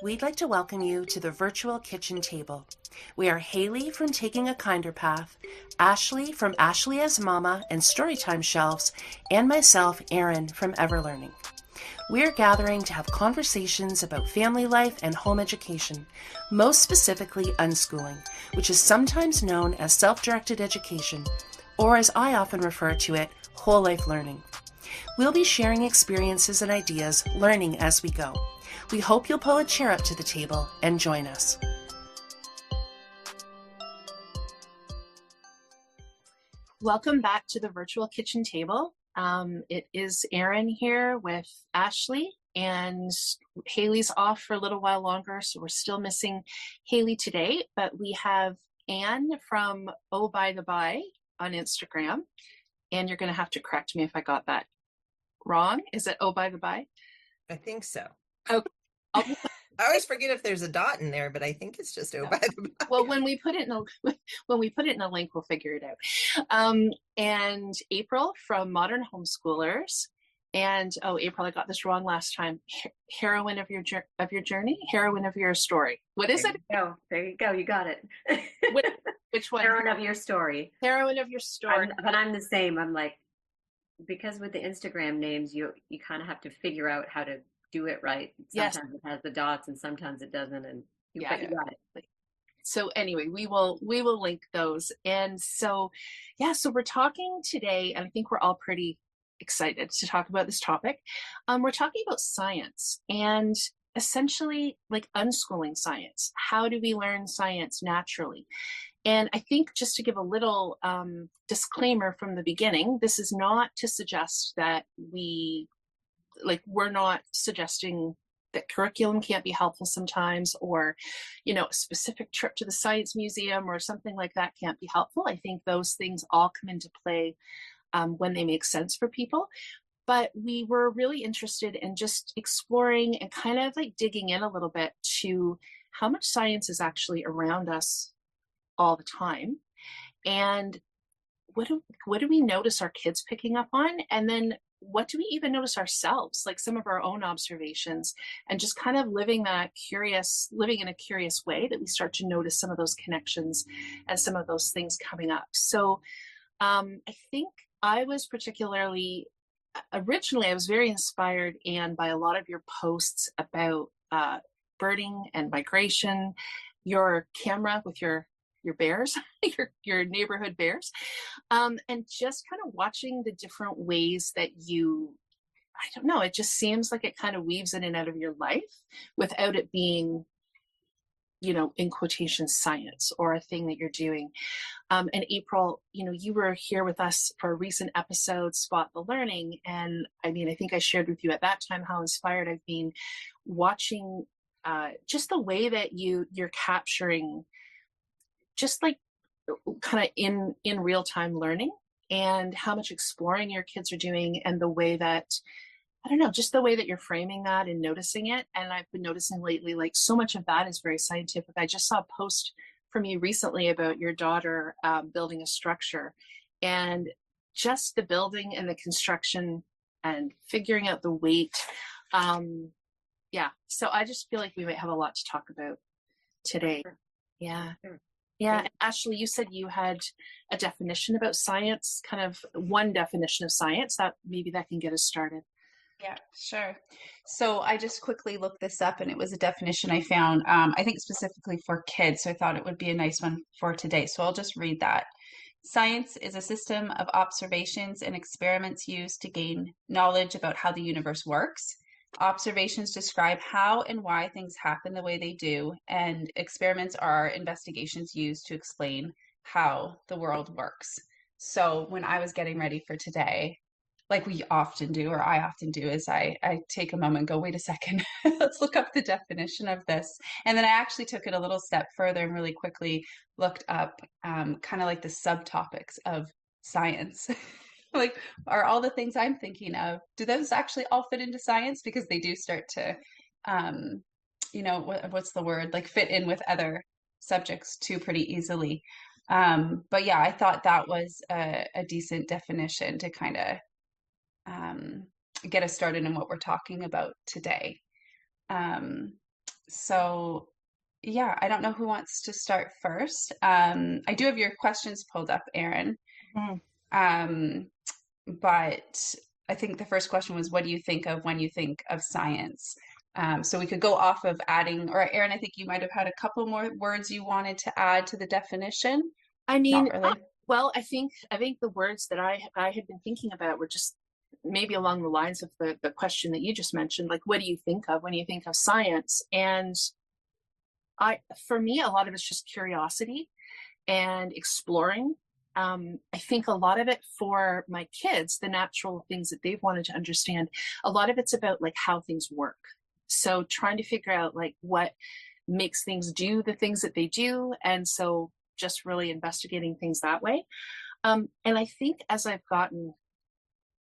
We'd like to welcome you to the virtual kitchen table. We are Haley from Taking a Kinder Path, Ashley from Ashley as Mama and Storytime Shelves, and myself, Erin, from Everlearning. We're gathering to have conversations about family life and home education, most specifically unschooling, which is sometimes known as self-directed education, or as I often refer to it, whole life learning. We'll be sharing experiences and ideas, learning as we go. We hope you'll pull a chair up to the table and join us. Welcome back to the virtual kitchen table. It is Erin here with Ashley, and Haley's off for a little while longer, so we're still missing Haley today, but we have Anne from Oh By the By on Instagram, and you're going to have to correct me if I got that wrong. Is it Oh By the By? I think so. Okay. I always forget if there's a dot in there, but I think it's just oh by the by. Well, when we put it in a link, we'll figure it out. And April from Modern Homeschoolers, and April, I got this wrong last time. Heroine of your journey, heroine of your story. What is it? There you go. You got it. Which one? Heroine of your story. Heroine of your story. But I'm the same. I'm like, because with the Instagram names, you kind of have to figure out how to do it right. Sometimes it has the dots and sometimes it doesn't, and you got it. So anyway, we will link those. And so we're talking today, and I think we're all pretty excited to talk about this topic. We're talking about science and essentially like unschooling science. How do we learn science naturally? And I think just to give a little disclaimer from the beginning, this is not to suggest that we're not suggesting that curriculum can't be helpful sometimes, or, a specific trip to the science museum or something like that can't be helpful. I think those things all come into play when they make sense for people. But we were really interested in just exploring and kind of like digging in a little bit to how much science is actually around us all the time. And what do we notice our kids picking up on? And then what do we even notice ourselves, like some of our own observations, and just kind of living in a curious way that we start to notice some of those connections and some of those things coming up. So I think I was originally, I was very inspired, and by a lot of your posts about birding and migration, your camera with your bears, your neighborhood bears, and just kind of watching the different ways that I don't know, it just seems like it kind of weaves in and out of your life without it being, in quotation, science or a thing that you're doing. And April, you were here with us for a recent episode, Spot the Learning. And I mean, I think I shared with you at that time how inspired I've been watching just the way that you're capturing just like kind of in real time learning, and how much exploring your kids are doing, and the way that, I don't know, just the way that you're framing that and noticing it. And I've been noticing lately, like so much of that is very scientific. I just saw a post from you recently about your daughter building a structure, and just the building and the construction and figuring out the weight. So I just feel like we might have a lot to talk about today. Yeah. Sure. Yeah, Ashley, you said you had a definition about science, kind of one definition of science, that maybe that can get us started. Yeah, sure. So I just quickly looked this up, and it was a definition I found, I think specifically for kids. So I thought it would be a nice one for today. So I'll just read that. Science is a system of observations and experiments used to gain knowledge about how the universe works. Observations describe how and why things happen the way they do, and experiments are investigations used to explain how the world works. So when I was getting ready for today, like we often do, or I often do, is I take a moment and go, wait a second, let's look up the definition of this. And then I actually took it a little step further and really quickly looked up kind of like the subtopics of science. Like, are all the things I'm thinking of, do those actually all fit into science? Because they do start to, what's the word? Like fit in with other subjects too pretty easily. But yeah, I thought that was a decent definition to kind of get us started in what we're talking about today. So yeah, I don't know who wants to start first. I do have your questions pulled up, Erin. Mhm. Um, but I think the first question was, what do you think of when you think of science? So we could go off of adding, or Erin, I think you might have had a couple more words you wanted to add to the definition. I mean, Not really. well, I think the words that I had been thinking about were just maybe along the lines of the question that you just mentioned, like what do you think of when you think of science? And for me, a lot of it's just curiosity and exploring. I think a lot of it for my kids, the natural things that they've wanted to understand, a lot of it's about like how things work. So trying to figure out like what makes things do the things that they do. And so just really investigating things that way. And I think as I've gotten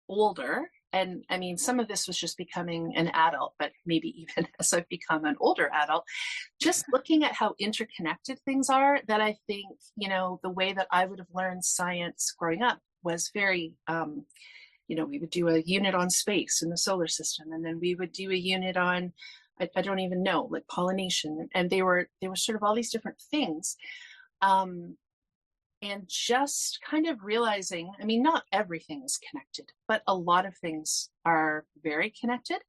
older, and I mean, some of this was just becoming an adult, but maybe even as I've become an older adult, just looking at how interconnected things are, that I think, the way that I would have learned science growing up was very, we would do a unit on space in the solar system, and then we would do a unit on, I don't even know, like pollination. And they were sort of all these different things. And just kind of realizing, I mean, not everything is connected, but a lot of things are very connected.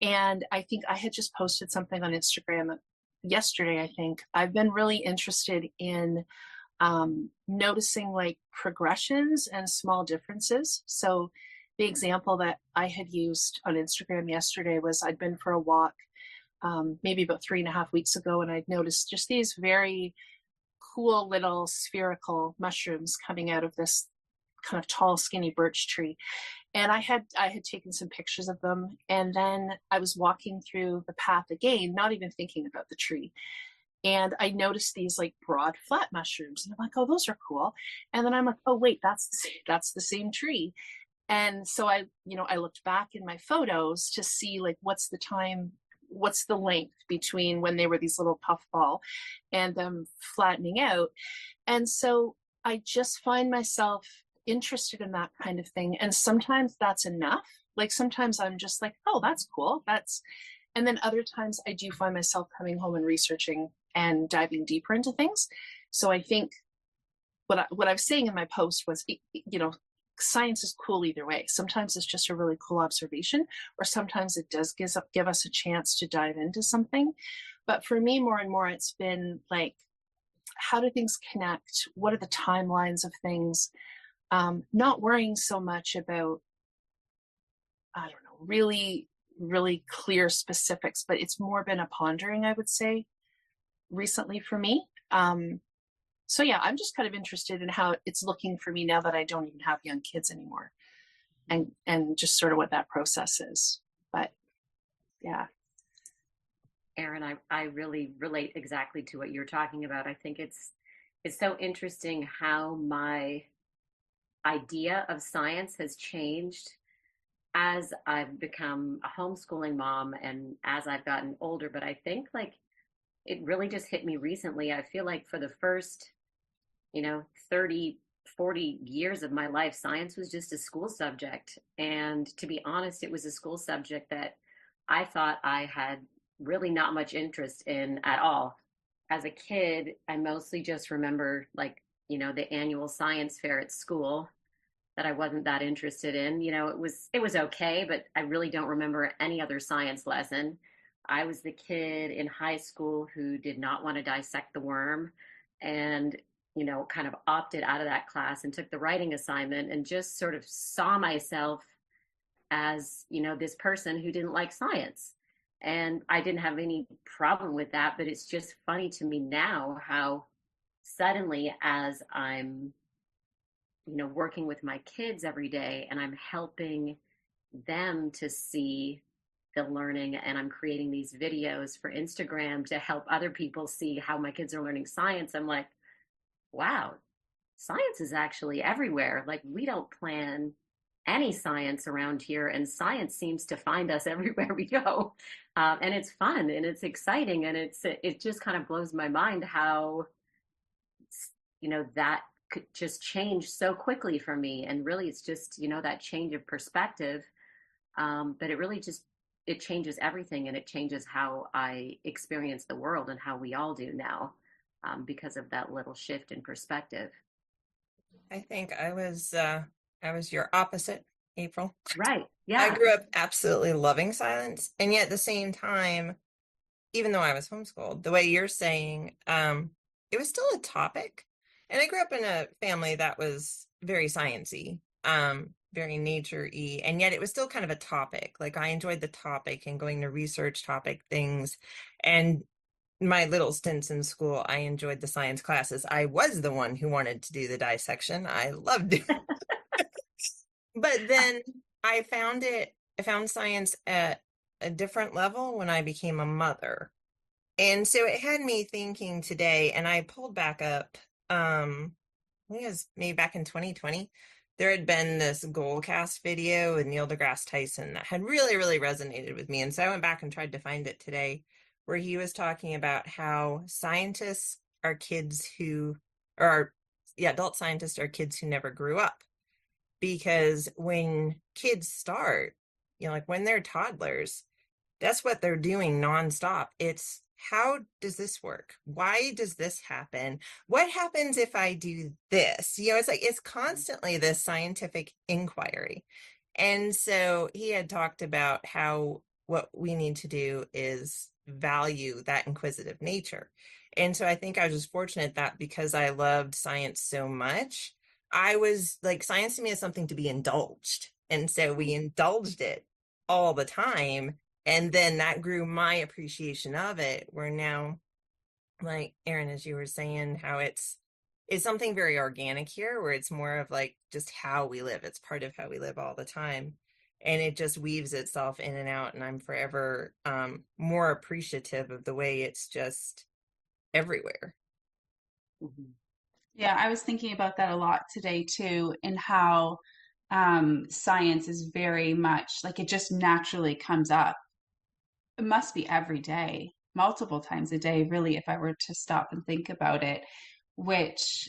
And I think I had just posted something on Instagram yesterday. I think I've been really interested in noticing like progressions and small differences. So the example that I had used on Instagram yesterday was I'd been for a walk maybe about 3.5 weeks ago, and I'd noticed just these very cool little spherical mushrooms coming out of this kind of tall, skinny birch tree. And I had taken some pictures of them, and then I was walking through the path again, not even thinking about the tree. And I noticed these like broad, flat mushrooms, and I'm like, oh, those are cool. And then I'm like, oh wait, that's the same tree. And so I looked back in my photos to see like what's the length between when they were these little puffball and them flattening out. And so I just find myself interested in that kind of thing. And sometimes that's enough. Like sometimes I'm just like, oh, that's cool. And then other times I do find myself coming home and researching and diving deeper into things. So I think what I was saying in my post was, science is cool either way. Sometimes it's just a really cool observation, or sometimes it does give us a chance to dive into something. But for me, more and more, it's been like, how do things connect? What are the timelines of things? Not worrying so much about, I don't know, really, really clear specifics, but it's more been a pondering, I would say, recently for me. So yeah, I'm just kind of interested in how it's looking for me now that I don't even have young kids anymore, and just sort of what that process is. But yeah. Erin, I really relate exactly to what you're talking about. I think it's so interesting how my idea of science has changed as I've become a homeschooling mom and as I've gotten older. But I think like it really just hit me recently. I feel like for the first 30, 40 years of my life, science was just a school subject. And to be honest, it was a school subject that I thought I had really not much interest in at all. As a kid, I mostly just remember like, the annual science fair at school that I wasn't that interested in. It was okay, but I really don't remember any other science lesson. I was the kid in high school who did not want to dissect the worm, and kind of opted out of that class and took the writing assignment, and just sort of saw myself as, this person who didn't like science. And I didn't have any problem with that, but it's just funny to me now how suddenly, as I'm, working with my kids every day and I'm helping them to see the learning, and I'm creating these videos for Instagram to help other people see how my kids are learning science, I'm like, wow, science is actually everywhere. Like we don't plan any science around here, and science seems to find us everywhere we go. And it's fun and it's exciting, and it just kind of blows my mind how that could just change so quickly for me. And really, it's just that change of perspective. But it really just it changes everything, and it changes how I experience the world and how we all do now, because of that little shift in perspective. I think I was your opposite, April. Right. I Yeah. grew up absolutely loving science, and yet at the same time, even though I was homeschooled, the way you're saying, it was still a topic. And I grew up in a family that was very sciencey, very nature-y, and yet it was still kind of a topic. Like I enjoyed the topic and going to research topic things. And my little stints in school, I enjoyed the science classes. I was the one who wanted to do the dissection. I loved it. But then I found science at a different level when I became a mother. And so it had me thinking today, and I pulled back up, I think it was maybe back in 2020, there had been this Goalcast video with Neil deGrasse Tyson that had really, really resonated with me. And so I went back and tried to find it today, where he was talking about how scientists are kids who, adult scientists are kids who never grew up. Because when kids start, like when they're toddlers, that's what they're doing nonstop. It's how does this work? Why does this happen? What happens if I do this? It's constantly this scientific inquiry. And so he had talked about how what we need to do is value that inquisitive nature. And so I think I was just fortunate that because I loved science so much, I was like, science to me is something to be indulged. And so we indulged it all the time. And then that grew my appreciation of it, where now, like Erin, as you were saying, how it's something very organic here, where it's more of like just how we live. It's part of how we live all the time. And it just weaves itself in and out. And I'm forever more appreciative of the way it's just everywhere. Mhm. Yeah, I was thinking about that a lot today too, and how science is very much like it just naturally comes up. It must be every day, multiple times a day, really, if I were to stop and think about it, which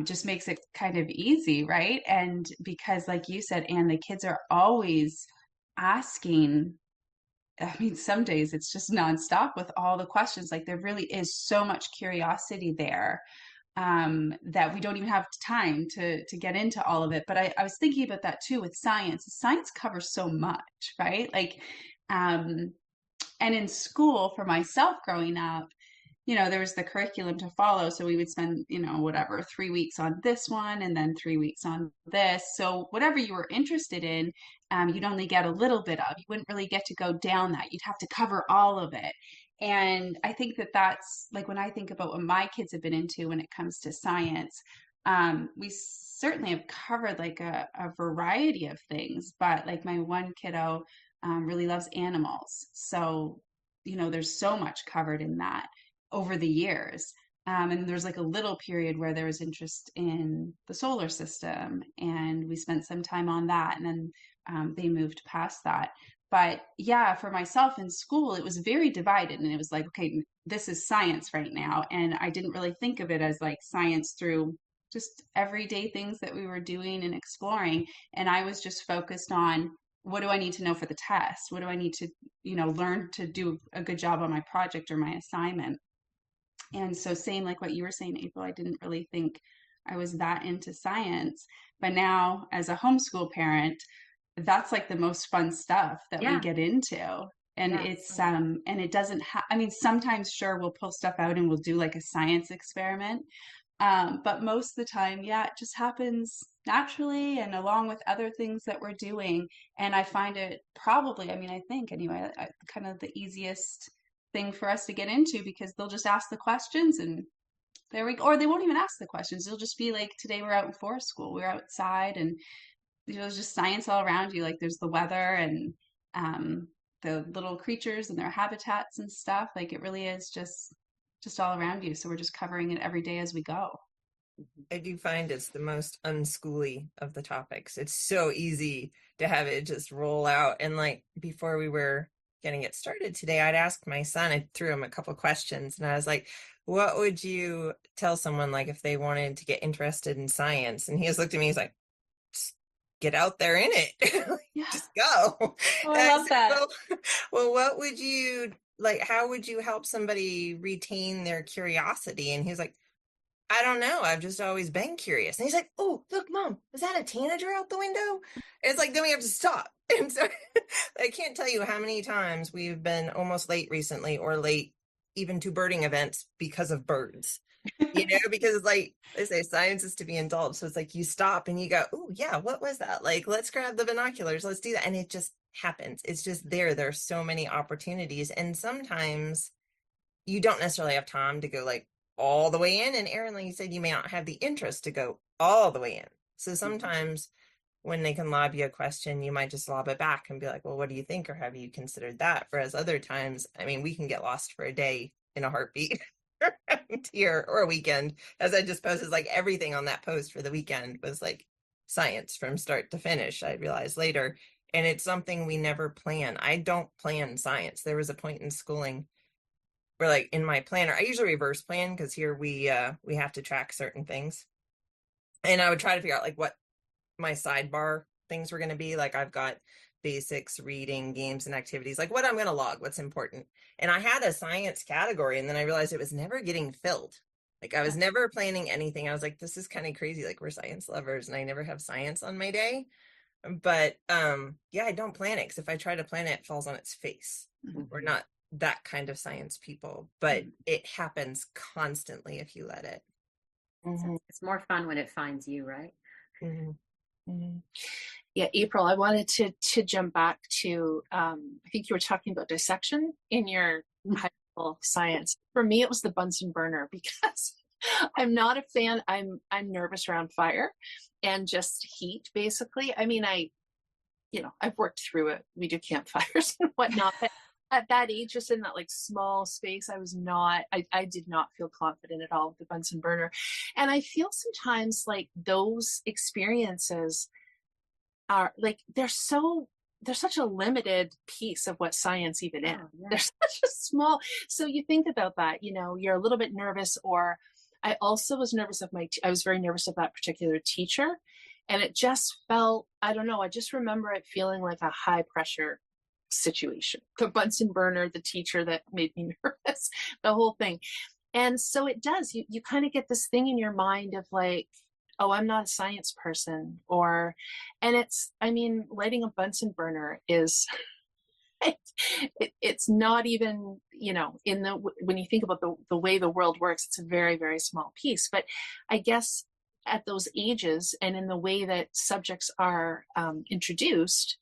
just makes it kind of easy, right? And because, like you said, Anne, the kids are always asking. I mean, some days it's just nonstop with all the questions. Like there really is so much curiosity there, that we don't even have time to get into all of it. But I was thinking about that too with science. Science covers so much, right? Like, um, and in school for myself growing up, there was the curriculum to follow. So we would spend, whatever, 3 weeks on this one and then 3 weeks on this. So whatever you were interested in, you'd only get a little bit of. You wouldn't really get to go down that. You'd have to cover all of it. And I think that that's like when I think about what my kids have been into when it comes to science, we certainly have covered like a variety of things. But like my one kiddo really loves animals. So, there's so much covered in that over the years. And there's like a little period where there was interest in the solar system, and we spent some time on that. And then they moved past that. But yeah, for myself in school, it was very divided. And it was like, okay, this is science right now. And I didn't really think of it as like science through just everyday things that we were doing and exploring. And I was just focused on what do I need to know for the test? What do I need to, learn to do a good job on my project or my assignment? And so same like what you were saying, April, I didn't really think I was that into science. But now as a homeschool parent, that's like the most fun stuff that we Yeah. get into. And Yeah. it's and it doesn't I mean, sometimes sure we'll pull stuff out and we'll do like a science experiment. But most of the time, yeah, it just happens naturally and along with other things that we're doing. And I find it probably, I mean, I think anyway, kind of the easiest thing for us to get into, because they'll just ask the questions and there we go. Or they won't even ask the questions. It'll just be like, today we're out in forest school. We're outside and there's just science all around you. Like there's the weather and the little creatures and their habitats and stuff. Like it really is just all around you. So we're just covering it every day as we go. I do find it's the most unschooly of the topics. It's so easy to have it just roll out. And like before we were getting it started today, I'd asked my son, I threw him a couple questions and I was like, what would you tell someone like if they wanted to get interested in science? And he just looked at me, he's like, get out there in it. Yeah. just go. Oh, And I I love said, that. well, what would you like? How would you help somebody retain their curiosity? And he was like, I don't know. I've just always been curious. And he's like, oh, look, Mom, is that a tanager out the window? And it's like, then we have to stop. And so I can't tell you how many times we've been almost late recently or late even to birding events because of birds, because it's like they say science is to be indulged. So it's like you stop and you go, oh, yeah, what was that? Like, let's grab the binoculars. Let's do that. And it just happens. It's just there. There's so many opportunities. And sometimes you don't necessarily have time to go like all the way in. And Erin, like you said, you may not have the interest to go all the way in. So sometimes when they can lob you a question, you might just lob it back and be like, well, what do you think? Or have you considered that? Whereas other times, I mean, we can get lost for a day in a heartbeat around here, or a weekend. As I just posted, like everything on that post for the weekend was like science from start to finish, I realized later. And it's something we never plan. I don't plan science. There was a point in schooling where like in my planner, I usually reverse plan because here we have to track certain things. And I would try to figure out like what my sidebar things were going to be. Like I've got basics, reading, games, and activities, like what I'm going to log, what's important. And I had a science category, and then I realized it was never getting filled. Like I was never planning anything. I was like, this is kind of crazy. Like we're science lovers and I never have science on my day. But yeah, I don't plan it because if I try to plan it, it falls on its face. We're not that kind of science people, but it happens constantly if you let it. It's more fun when it finds you, right? Yeah, April, I wanted to jump back to I think you were talking about dissection in your high school science. For me, it was the Bunsen burner because I'm not a fan. I'm nervous around fire and just heat, basically. I mean, I've worked through it. We do campfires and whatnot, but at that age, just in that like small space, I did not feel confident at all with the Bunsen burner. And I feel sometimes like those experiences are like, they're such a limited piece of what science even is. They're such a small, so you think about that, you're a little bit nervous. Or I also was nervous I was very nervous of that particular teacher. And it just felt, I don't know, I just remember it feeling like a high pressure situation. The Bunsen burner, the teacher that made me nervous, the whole thing. And so it does, you kind of get this thing in your mind of like, oh, I'm not a science person. Lighting a Bunsen burner is, it's not even, when you think about the way the world works, it's a very, very small piece. But I guess at those ages and in the way that subjects are introduced,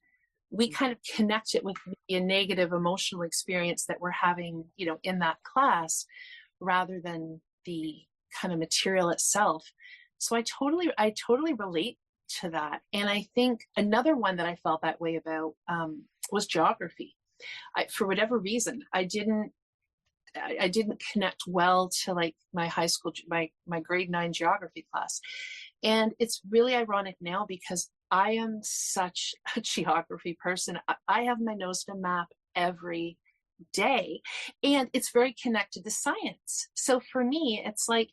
we kind of connect it with a negative emotional experience that we're having, in that class, rather than the kind of material itself. So I totally relate to that. And I think another one that I felt that way about was geography. For whatever reason, I didn't connect well to like my high school, my grade 9 geography class. And it's really ironic now because I am such a geography person. I have my nose to a map every day, and it's very connected to science. So for me, it's like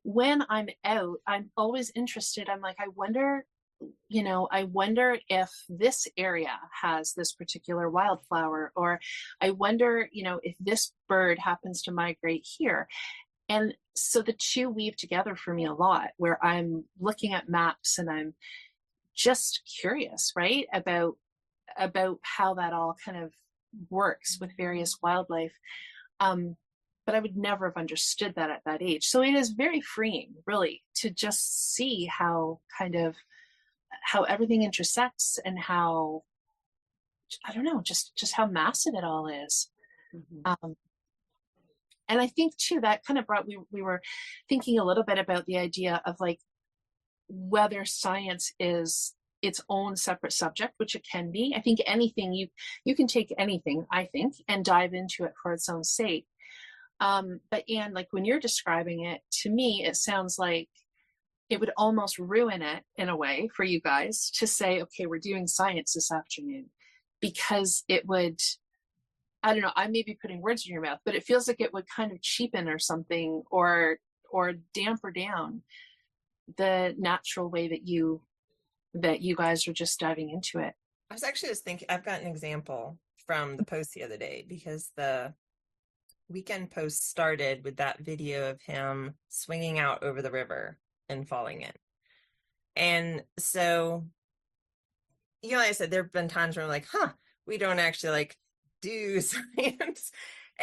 when I'm out, I'm always interested. I'm like, I wonder if this area has this particular wildflower, or I wonder, if this bird happens to migrate here. And so the two weave together for me a lot, where I'm looking at maps and I'm just curious, right, about how that all kind of works with various wildlife. But I would never have understood that at that age. So it is very freeing, really, to just see how everything intersects and how, I don't know, just how massive it all is. And I think too, that kind of we were thinking a little bit about the idea of like whether science is its own separate subject, which it can be. I think anything, you can take anything, I think, and dive into it for its own sake. But Anne, like when you're describing it, to me, it sounds like it would almost ruin it in a way for you guys to say, okay, we're doing science this afternoon, because it would, I don't know, I may be putting words in your mouth, but it feels like it would kind of cheapen or something, or damper down the natural way that you guys are just diving into it. I was actually just thinking, I've got an example from the post the other day because the weekend post started with that video of him swinging out over the river and falling in. And so, like I said, there have been times where I'm like, we don't actually like do science.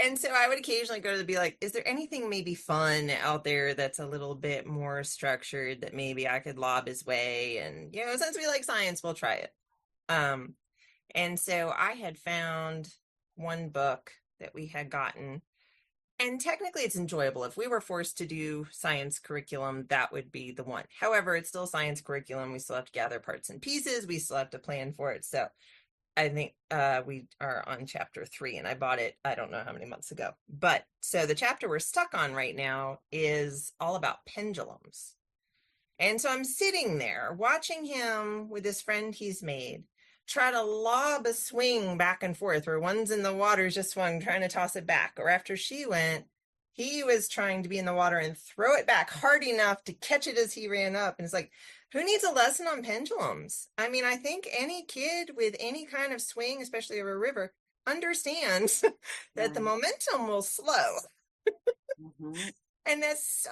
And so I would occasionally go to be like, is there anything maybe fun out there that's a little bit more structured that maybe I could lob his way? And, since we like science, we'll try it. And so I had found one book that we had gotten, and technically it's enjoyable. If we were forced to do science curriculum, that would be the one. However, it's still science curriculum. We still have to gather parts and pieces. We still have to plan for it. So I think we are on chapter 3, and I bought it, I don't know how many months ago. But so the chapter we're stuck on right now is all about pendulums. And so I'm sitting there watching him with this friend he's made try to lob a swing back and forth where one's in the water just swung, trying to toss it back. Or after she went, he was trying to be in the water and throw it back hard enough to catch it as he ran up. And it's like, who needs a lesson on pendulums? I mean, I think any kid with any kind of swing, especially over a river, understands that the momentum will slow. Mm-hmm. And that's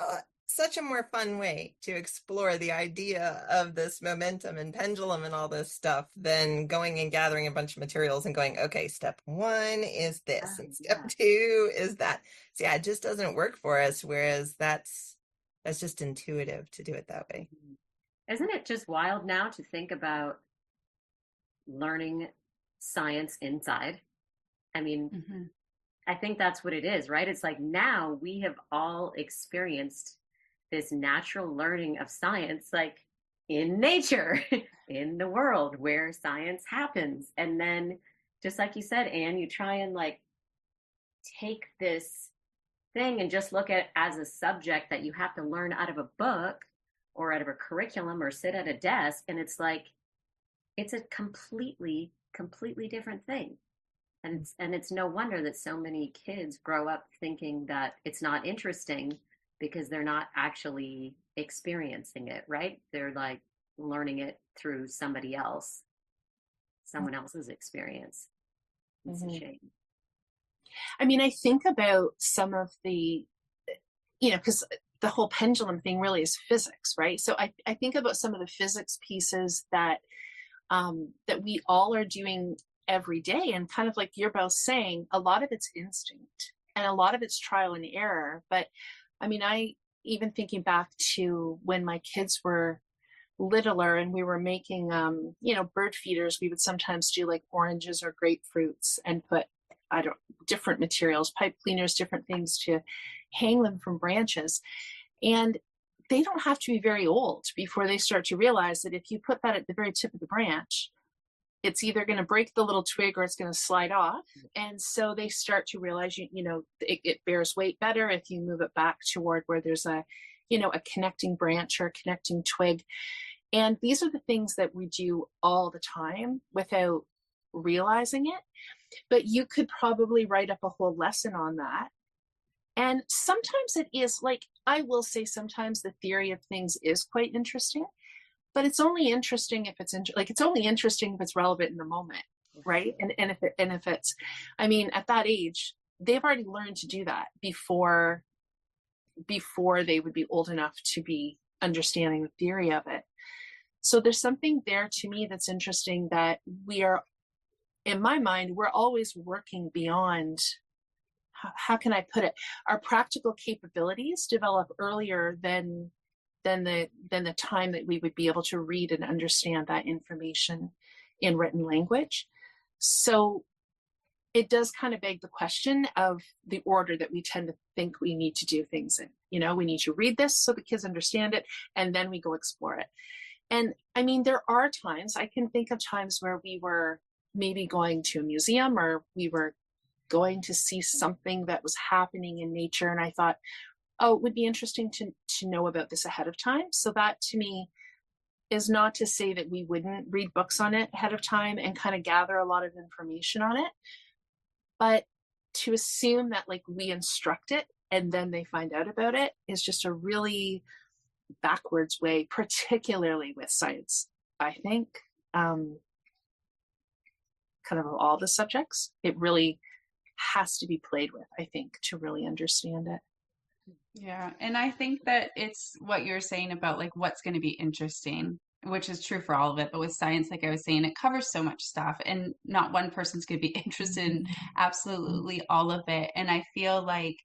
such a more fun way to explore the idea of this momentum and pendulum and all this stuff than going and gathering a bunch of materials and going, okay, step 1 is this and step 2 is that. So yeah, it just doesn't work for us. Whereas that's just intuitive to do it that way. Isn't it just wild now to think about learning science inside? I mean, I think that's what it is, right? It's like now we have all experienced this natural learning of science, like in nature, in the world where science happens. And then, just like you said, Anne, you try and like take this thing and just look at it as a subject that you have to learn out of a book or out of a curriculum or sit at a desk. And it's like, it's a completely different thing. And it's no wonder that so many kids grow up thinking that it's not interesting because they're not actually experiencing it, right? They're like learning it through someone else's experience. It's a shame. I mean, I think about some of the, because the whole pendulum thing really is physics, right? So I think about some of the physics pieces that we all are doing every day, and kind of like you're both saying, a lot of it's instinct and a lot of it's trial and error. But I mean, even thinking back to when my kids were littler and we were making bird feeders, we would sometimes do like oranges or grapefruits and put different materials, pipe cleaners, different things to hang them from branches. And they don't have to be very old before they start to realize that if you put that at the very tip of the branch, it's either going to break the little twig or it's going to slide off. And so they start to realize, it bears weight better if you move it back toward where there's a connecting branch or a connecting twig. And these are the things that we do all the time without realizing it. But you could probably write up a whole lesson on that. And sometimes it is, like, I will say sometimes the theory of things is quite interesting. But it's only interesting if it's it's only interesting if it's relevant in the moment, right? And if it's, I mean, at that age, they've already learned to do that before they would be old enough to be understanding the theory of it. So there's something there to me that's interesting, that we are, in my mind, we're always working beyond. How can I put it? Our practical capabilities develop earlier than the time that we would be able to read and understand that information in written language. So it does kind of beg the question of the order that we tend to think we need to do things in. We need to read this so the kids understand it, and then we go explore it. And I mean, there are times, I can think of times where we were maybe going to a museum, or we were going to see something that was happening in nature, and I thought, oh, it would be interesting to know about this ahead of time. So that, to me, is not to say that we wouldn't read books on it ahead of time and kind of gather a lot of information on it, but to assume that like we instruct it and then they find out about it is just a really backwards way, particularly with science, I think. kind of all the subjects. It really has to be played with, I think, to really understand it. Yeah. And I think that it's what you're saying about like what's going to be interesting, which is true for all of it. But with science, like I was saying, it covers so much stuff, and not one person's going to be interested in absolutely all of it. And I feel like,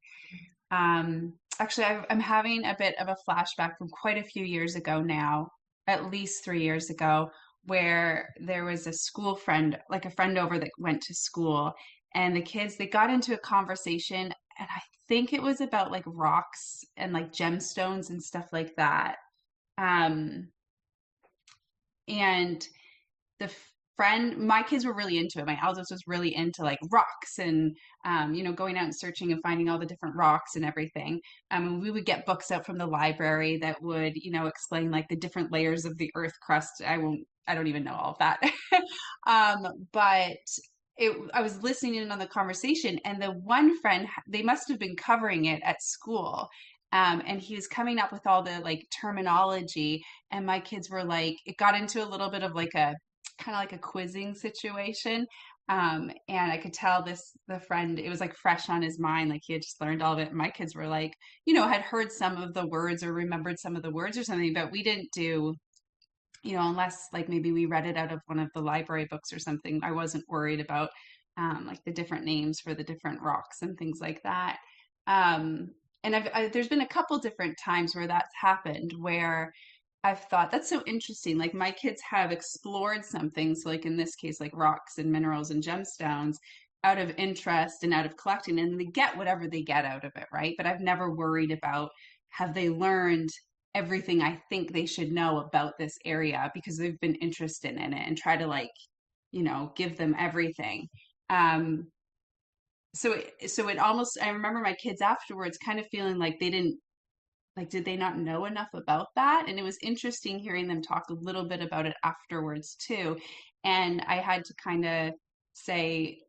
actually, I'm having a bit of a flashback from quite a few years ago now, at least 3 years ago, where there was a school friend, like a friend over that went to school, and the kids, they got into a conversation, and I think it was about like rocks and like gemstones and stuff like that. Um, and the friend, my kids were really into it. My eldest was really into like rocks and, going out and searching and finding all the different rocks and everything. And we would get books out from the library that would, explain like the different layers of the earth crust. I don't even know all of that. But I was listening in on the conversation, and the one friend, they must have been covering it at school. And he was coming up with all the like terminology, and my kids were like, it got into a little bit of like a kind of like a quizzing situation. And I could tell the friend, it was like fresh on his mind, like he had just learned all of it. And my kids were like, had heard some of the words or remembered some of the words or something, but we didn't do, unless like maybe we read it out of one of the library books or something. I wasn't worried about like the different names for the different rocks and things like that. And there's been a couple different times where that's happened, where I've thought that's so interesting. Like my kids have explored some things, like in this case, like rocks and minerals and gemstones, out of interest and out of collecting, and they get whatever they get out of it, right? But I've never worried about, have they learned everything I think they should know about this area, because they've been interested in it, and try to like, give them everything. Um, so it almost, I remember my kids afterwards kind of feeling like they didn't, like, did they not know enough about that? And it was interesting hearing them talk a little bit about it afterwards too. And I had to kind of say,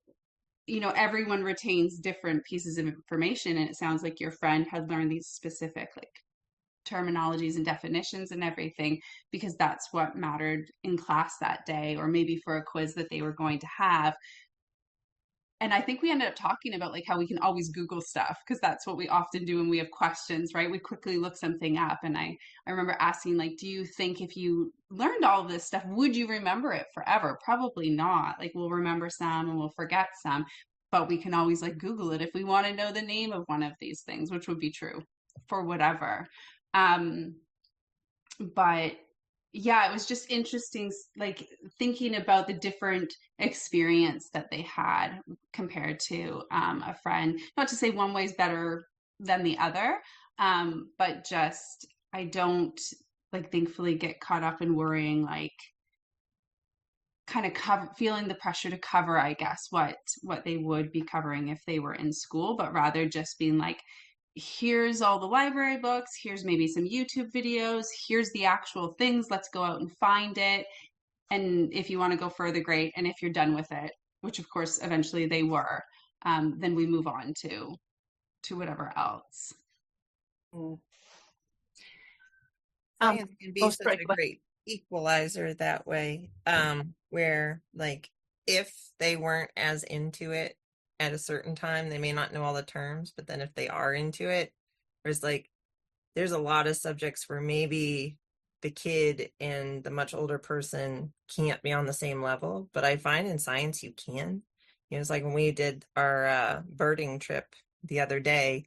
everyone retains different pieces of information, and it sounds like your friend had learned these specific like terminologies and definitions and everything because that's what mattered in class that day, or maybe for a quiz that they were going to have. And I think we ended up talking about like how we can always Google stuff, because that's what we often do when we have questions, right? We quickly look something up. And I remember asking, like, do you think if you learned all of this stuff, would you remember it forever? Probably not. Like, we'll remember some and we'll forget some, but we can always like Google it if we want to know the name of one of these things, which would be true for whatever. But yeah, it was just interesting, like thinking about the different experience that they had compared to a friend. Not to say one way is better than the other, but just I don't like thankfully get caught up in worrying, like kind of feeling the pressure to cover, I guess, what they would be covering if they were in school, but rather just being like, here's all the library books, here's maybe some YouTube videos, here's the actual things, let's go out and find it. And if you want to go further, great. And if you're done with it, which of course eventually they were, then we move on to whatever else. Science can be such a great equalizer that way, where like if they weren't as into it at a certain time, they may not know all the terms, but then if they are into it, there's a lot of subjects where maybe the kid and the much older person can't be on the same level, but I find in science you can. It's like when we did our birding trip the other day,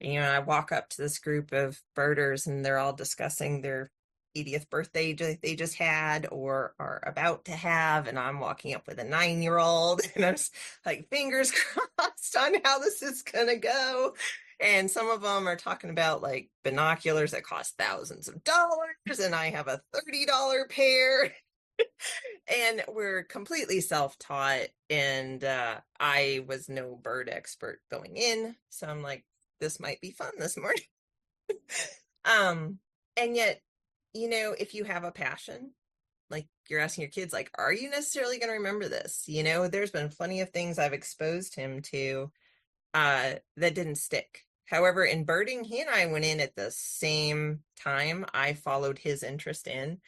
I walk up to this group of birders and they're all discussing their 80th birthday they just had or are about to have, and I'm walking up with a 9-year-old and I'm like fingers crossed on how this is gonna go. And some of them are talking about like binoculars that cost thousands of dollars, and I have a $30 pair. And we're completely self-taught, and I was no bird expert going in, so I'm like, this might be fun this morning. And yet, if you have a passion, like you're asking your kids, like, are you necessarily going to remember this? There's been plenty of things I've exposed him to that didn't stick. However, in birding, he and I went in at the same time. I followed his interest in.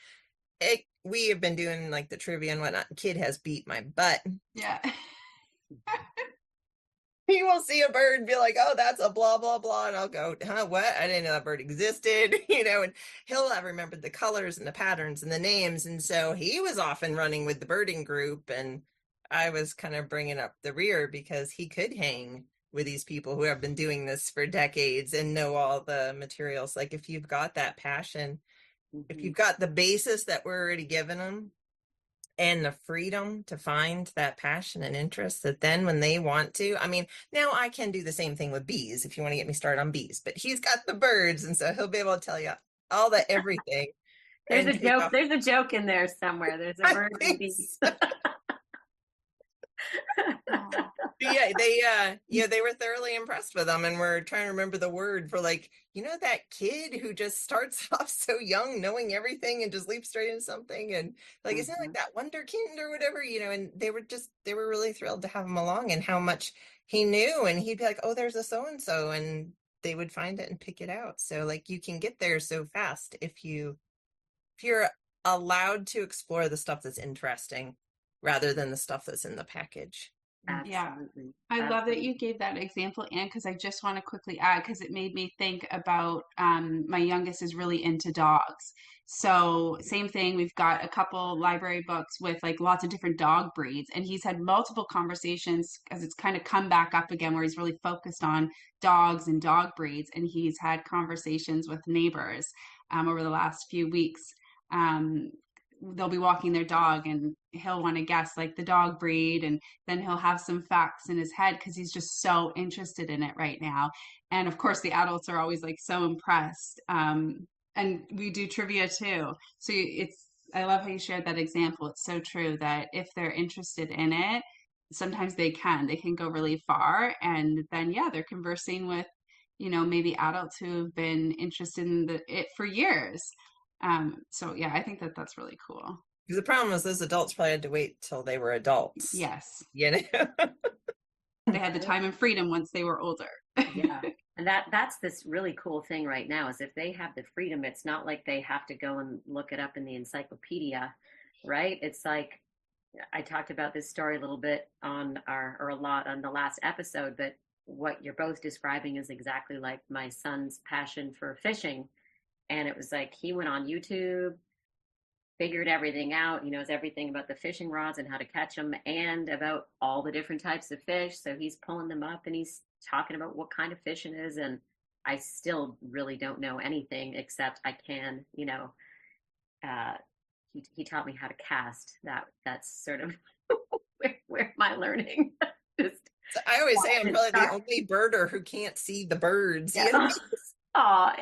It we have been doing like the trivia and whatnot. Kid has beat my butt. Yeah. He will see a bird and be like, oh, that's a blah, blah, blah. And I'll go, huh, what? I didn't know that bird existed, and he'll have remembered the colors and the patterns and the names. And so he was often running with the birding group. And I was kind of bringing up the rear because he could hang with these people who have been doing this for decades and know all the materials. Like if you've got that passion, if you've got the basis that we're already giving them, and the freedom to find that passion and interest, that then when they want to, I mean, now I can do the same thing with bees if you want to get me started on bees, but he's got the birds, and so he'll be able to tell you all the everything. There's and a take joke. off. There's a joke in there somewhere. There's a I bird and think bees. so. Yeah, they were thoroughly impressed with them, and we're trying to remember the word for, like, that kid who just starts off so young, knowing everything and just leaps straight into something, and like, isn't it like that wonderkind or whatever, and they were really thrilled to have him along, and how much he knew, and he'd be like, oh, there's a so-and-so, and they would find it and pick it out. So like, you can get there so fast if you're allowed to explore the stuff that's interesting rather than the stuff that's in the package. Absolutely. I love that you gave that example, Anne, because I just want to quickly add, because it made me think about my youngest is really into dogs. So same thing, we've got a couple library books with like lots of different dog breeds, and he's had multiple conversations because it's kind of come back up again where he's really focused on dogs and dog breeds, and he's had conversations with neighbors over the last few weeks. They'll be walking their dog and he'll want to guess like the dog breed, and then he'll have some facts in his head because he's just so interested in it right now. And of course the adults are always like so impressed, and we do trivia too, so I love how you shared that example. It's so true that if they're interested in it, sometimes they can go really far, and then they're conversing with maybe adults who have been interested in it for years. So I think that's really cool. Because the problem was those adults probably had to wait till they were adults. Yes. They had the time and freedom once they were older. Yeah. And that's this really cool thing right now, is if they have the freedom, it's not like they have to go and look it up in the encyclopedia, right? It's like, I talked about this story a little bit a lot on the last episode, but what you're both describing is exactly like my son's passion for fishing. And it was like he went on YouTube, figured everything out. He knows everything about the fishing rods and how to catch them, and about all the different types of fish. So he's pulling them up and he's talking about what kind of fish it is. And I still really don't know anything, except I can, he taught me how to cast. That's sort of where my learning just. So I always say I'm probably the only birder who can't see the birds. Yeah. Aw.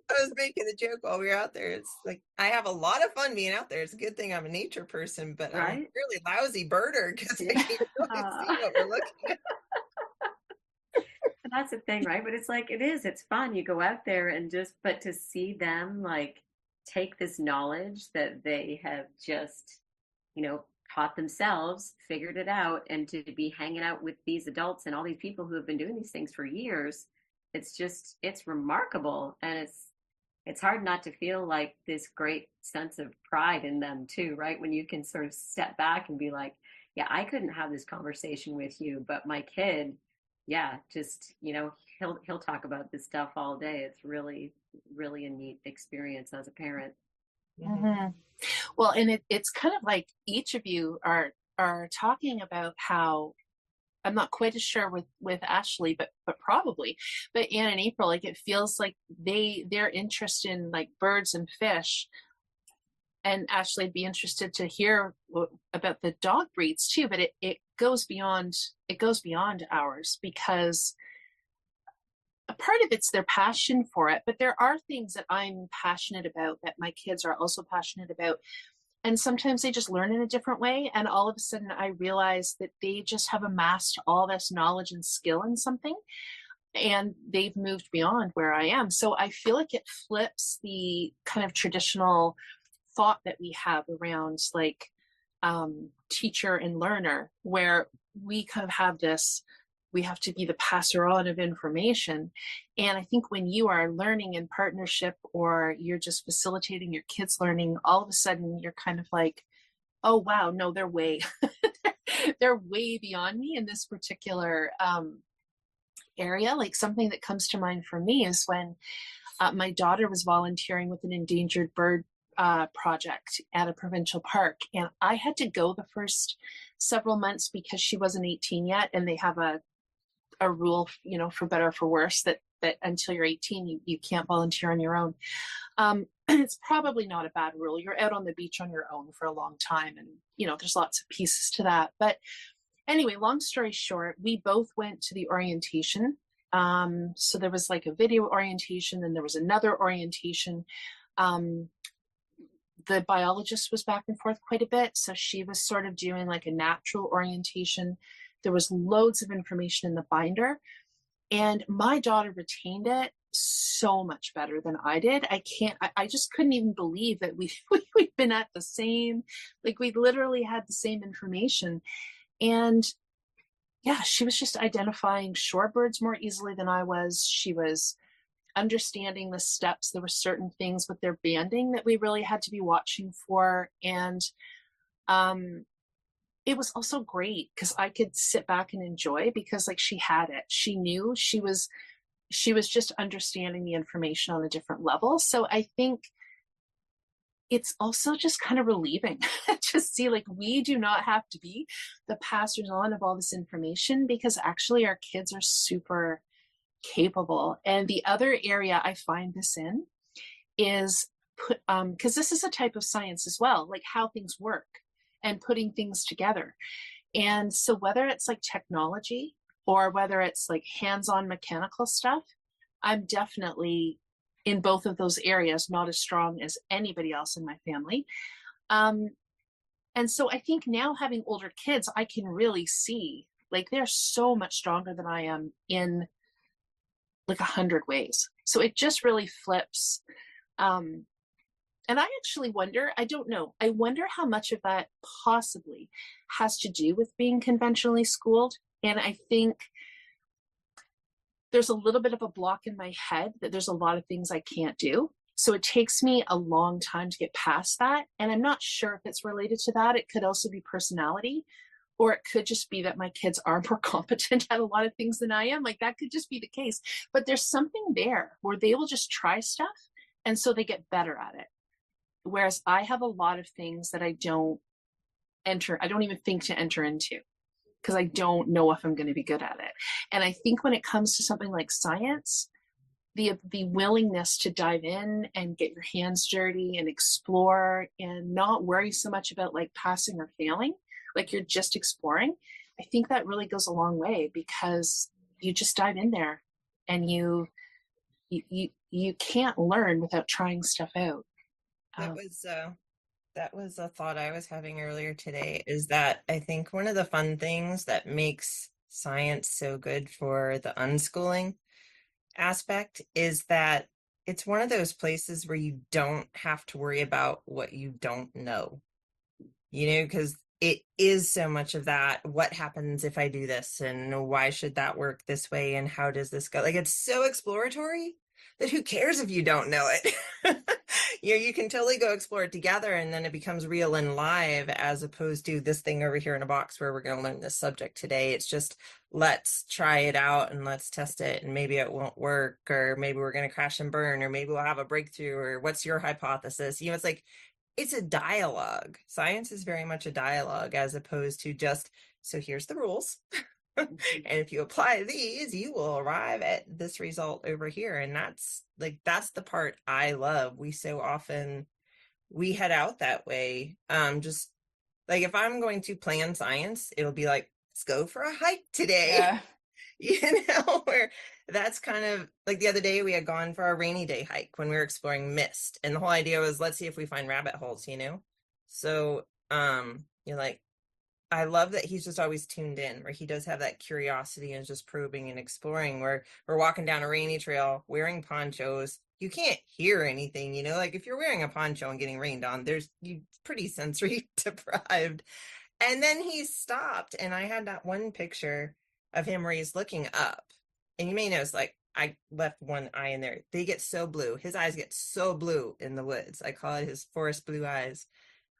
I was making a joke while we were out there. It's like, I have a lot of fun being out there. It's a good thing I'm a nature person, but I'm a really lousy birder because I can't really see what we're looking at. And that's the thing, right? But it's fun. You go out there and but to see them like take this knowledge that they have just, taught themselves, figured it out, and to be hanging out with these adults and all these people who have been doing these things for years, it's remarkable. And it's hard not to feel like this great sense of pride in them too, right? When you can sort of step back and be like, yeah, I couldn't have this conversation with you, but my kid, just, he'll talk about this stuff all day. It's really, really a neat experience as a parent. Mm-hmm. Well, and it's kind of like each of you are talking about how, I'm not quite as sure with Ashley, but probably, but Anne and April, like it feels like their interest in like birds and fish, and Ashley would be interested to hear about the dog breeds too, but it goes beyond ours, because a part of it's their passion for it, but there are things that I'm passionate about that my kids are also passionate about. And sometimes they just learn in a different way. And all of a sudden I realize that they just have amassed all this knowledge and skill in something, and they've moved beyond where I am. So I feel like it flips the kind of traditional thought that we have around like teacher and learner, where we kind of have this we have to be the passer on of information. And I think when you are learning in partnership, or you're just facilitating your kids learning, all of a sudden you're kind of like, oh wow, no, they're way they're way beyond me in this particular area. Like, something that comes to mind for me is when my daughter was volunteering with an endangered bird project at a provincial park, and I had to go the first several months because she wasn't 18 yet, and they have a rule, you know, for better or for worse, that until you're 18 you can't volunteer on your own. It's probably not a bad rule. You're out on the beach on your own for a long time, and you know, there's lots of pieces to that. But anyway, long story short, we both went to the orientation. So there was like a video orientation, and there was another orientation. The biologist was back and forth quite a bit, so she was sort of doing like a natural orientation. There was loads of information in the binder, and my daughter retained it so much better than I did. I just couldn't even believe that we'd been at the same, like we literally had the same information. And yeah, she was just identifying shorebirds more easily than I was. She was understanding the steps. There were certain things with their banding that we really had to be watching for. And it was also great because I could sit back and enjoy, because like she had it. She knew she was just understanding the information on a different level. So I think it's also just kind of relieving to see, like, we do not have to be the passers on of all this information, because actually our kids are super capable. And the other area I find this in is because this is a type of science as well, like how things work and putting things together. And so whether it's like technology or whether it's like hands-on mechanical stuff, I'm definitely in both of those areas not as strong as anybody else in my family. And so I think now, having older kids, I can really see like they're so much stronger than I am in like 100 ways. So it just really flips. And I actually wonder, I don't know, I wonder how much of that possibly has to do with being conventionally schooled. And I think there's a little bit of a block in my head that there's a lot of things I can't do. So it takes me a long time to get past that. And I'm not sure if it's related to that. It could also be personality, or it could just be that my kids are more competent at a lot of things than I am. Like, that could just be the case. But there's something there where they will just try stuff, and so they get better at it. Whereas I have a lot of things that I don't even think to enter into, because I don't know if I'm going to be good at it. And I think when it comes to something like science, the willingness to dive in and get your hands dirty and explore and not worry so much about like passing or failing, like you're just exploring, I think that really goes a long way, because you just dive in there and you can't learn without trying stuff out. That was a thought I was having earlier today, is that I think one of the fun things that makes science so good for the unschooling aspect is that it's one of those places where you don't have to worry about what you don't know, because it is so much of that. What happens if I do this, and why should that work this way, and how does this go? Like, it's so exploratory that who cares if you don't know it? You can totally go explore it together, and then it becomes real and live, as opposed to this thing over here in a box where we're going to learn this subject today. It's just, let's try it out and let's test it, and maybe it won't work, or maybe we're going to crash and burn, or maybe we'll have a breakthrough, or what's your hypothesis? It's like, it's a dialogue. Science is very much a dialogue, as opposed to just, so here's the rules. And if you apply these, you will arrive at this result over here. And that's the part I love. We so often, we head out that way. Just like, if I'm going to plan science, it'll be like, let's go for a hike today. Yeah. Where that's kind of like, the other day we had gone for our rainy day hike when we were exploring mist. And the whole idea was, let's see if we find rabbit holes, So, you're like, I love that he's just always tuned in, where he does have that curiosity and just probing and exploring, where we're walking down a rainy trail wearing ponchos. You can't hear anything, like if you're wearing a poncho and getting rained on, you pretty sensory deprived. And then he stopped, and I had that one picture of him where he's looking up. And you may notice, like, I left one eye in there. They get so blue. His eyes get so blue in the woods. I call it his forest blue eyes.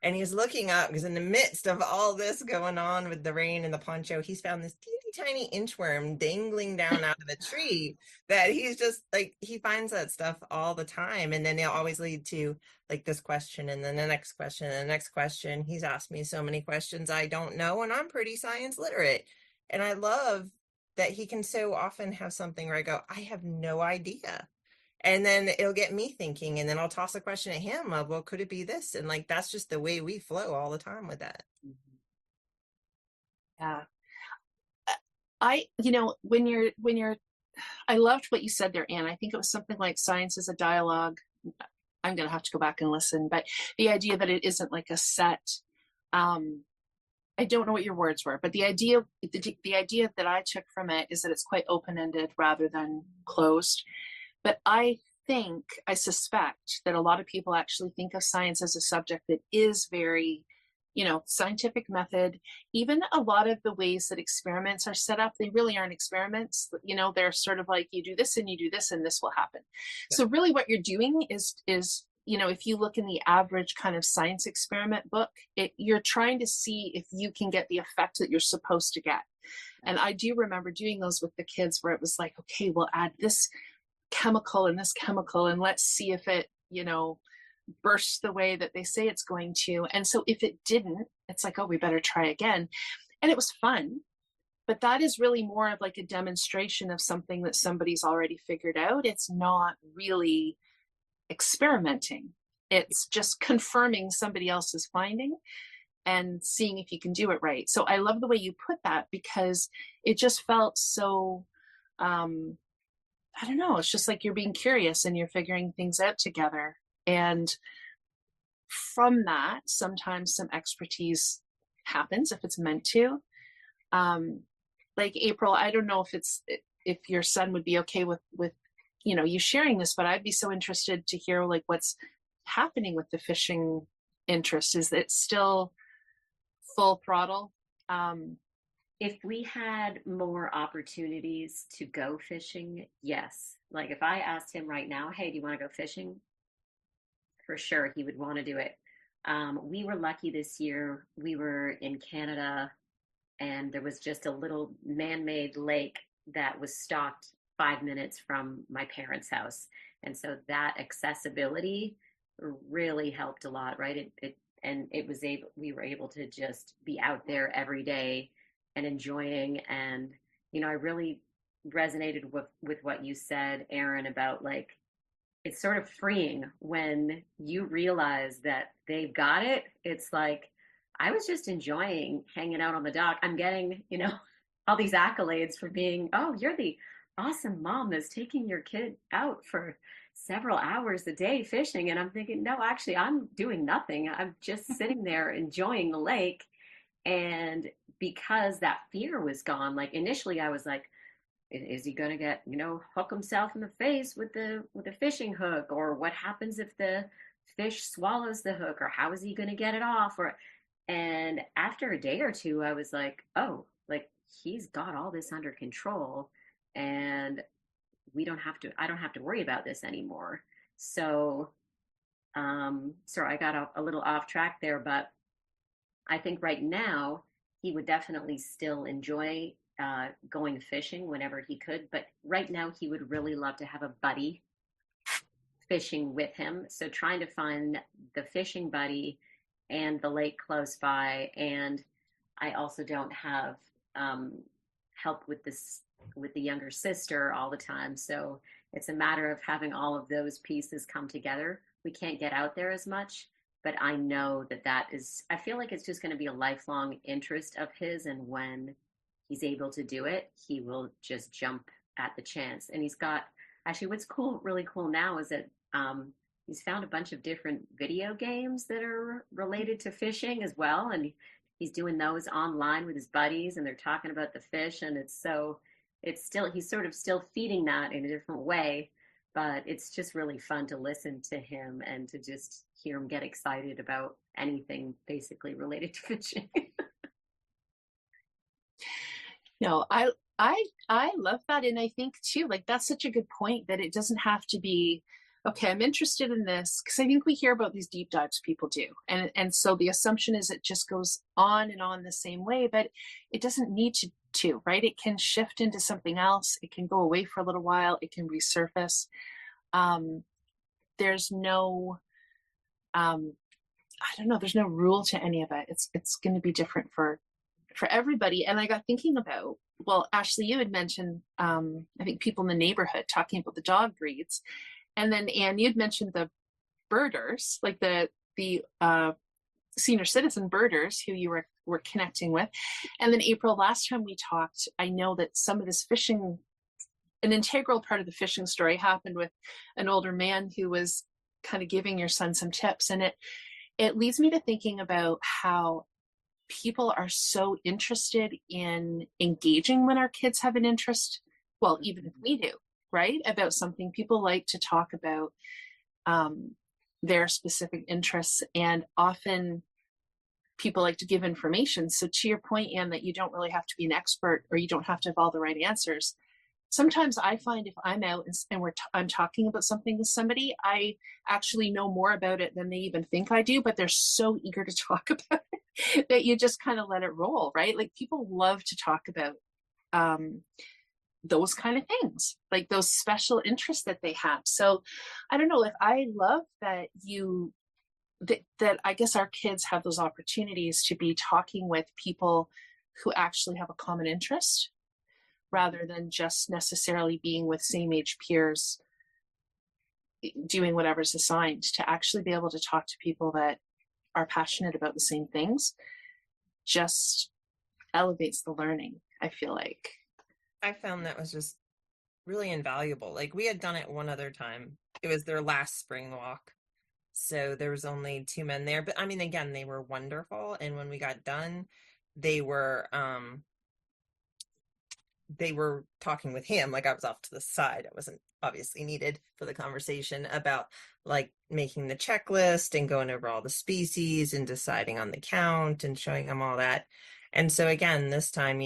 And he's looking up because in the midst of all this going on with the rain and the poncho, he's found this teeny tiny inchworm dangling down out of a tree that he's just like, he finds that stuff all the time. And then it'll always lead to like this question and then the next question and the next question. He's asked me so many questions I don't know, and I'm pretty science literate. And I love that he can so often have something where I go, I have no idea. And then it'll get me thinking, and then I'll toss a question at him of, well, could it be this? And like, that's just the way we flow all the time with that. Yeah. I loved what you said there, Anne. I think it was something like science is a dialogue. I'm going to have to go back and listen, but the idea that it isn't like a set, I don't know what your words were, but the idea that I took from it is that it's quite open-ended rather than closed. But I suspect that a lot of people actually think of science as a subject that is very, scientific method. Even a lot of the ways that experiments are set up, they really aren't experiments. They're sort of like, you do this and you do this and this will happen. Yeah. So really what you're doing is, if you look in the average kind of science experiment book, you're trying to see if you can get the effect that you're supposed to get. And I do remember doing those with the kids where it was like, okay, we'll add this chemical and this chemical and let's see if it bursts the way that they say it's going to. And so if it didn't, it's like, oh, we better try again. And it was fun, but that is really more of like a demonstration of something that somebody's already figured out. It's not really experimenting. It's just confirming somebody else's finding and seeing if you can do it right. So I love the way you put that, because it just felt so I don't know, it's just like you're being curious and you're figuring things out together. And from that, sometimes some expertise happens if it's meant to. Like April, I don't know if your son would be okay with you sharing this, but I'd be so interested to hear like what's happening with the fishing interest. Is it still full throttle? If we had more opportunities to go fishing, yes. Like if I asked him right now, hey, do you want to go fishing? For sure, he would want to do it. We were lucky this year. We were in Canada, and there was just a little man-made lake that was stocked 5 minutes from my parents' house. And so that accessibility really helped a lot, right? We were able to just be out there every day and enjoying. And, I really resonated with what you said, Erin, about like, it's sort of freeing when you realize that they've got it. It's like, I was just enjoying hanging out on the dock. I'm getting, all these accolades for being, oh, you're the awesome mom that's taking your kid out for several hours a day fishing. And I'm thinking, no, actually, I'm doing nothing. I'm just sitting there enjoying the lake. And because that fear was gone, like initially I was like, is he going to get, hook himself in the face with the fishing hook? Or what happens if the fish swallows the hook? Or how is he going to get it off? And after a day or two, I was like, oh, like he's got all this under control, and I don't have to worry about this anymore. So, sorry, I got a little off track there, but I think right now he would definitely still enjoy going fishing whenever he could. But right now he would really love to have a buddy fishing with him. So trying to find the fishing buddy and the lake close by. And I also don't have help with the younger sister all the time. So it's a matter of having all of those pieces come together. We can't get out there as much, but I know I feel like it's just going to be a lifelong interest of his. And when he's able to do it, he will just jump at the chance. And actually what's really cool now is that he's found a bunch of different video games that are related to fishing as well. And he's doing those online with his buddies, and they're talking about the fish. And he's sort of still feeding that in a different way, but it's just really fun to listen to him and to just hear him get excited about anything basically related to fishing. I love that. And I think too, like that's such a good point that it doesn't have to be, okay, I'm interested in this. Cause I think we hear about these deep dives people do. And so the assumption is it just goes on and on the same way, but it doesn't need to, right? It can shift into something else. It can go away for a little while. It can resurface. Um, there's no, I don't know, there's no rule to any of it. It's going to be different for everybody. And I got thinking about, well, Ashley, you had mentioned, I think people in the neighborhood talking about the dog breeds. And then Anne, you'd mentioned the birders, like the senior citizen birders who you were connecting with. And then April, last time we talked, I know that some of this fishing, an integral part of the fishing story happened with an older man who was kind of giving your son some tips. And it leads me to thinking about how people are so interested in engaging when our kids have an interest. Well, even if we do, right? About something, people like to talk about their specific interests, and often people like to give information. So to your point, Anne, that you don't really have to be an expert or you don't have to have all the right answers. Sometimes I find if I'm out and I'm talking about something with somebody, I actually know more about it than they even think I do, but they're so eager to talk about it that you just kind of let it roll, right? Like people love to talk about those kind of things, like those special interests that they have. So I don't know, if I love that that I guess our kids have those opportunities to be talking with people who actually have a common interest rather than just necessarily being with same age peers doing whatever's assigned, to actually be able to talk to people that are passionate about the same things just elevates the learning, I feel like. I found that was just really invaluable. Like we had done it one other time. It was their last spring walk. So there was only 2 men there, but I mean, again, they were wonderful. And when we got done, they were talking with him. Like I was off to the side. I wasn't obviously needed for the conversation about like making the checklist and going over all the species and deciding on the count and showing them all that. And so again, this time,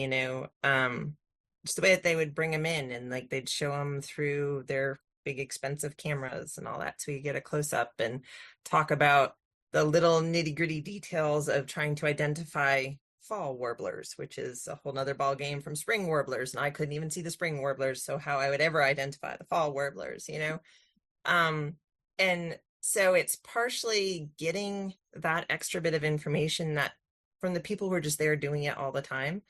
just the way that they would bring them in and like they'd show them through their big expensive cameras and all that, so you get a close-up and talk about the little nitty-gritty details of trying to identify fall warblers, which is a whole nother ball game from spring warblers, and I couldn't even see the spring warblers, so how I would ever identify the fall warblers, and so it's partially getting that extra bit of information that from the people who are just there doing it all the time,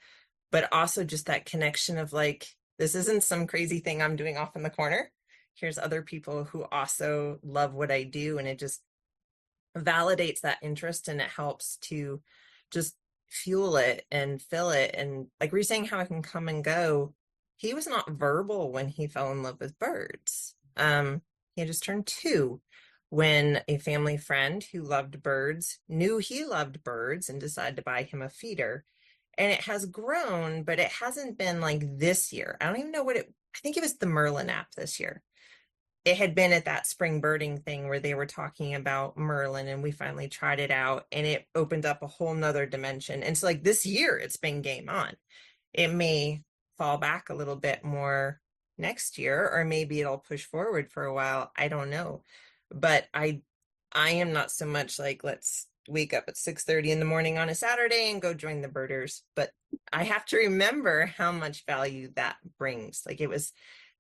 but also just that connection of like, this isn't some crazy thing I'm doing off in the corner. Here's other people who also love what I do, and it just validates that interest, and it helps to just fuel it and fill it. And like we're saying, how it can come and go. He was not verbal when he fell in love with birds. He just turned 2 when a family friend who loved birds knew he loved birds and decided to buy him a feeder. And it has grown, but it hasn't been like this year. I don't even know I think it was the Merlin app this year. It had been at that spring birding thing where they were talking about Merlin, and we finally tried it out, and it opened up a whole nother dimension. And so like this year it's been game on. It may fall back a little bit more next year, or maybe it'll push forward for a while. I don't know. But I am not so much like, let's wake up at 6:30 in the morning on a Saturday and go join the birders. But I have to remember how much value that brings. Like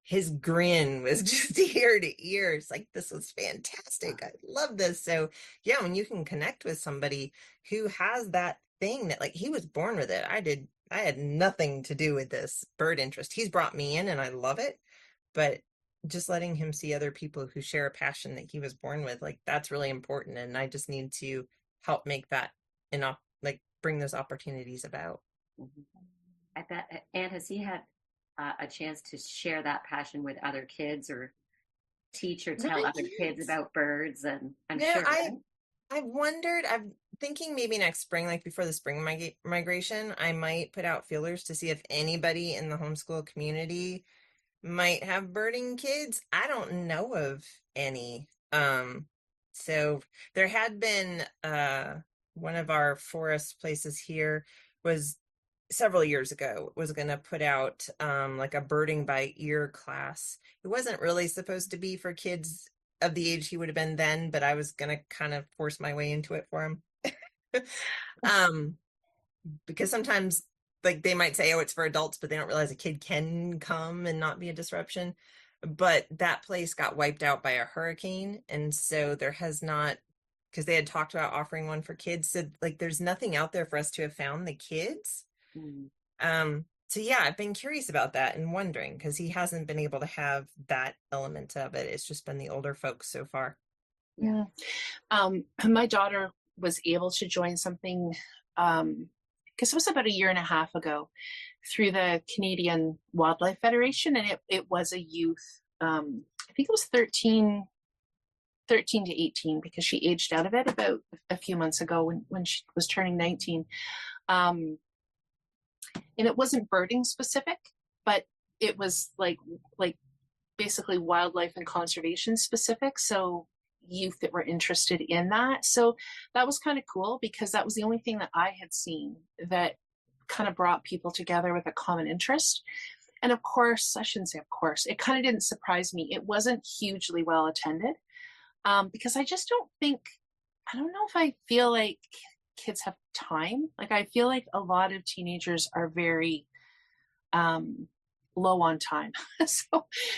his grin was just ear to ear. It's like, this was fantastic. I love this. So yeah, when you can connect with somebody who has that thing that like he was born with it. I had nothing to do with this bird interest. He's brought me in and I love it. But just letting him see other people who share a passion that he was born with, like that's really important. And I just need to help make that enough, like bring those opportunities about. I bet. And has he had a chance to share that passion with other kids or teach or tell other kids about birds? And I'm sure. I wondered, I'm thinking maybe next spring, like before the spring migration, I might put out feelers to see if anybody in the homeschool community might have birding kids. I don't know of any. So there had been one of our forest places here was several years ago was going to put out like a birding by ear class. It wasn't really supposed to be for kids of the age he would have been then, but I was going to kind of force my way into it for him. Because sometimes like they might say, oh, it's for adults, but they don't realize a kid can come and not be a disruption. But that place got wiped out by a hurricane. And so there has not, because they had talked about offering one for kids. So like there's nothing out there for us to have found the kids. So yeah, I've been curious about that and wondering, because he hasn't been able to have that element of it. It's just been the older folks so far. Yeah. My daughter was able to join something because it was about a year and a half ago through the Canadian Wildlife Federation, and it was a youth. I think it was 13 to 18, because she aged out of it about a few months ago when she was turning 19. And it wasn't birding specific, but it was like basically wildlife and conservation specific. So youth that were interested in that. So that was kind of cool, because that was the only thing that I had seen that kind of brought people together with a common interest. And of course, I shouldn't say of course, it kind of didn't surprise me. It wasn't hugely well attended, because I just I don't know if I feel like kids have time. Like I feel like a lot of teenagers are very low on time.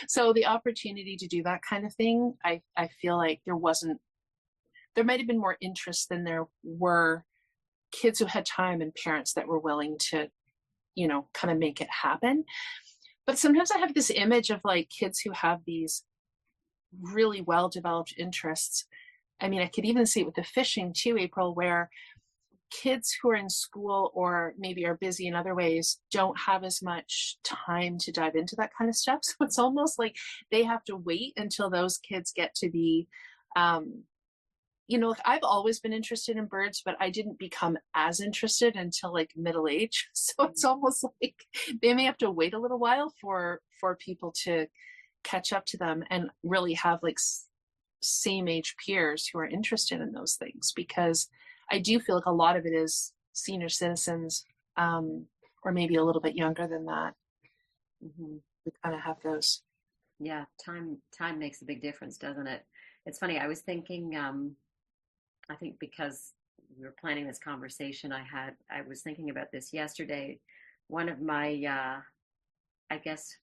so the opportunity to do that kind of thing, I feel like there might have been more interest than there were kids who had time and parents that were willing to, kind of make it happen. But sometimes I have this image of like kids who have these really well developed interests. I mean, I could even see it with the fishing too, April, where kids who are in school or maybe are busy in other ways don't have as much time to dive into that kind of stuff. So it's almost like they have to wait until those kids get to be, I've always been interested in birds, but I didn't become as interested until like middle age. So it's almost like they may have to wait a little while for people to catch up to them and really have like same age peers who are interested in those things, because I do feel like a lot of it is senior citizens, or maybe a little bit younger than that. We kind of have those. Yeah, time makes a big difference, doesn't it? It's funny. I was thinking, I think because we were planning this conversation, I was thinking about this yesterday. One of my, I guess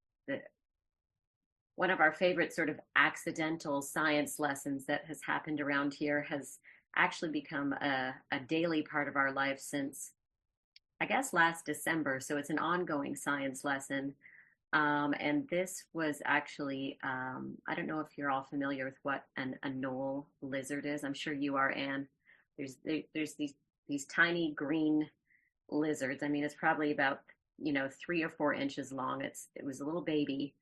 one of our favorite sort of accidental science lessons that has happened around here has actually become a daily part of our life since, I guess, last December. So it's an ongoing science lesson. And this was actually, I don't know if you're all familiar with what a knoll lizard is. I'm sure you are, Anne. There's these tiny green lizards. I mean, it's probably about, 3 or 4 inches long. It was a little baby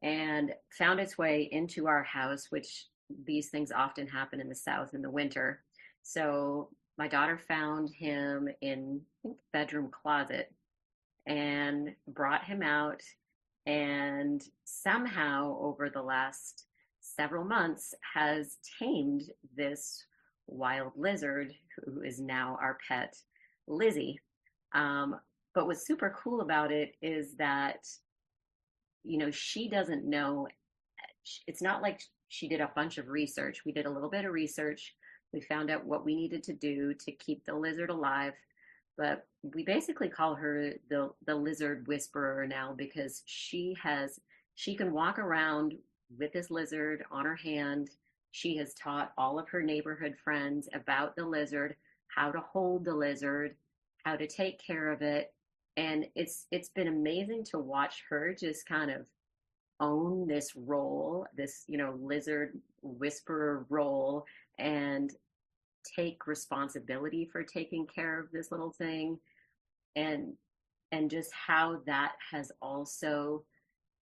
and found its way into our house, which these things often happen in the South in the winter. So my daughter found him in, I think, the bedroom closet and brought him out, and somehow over the last several months has tamed this wild lizard who is now our pet, Lizzie. But what's super cool about it is that, she doesn't know. It's not like she did a bunch of research. We did a little bit of research. We found out what we needed to do to keep the lizard alive. But we basically call her the lizard whisperer now, because she can walk around with this lizard on her hand. She has taught all of her neighborhood friends about the lizard, how to hold the lizard, how to take care of it. And it's been amazing to watch her just kind of own this role, this, lizard whisperer role, and take responsibility for taking care of this little thing, and just how that has also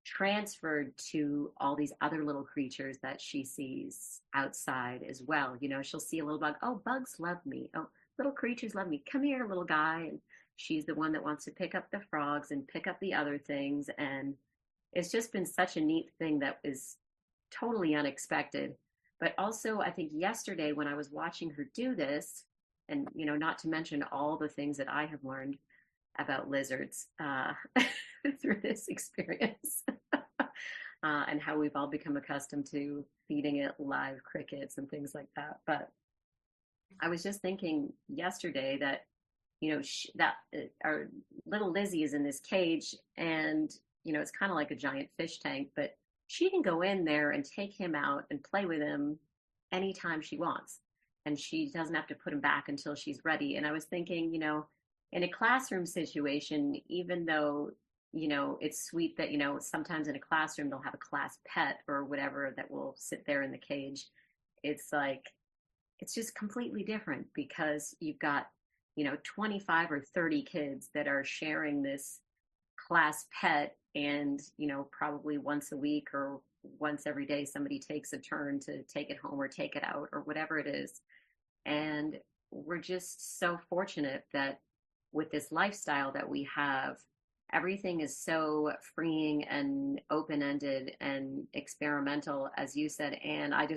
transferred to all these other little creatures that she sees outside as well. She'll see a little bug. Oh, bugs love me. Oh, little creatures love me. Come here, little guy. And she's the one that wants to pick up the frogs and pick up the other things. And it's just been such a neat thing that is totally unexpected. But also, I think yesterday when I was watching her do this, and, not to mention all the things that I have learned, about lizards through this experience. And how we've all become accustomed to feeding it live crickets and things like that. But I was just thinking yesterday that, our little Lizzie is in this cage, and, it's kind of like a giant fish tank, but she can go in there and take him out and play with him anytime she wants. And she doesn't have to put him back until she's ready. And I was thinking, in a classroom situation, even though it's sweet that, sometimes in a classroom they'll have a class pet or whatever that will sit there in the cage. It's like, it's just completely different because you've got, 25 or 30 kids that are sharing this class pet. And, probably once a week or once every day, somebody takes a turn to take it home or take it out or whatever it is. And we're just so fortunate that with this lifestyle that we have, everything is so freeing and open-ended and experimental, as you said. And I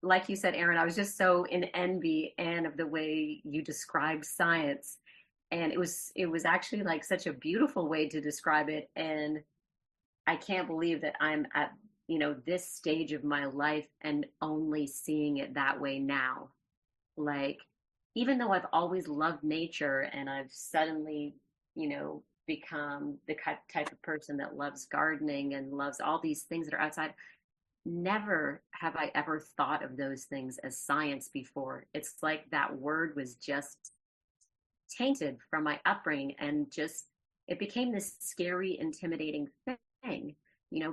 like you said, Aaron, I was just so in envy, and of the way you described science. And it was actually like such a beautiful way to describe it. And I can't believe that I'm at, this stage of my life and only seeing it that way now. Like, even though I've always loved nature and I've suddenly, become the type of person that loves gardening and loves all these things that are outside, never have I ever thought of those things as science before. It's like that word was just tainted from my upbringing, and just it became this scary, intimidating thing.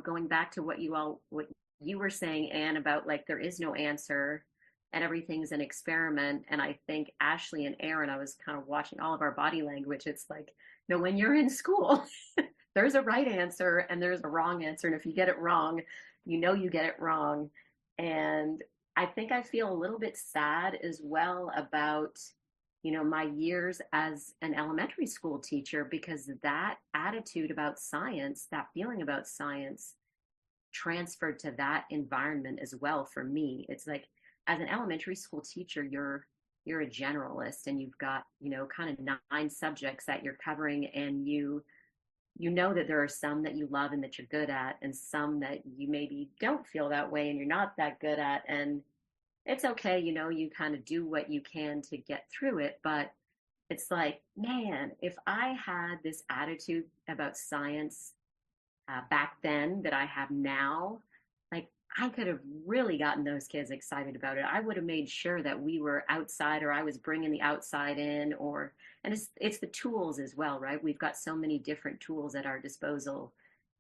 Going back to what you were saying, Anne, about like there is no answer and everything's an experiment. And I think Ashley and Aaron, I was kind of watching all of our body language. It's like, when you're in school, there's a right answer and there's a wrong answer. And if you get it wrong, you get it wrong. And I think I feel a little bit sad as well about, my years as an elementary school teacher, because that attitude about science, that feeling about science transferred to that environment as well for me. It's like, as an elementary school teacher, you're a generalist, and you've got, kind of 9 subjects that you're covering, and you know that there are some that you love and that you're good at, and some that you maybe don't feel that way and you're not that good at. And it's okay, you kind of do what you can to get through it. But it's like, man, if I had this attitude about science back then that I have now, like, I could have really gotten those kids excited about it. I would have made sure that we were outside, or I was bringing the outside in, and it's the tools as well, right? We've got so many different tools at our disposal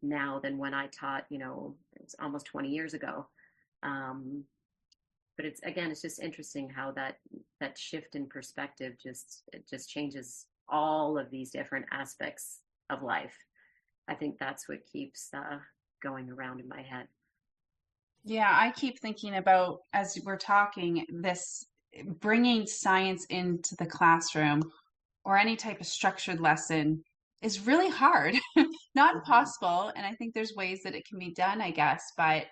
now than when I taught, it was almost 20 years ago. But it's just interesting how that shift in perspective just changes all of these different aspects of life. I think that's what keeps going around in my head. Yeah, I keep thinking about, as we're talking, this bringing science into the classroom or any type of structured lesson is really hard, not impossible. And I think there's ways that it can be done, I guess. But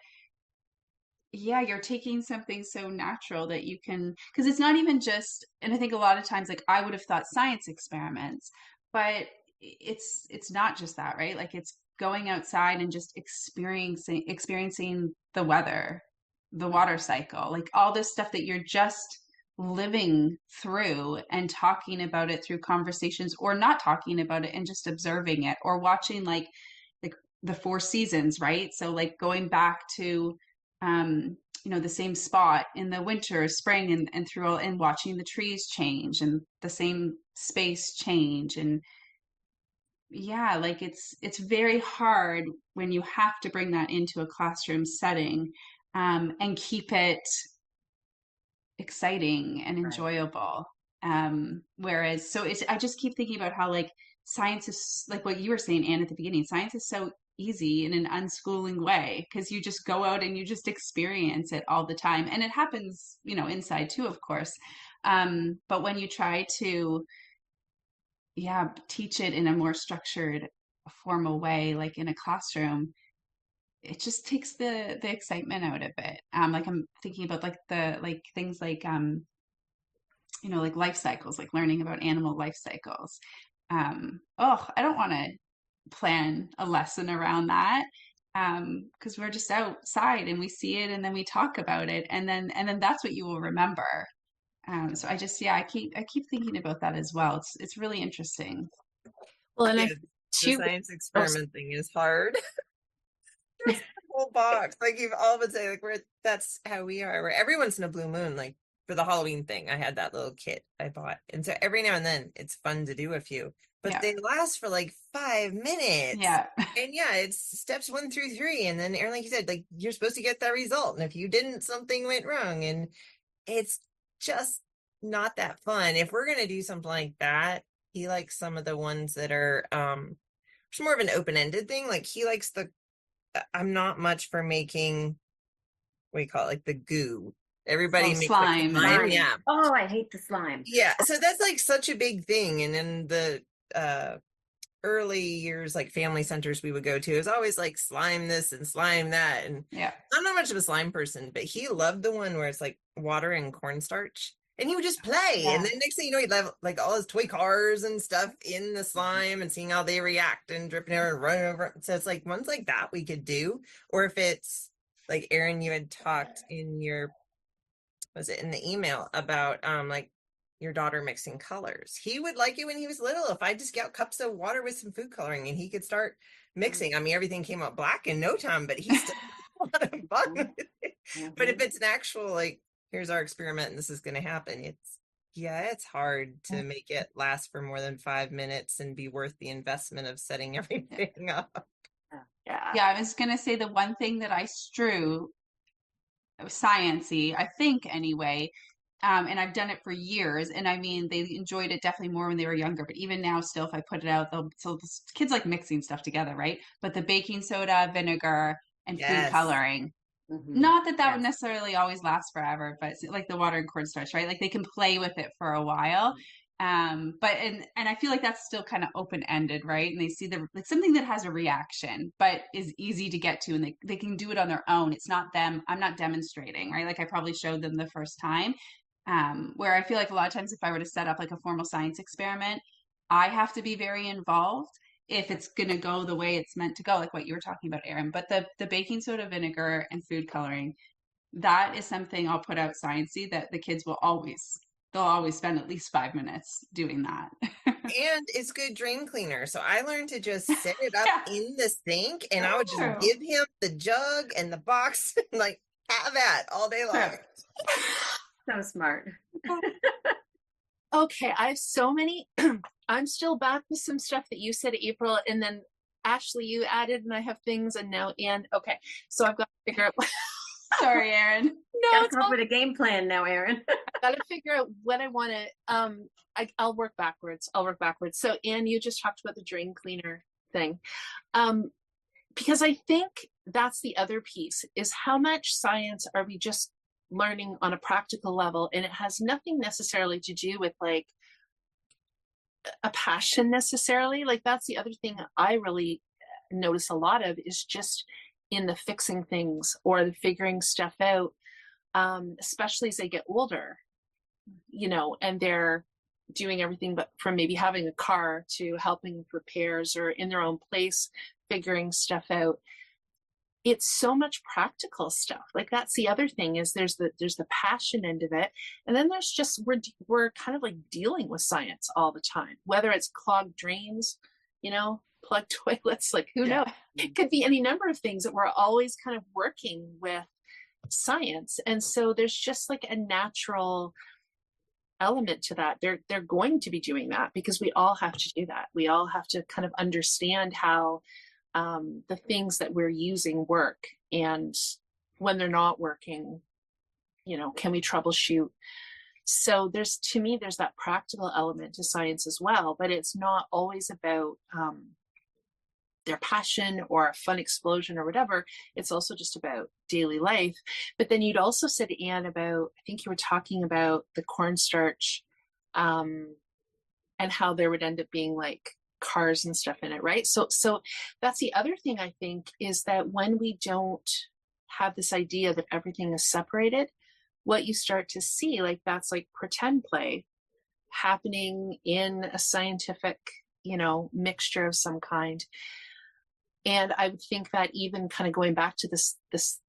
yeah, you're taking something so natural that you can, because it's not even just, and I think a lot of times, like, I would have thought science experiments, but it's not just that, right? Like, it's going outside and just experiencing the weather, the water cycle, like all this stuff that you're just living through and talking about it through conversations, or not talking about it and just observing it, or watching like the 4 seasons, right? So like going back to the same spot in the winter, spring, and through, and watching the trees change and the same space change. And yeah, like it's very hard when you have to bring that into a classroom setting, and keep it exciting and enjoyable. Whereas, so I just keep thinking about how, like, science is, like what you were saying, Anne, at the beginning, science is so easy in an unschooling way, because you just go out and you just experience it all the time. And it happens, inside too, of course. But when you try to, teach it in a more structured, formal way, like in a classroom, it just takes the excitement out of it. Like, I'm thinking about like things like like life cycles, like learning about animal life cycles. I don't want to plan a lesson around that, because we're just outside and we see it and then we talk about it, and then that's what you will remember. So I keep thinking about that as well. It's really interesting. Well, and Yeah, I the too. science experiment thing is hard. Just the whole box. Like you've all would say, like that's how we are. Where every once in a blue moon, like for the Halloween thing, I had that little kit I bought. And so every now and then it's fun to do a few. But Yeah. they last for like 5 minutes. Yeah. And yeah, it's steps 1 through 3. And then Aaron, like you said, like you're supposed to get that result. And if you didn't, something went wrong. And it's just not that fun. If we're gonna do something like that, he likes some of the ones that are it's more of an open-ended thing. Like he likes I'm not much for making, what do you call it, like the goo. Everybody makes like Slime. slime. Yeah. Oh, I hate the slime. Yeah. So that's like such a big thing. And in the early years, like family centers we would go to, it was always like slime this and slime that. And Yeah. I'm not much of a slime person, but he loved the one where it's like water and cornstarch. And he would just play. Yeah. And then next thing you know, he'd have like all his toy cars and stuff in the slime and seeing how they react and dripping over and running over. So it's like ones like that we could do. Or if it's like Aaron, you had talked in your, was it in the email about like your daughter mixing colors. He would like it when he was little. If I just get cups of water with some food coloring and he could start mixing. I mean, everything came out black in no time, but he still had a lot of fun with it. But if it's an actual, like, here's our experiment and this is going to happen, it's hard to make it last for more than 5 minutes and be worth the investment of setting everything up. Yeah, I was gonna say the one thing that I strew science-y, I think anyway, and I've done it for years, and I mean they enjoyed it definitely more when they were younger, but even now still if I put it out, kids like mixing stuff together, right? But the baking soda, vinegar, and food Yes. coloring. Mm-hmm. Not that Yes. would necessarily always last forever, but like the water and cornstarch, right? Like they can play with it for a while. But I feel like that's still kind of open-ended, right? And they see like something that has a reaction, but is easy to get to, and they can do it on their own. It's not them. I'm not demonstrating, right? Like I probably showed them the first time. Where I feel like a lot of times if I were to set up like a formal science experiment, I have to be very involved if it's going to go the way it's meant to go, like what you were talking about, Erin. But the baking soda, vinegar, and food coloring, that is something I'll put out sciencey that the kids will they'll always spend at least 5 minutes doing that. And it's good drain cleaner. So I learned to just set it up Yeah. in the sink and I would just True. give him the jug and the box and like have that all day long. So smart. Okay, I have so many. I'm still back with some stuff that you said, April, and then Ashley, you added, and I have things, and now Anne. Okay, so I've got to figure out. Sorry, Erin. No, Gotta it's come up all. with a game plan now, Erin. Got to figure out what I want to. I'll work backwards. So Anne, you just talked about the drain cleaner thing, because I think that's the other piece is how much science are we just learning on a practical level, and it has nothing necessarily to do with like a passion necessarily. Like that's the other thing I really notice a lot of is just in the fixing things or the figuring stuff out, especially as they get older, and they're doing everything but from maybe having a car to helping with repairs or in their own place figuring stuff out. It's so much practical stuff. Like that's the other thing is there's the passion end of it, and then there's just we're kind of like dealing with science all the time, whether it's clogged drains, plugged toilets, like who knows? It could be any number of things that we're always kind of working with science, and so there's just like a natural element to that. They're going to be doing that because we all have to do that. We all have to kind of understand how the things that we're using work, and when they're not working, can we troubleshoot? So there's that practical element to science as well, but it's not always about their passion or a fun explosion or whatever. It's also just about daily life. But then you'd also said, Anne, about, I think you were talking about the cornstarch and how there would end up being like cars and stuff in it, right? So that's the other thing I think is that when we don't have this idea that everything is separated, what you start to see, like that's like pretend play, happening in a scientific, mixture of some kind. And I would think that even kind of going back to this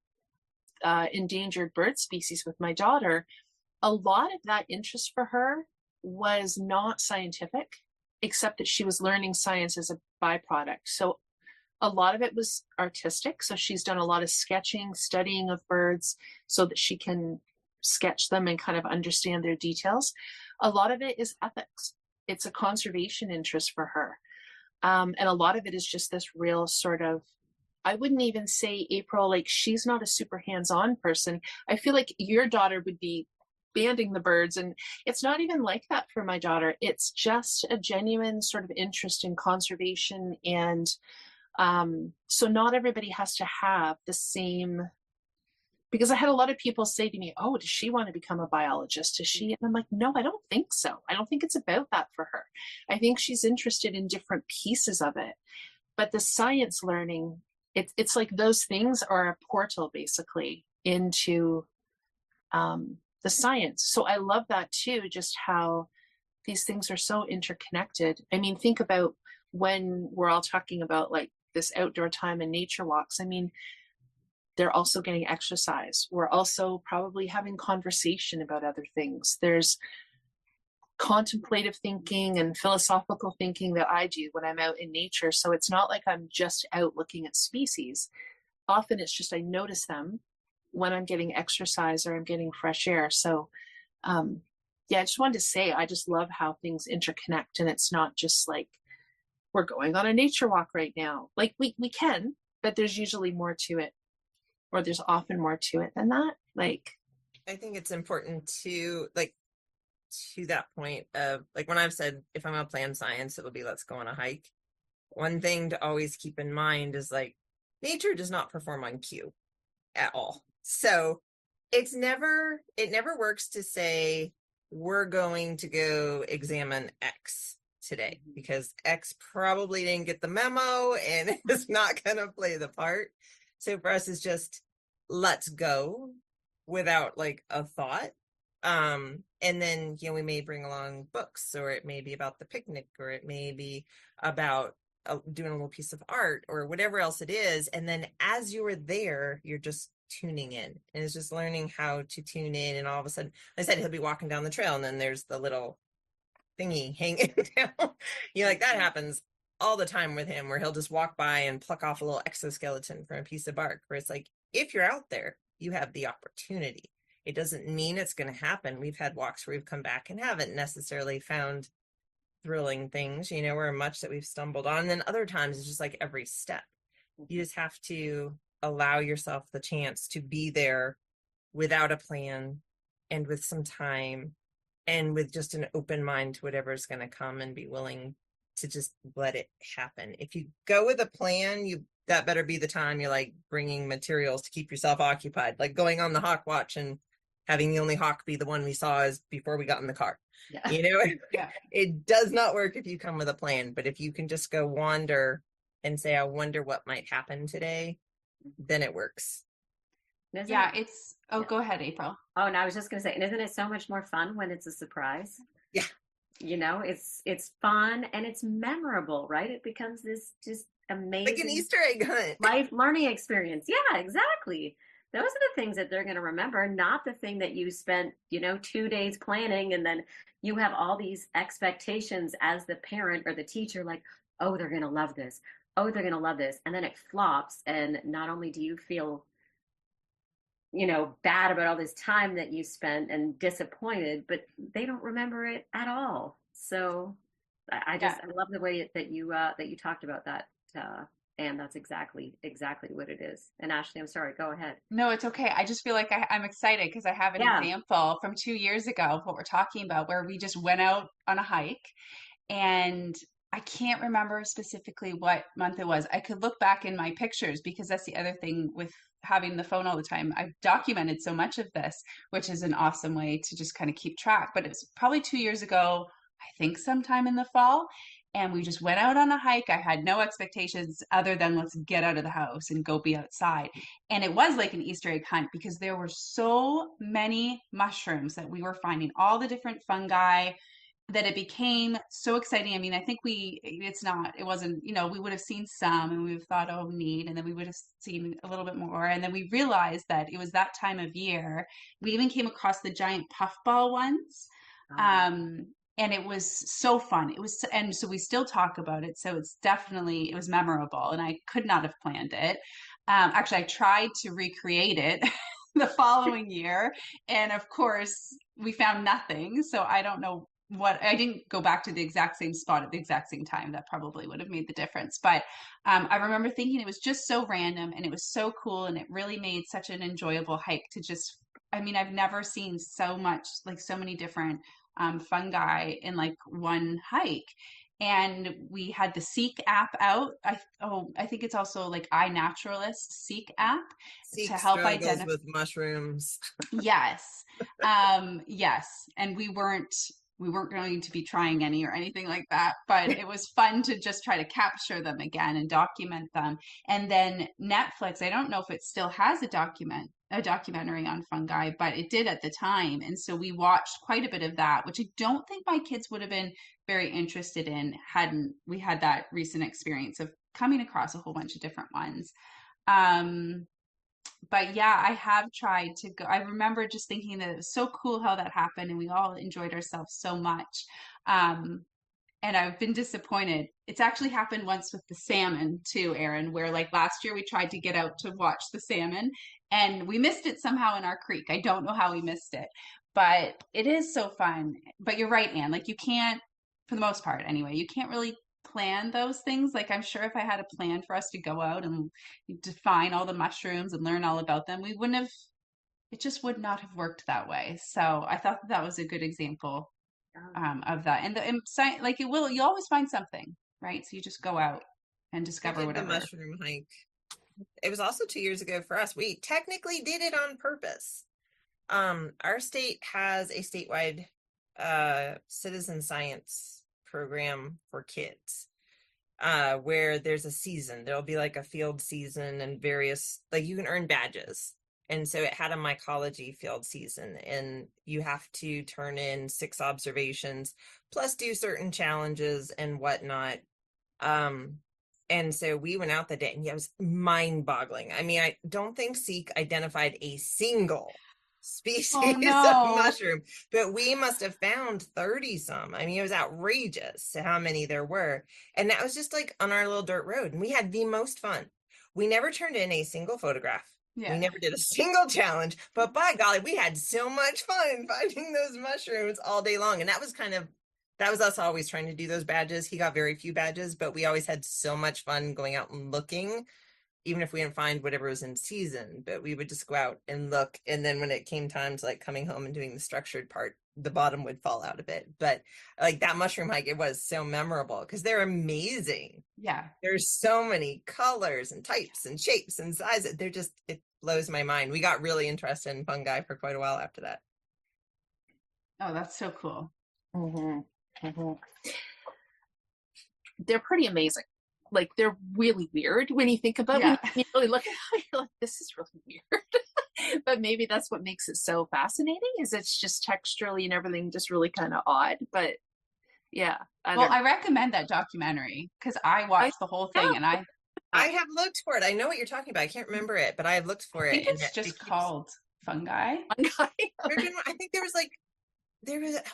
endangered bird species with my daughter, a lot of that interest for her was not scientific, except that she was learning science as a byproduct. So a lot of it was artistic. So she's done a lot of sketching, studying of birds so that she can sketch them and kind of understand their details. A lot of it is ethics. It's a conservation interest for her. And a lot of it is just this real sort of, I wouldn't even say, April, like she's not a super hands-on person. I feel like your daughter would be banding the birds, and it's not even like that for my daughter. It's just a genuine sort of interest in conservation. And so not everybody has to have the same, because I had a lot of people say to me, oh, does she want to become a biologist? Does she? And I'm like, no, I don't think so. I don't think it's about that for her. I think she's interested in different pieces of it. But the science learning, it's like those things are a portal basically into the science. So I love that too, just how these things are so interconnected. I mean, think about when we're all talking about like this outdoor time and nature walks. I mean, they're also getting exercise. We're also probably having conversation about other things. There's contemplative thinking and philosophical thinking that I do when I'm out in nature. So it's not like I'm just out looking at species. Often it's just I notice them when I'm getting exercise or I'm getting fresh air. So yeah, I just wanted to say, I just love how things interconnect, and it's not just like we're going on a nature walk right now. Like we can, but there's usually more to it, or there's often more to it than that. Like, I think it's important to to that point of like when I've said, if I'm going to plan science, it'll be let's go on a hike. One thing to always keep in mind is like nature does not perform on cue at all. So it never works to say we're going to go examine X today because X probably didn't get the memo and is not going to play the part. So for us, it's just let's go without like a thought. And then, we may bring along books, or it may be about the picnic, or it may be about doing a little piece of art or whatever else it is. And then as you're there, you're just tuning in, and it's just learning how to tune in. And all of a sudden, I said, he'll be walking down the trail and then there's the little thingy hanging down. Like that happens all the time with him, where he'll just walk by and pluck off a little exoskeleton from a piece of bark, where it's like, if you're out there, you have the opportunity. It doesn't mean it's going to happen. We've had walks where we've come back and haven't necessarily found thrilling things, or much that we've stumbled on. And then other times it's just like every step. You just have to allow yourself the chance to be there without a plan and with some time and with just an open mind to whatever's going to come, and be willing to just let it happen. If you go with a plan, that better be the time you're like bringing materials to keep yourself occupied, like going on the hawk watch and having the only hawk be the one we saw is before we got in the car. Yeah. Yeah. It does not work if you come with a plan, but if you can just go wander and say, I wonder what might happen today, then it works. Yeah, go ahead, April. Oh, no, I was just going to say, and isn't it so much more fun when it's a surprise? Yeah. It's fun and it's memorable, right? It becomes this just amazing, like an Easter egg hunt, life learning experience. Yeah, exactly. Those are the things that they're going to remember, not the thing that you spent, 2 days planning, and then you have all these expectations as the parent or the teacher, like, oh, they're going to love this. Oh, they're going to love this. And then it flops. And not only do you feel, bad about all this time that you spent and disappointed, but they don't remember it at all. So I love the way that you talked about that. And that's exactly what it is. And Ashley, I'm sorry, go ahead. No, it's okay. I just feel like I'm excited because I have an example from 2 years ago of what we're talking about, where we just went out on a hike, and I can't remember specifically what month it was. I could look back in my pictures, because that's the other thing with having the phone all the time. I've documented so much of this, which is an awesome way to just kind of keep track. But it's probably 2 years ago, I think sometime in the fall. And we just went out on a hike. I had no expectations other than let's get out of the house and go be outside. And it was like an Easter egg hunt, because there were so many mushrooms that we were finding, all the different fungi, that it became so exciting. I mean, I think it wasn't, we would have seen some and we've thought, oh, neat. And then we would have seen a little bit more. And then we realized that it was that time of year. We even came across the giant puffball ones. Um, and it was so fun. And so we still talk about it. So it was memorable and I could not have planned it. Actually, I tried to recreate it the following year. And of course, we found nothing. So I don't know I didn't go back to the exact same spot at the exact same time. That probably would have made the difference. But I remember thinking it was just so random and it was so cool. And it really made such an enjoyable hike I've never seen so much, like so many different fungi in like one hike. And we had the Seek app out. I think it's also like iNaturalist Seek app to Seek help struggles identify. with mushrooms. Yes. Yes. And we weren't going to be trying any or anything like that, but it was fun to just try to capture them again and document them. And then Netflix, I don't know if it still has a documentary on fungi, but it did at the time. And so we watched quite a bit of that, which I don't think my kids would have been very interested in hadn't we had that recent experience of coming across a whole bunch of different ones. But yeah, I have tried to go. I remember just thinking that it was so cool how that happened and we all enjoyed ourselves so much. And I've been disappointed. It's actually happened once with the salmon too, Erin, where like last year we tried to get out to watch the salmon and we missed it somehow in our creek. I don't know how we missed it, but it is so fun. But you're right, Anne, like you can't, for the most part anyway, you can't really plan those things. Like I'm sure if I had a plan for us to go out and define all the mushrooms and learn all about them, it just would not have worked that way. So I thought that was a good example of that. Like you always find something, right? So you just go out and We discover did the whatever. mushroom hike. It was also 2 years ago for us. We technically did it on purpose. Our state has a statewide citizen science program for kids, where there's a season. There'll be like a field season and various, like you can earn badges. And so it had a mycology field season, and you have to turn in 6 observations, plus do certain challenges and whatnot. And so we went out that day, and it was mind-boggling. I mean, I don't think Seek identified a single species Oh of no. mushroom, but we must have found 30 some. I mean, it was outrageous how many there were. And that was just like on our little dirt road. And we had the most fun. We never turned in a single photograph. Yeah. We never did a single challenge, but by golly, we had so much fun finding those mushrooms all day long. And that was us always trying to do those badges. He got very few badges, but we always had so much fun going out and looking, even if we didn't find whatever was in season, but we would just go out and look. And then when it came time to like coming home and doing the structured part, the bottom would fall out a bit. But like that mushroom hike, it was so memorable because they're amazing. Yeah. There's so many colors and types and shapes and sizes. It blows my mind. We got really interested in fungi for quite a while after that. Oh, that's so cool. Mm-hmm. Mm-hmm. They're pretty amazing. Like they're really weird when you think about Yeah. when you really look at it, you're like, this is really weird. But maybe that's what makes it so fascinating, is it's just texturally and everything just really kind of odd. But yeah. I recommend that documentary because I watched the whole thing and I have looked for it. I know what you're talking about. I can't remember it, but I have looked for it. I think it's just called fungi. I think there was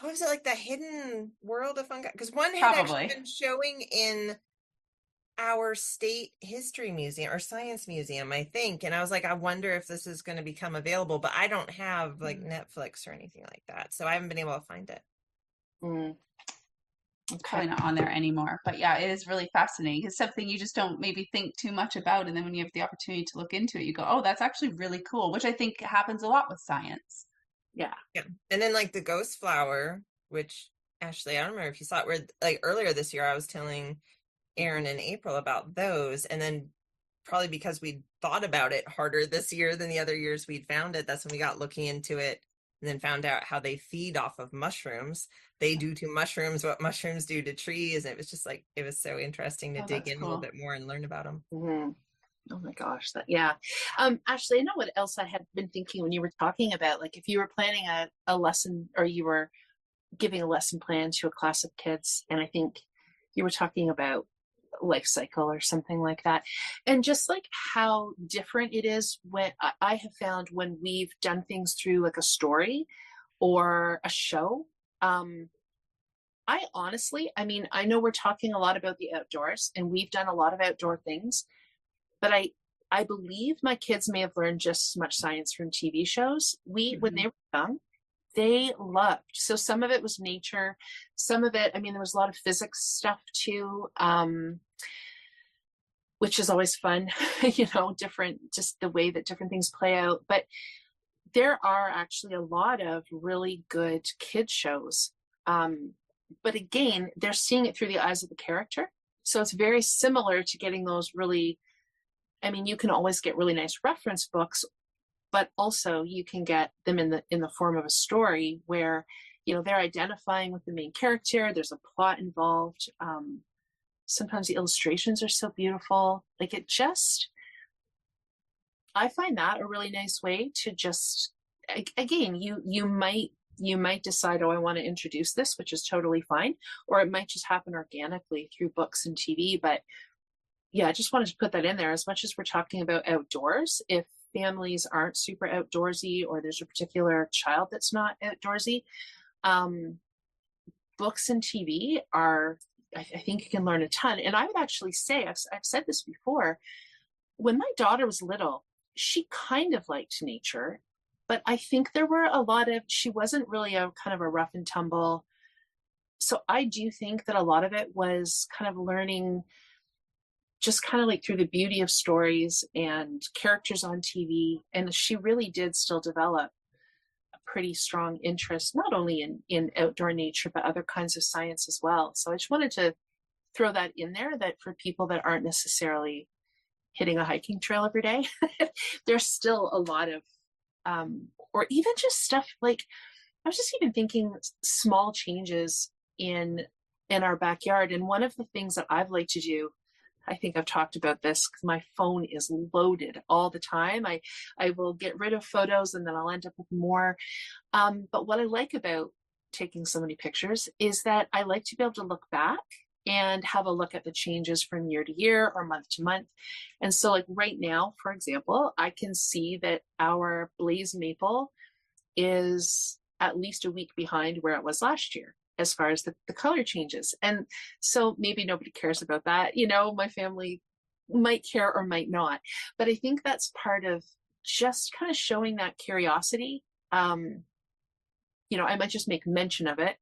what was it, like the hidden world of fungi? Because one had actually been showing in our state history museum or science museum, I think. And I was like, I wonder if this is going to become available, but I don't have like Netflix or anything like that. So I haven't been able to find it. It's probably not on there anymore. But yeah, it is really fascinating. It's something you just don't maybe think too much about. And then when you have the opportunity to look into it, you go, oh, that's actually really cool, which I think happens a lot with science. Yeah. And then like the ghost flower, which Ashley, I don't remember if you saw it, where like earlier this year I was telling Erin and April about those, and then probably because we thought about it harder this year than the other years we'd found it, that's when we got looking into it and then found out how they feed off of mushrooms. They do to mushrooms what mushrooms do to trees, and it was just like, it was so interesting to dig in a little bit more and learn about them. Mm-hmm. Oh my gosh, Ashley, I know what else I had been thinking when you were talking about, like if you were planning a lesson or you were giving a lesson plan to a class of kids. And I think you were talking about life cycle or something like that. And just like how different it is when I have found when we've done things through like a story or a show. I honestly, I mean, I know we're talking a lot about the outdoors and we've done a lot of outdoor things, but I believe my kids may have learned just as much science from TV shows. When they were young, they loved. So some of it was nature, some of it, I mean, there was a lot of physics stuff too, which is always fun, different, just the way that different things play out. But there are actually a lot of really good kid shows. But again, they're seeing it through the eyes of the character. So it's very similar to getting those really, I mean, you can always get really nice reference books, but also you can get them in the form of a story where, they're identifying with the main character. There's a plot involved. Sometimes the illustrations are so beautiful. Like I find that a really nice way to just, again, you might decide, oh, I want to introduce this, which is totally fine. Or it might just happen organically through books and TV. But yeah, I just wanted to put that in there. As much as we're talking about outdoors, if families aren't super outdoorsy or there's a particular child that's not outdoorsy, books and TV are, I think you can learn a ton. And I would actually say, I've said this before, when my daughter was little, she kind of liked nature, but I think there were a lot of, she wasn't really a kind of a rough and tumble. So I do think that a lot of it was kind of learning just kind of like through the beauty of stories and characters on TV. And she really did still develop a pretty strong interest, not only in outdoor nature, but other kinds of science as well. So I just wanted to throw that in there, that for people that aren't necessarily hitting a hiking trail every day, there's still a lot of, or even just stuff like, I was just even thinking small changes in our backyard. And one of the things that I've liked to do, I think I've talked about this because my phone is loaded all the time. I will get rid of photos and then I'll end up with more. But what I like about taking so many pictures is that I like to be able to look back and have a look at the changes from year to year or month to month. And so like right now, for example, I can see that our blaze maple is at least a week behind where it was last year as far as the color changes. And so maybe nobody cares about that. My family might care or might not, but I think that's part of just kind of showing that curiosity. I might just make mention of it.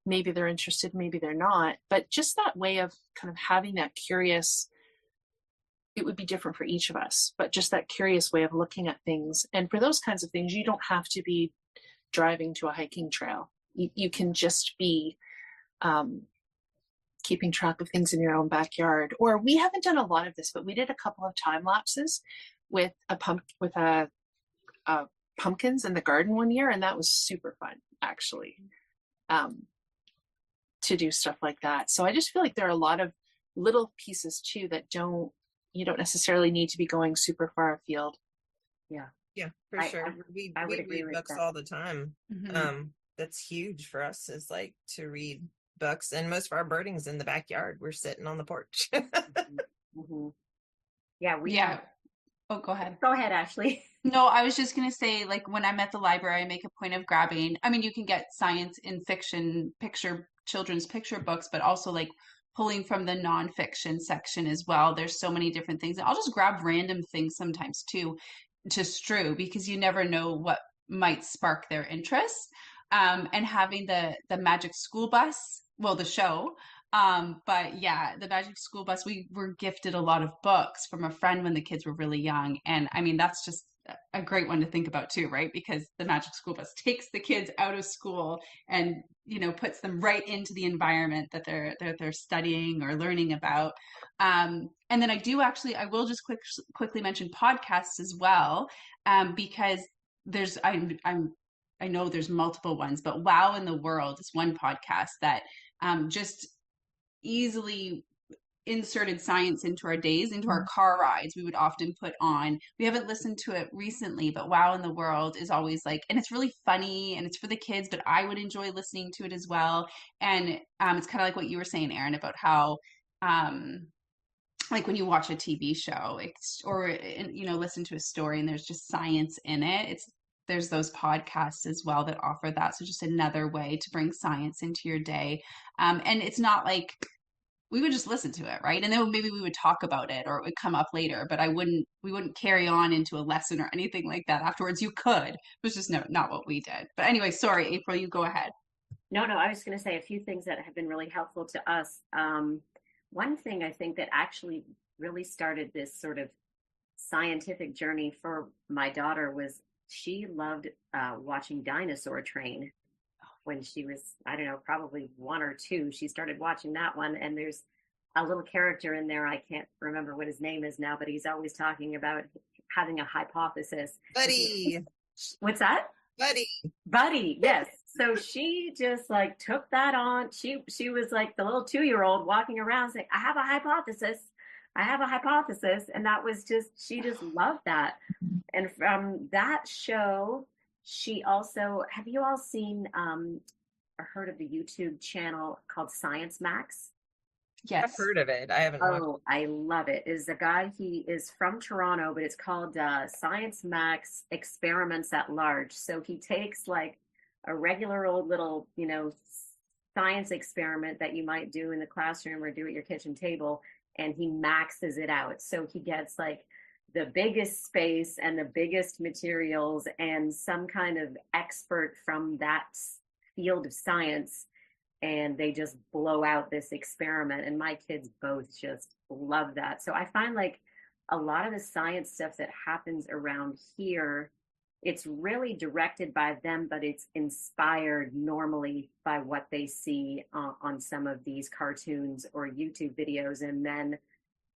Maybe they're interested, maybe they're not, but just that way of kind of having that curious, it would be different for each of us, but just that curious way of looking at things. And for those kinds of things, you don't have to be driving to a hiking trail. You can just be keeping track of things in your own backyard. Or we haven't done a lot of this, but we did a couple of time lapses with pumpkins in the garden one year, and that was super fun, actually, to do stuff like that. So I just feel like there are a lot of little pieces too that you don't necessarily need to be going super far afield. Yeah, for sure. We read books all the time. That's huge for us, is like to read books, and most of our birding's in the backyard. We're sitting on the porch. Yeah. Oh, go ahead. Go ahead, Ashley. No, I was just going to say, like, when I'm at the library, I make a point of grabbing, I mean, you can get science in fiction, children's picture books, but also like pulling from the nonfiction section as well. There's so many different things. And I'll just grab random things sometimes too, to strew, because you never know what might spark their interest. And having the Magic School Bus, well, the show, but yeah, the Magic School Bus, we were gifted a lot of books from a friend when the kids were really young. And I mean, that's just a great one to think about too, right? Because the Magic School Bus takes the kids out of school and, puts them right into the environment that they're studying or learning about. And then I will just quickly mention podcasts as well, because I know there's multiple ones, but Wow in the World is one podcast that just easily inserted science into our days, into our car rides. We would often put on, we haven't listened to it recently, but Wow in the World is always like, and it's really funny and it's for the kids, but I would enjoy listening to it as well. And it's kind of like what you were saying, Erin, about how like when you watch a TV show, or listen to a story and there's just science in it. There's those podcasts as well that offer that. So just another way to bring science into your day. And it's not like we would just listen to it, right? And then maybe we would talk about it, or it would come up later, but we wouldn't carry on into a lesson or anything like that afterwards. You could, it was just not what we did. But anyway, sorry, April, you go ahead. No, I was going to say a few things that have been really helpful to us. One thing I think that actually really started this sort of scientific journey for my daughter was she loved watching Dinosaur Train when she was, I don't know, probably 1 or 2. She started watching that one, and there's a little character in there. I can't remember what his name is now, but he's always talking about having a hypothesis. Buddy. What's that? Buddy, yes. So she just like took that on. She was like the little 2-year-old walking around saying, I have a hypothesis. I have a hypothesis. And that was she just loved that. And from that show, she also, have you all seen or heard of the YouTube channel called Science Max? Yes. I've heard of it. I haven't watched it. I love it. Is a guy, he is from Toronto, but it's called Science Max Experiments at Large. So he takes like a regular old little, science experiment that you might do in the classroom or do at your kitchen table, and he maxes it out. So he gets like the biggest space and the biggest materials and some kind of expert from that field of science, and they just blow out this experiment. And my kids both just love that. So I find like a lot of the science stuff that happens around here, it's really directed by them, but it's inspired normally by what they see on some of these cartoons or YouTube videos. And then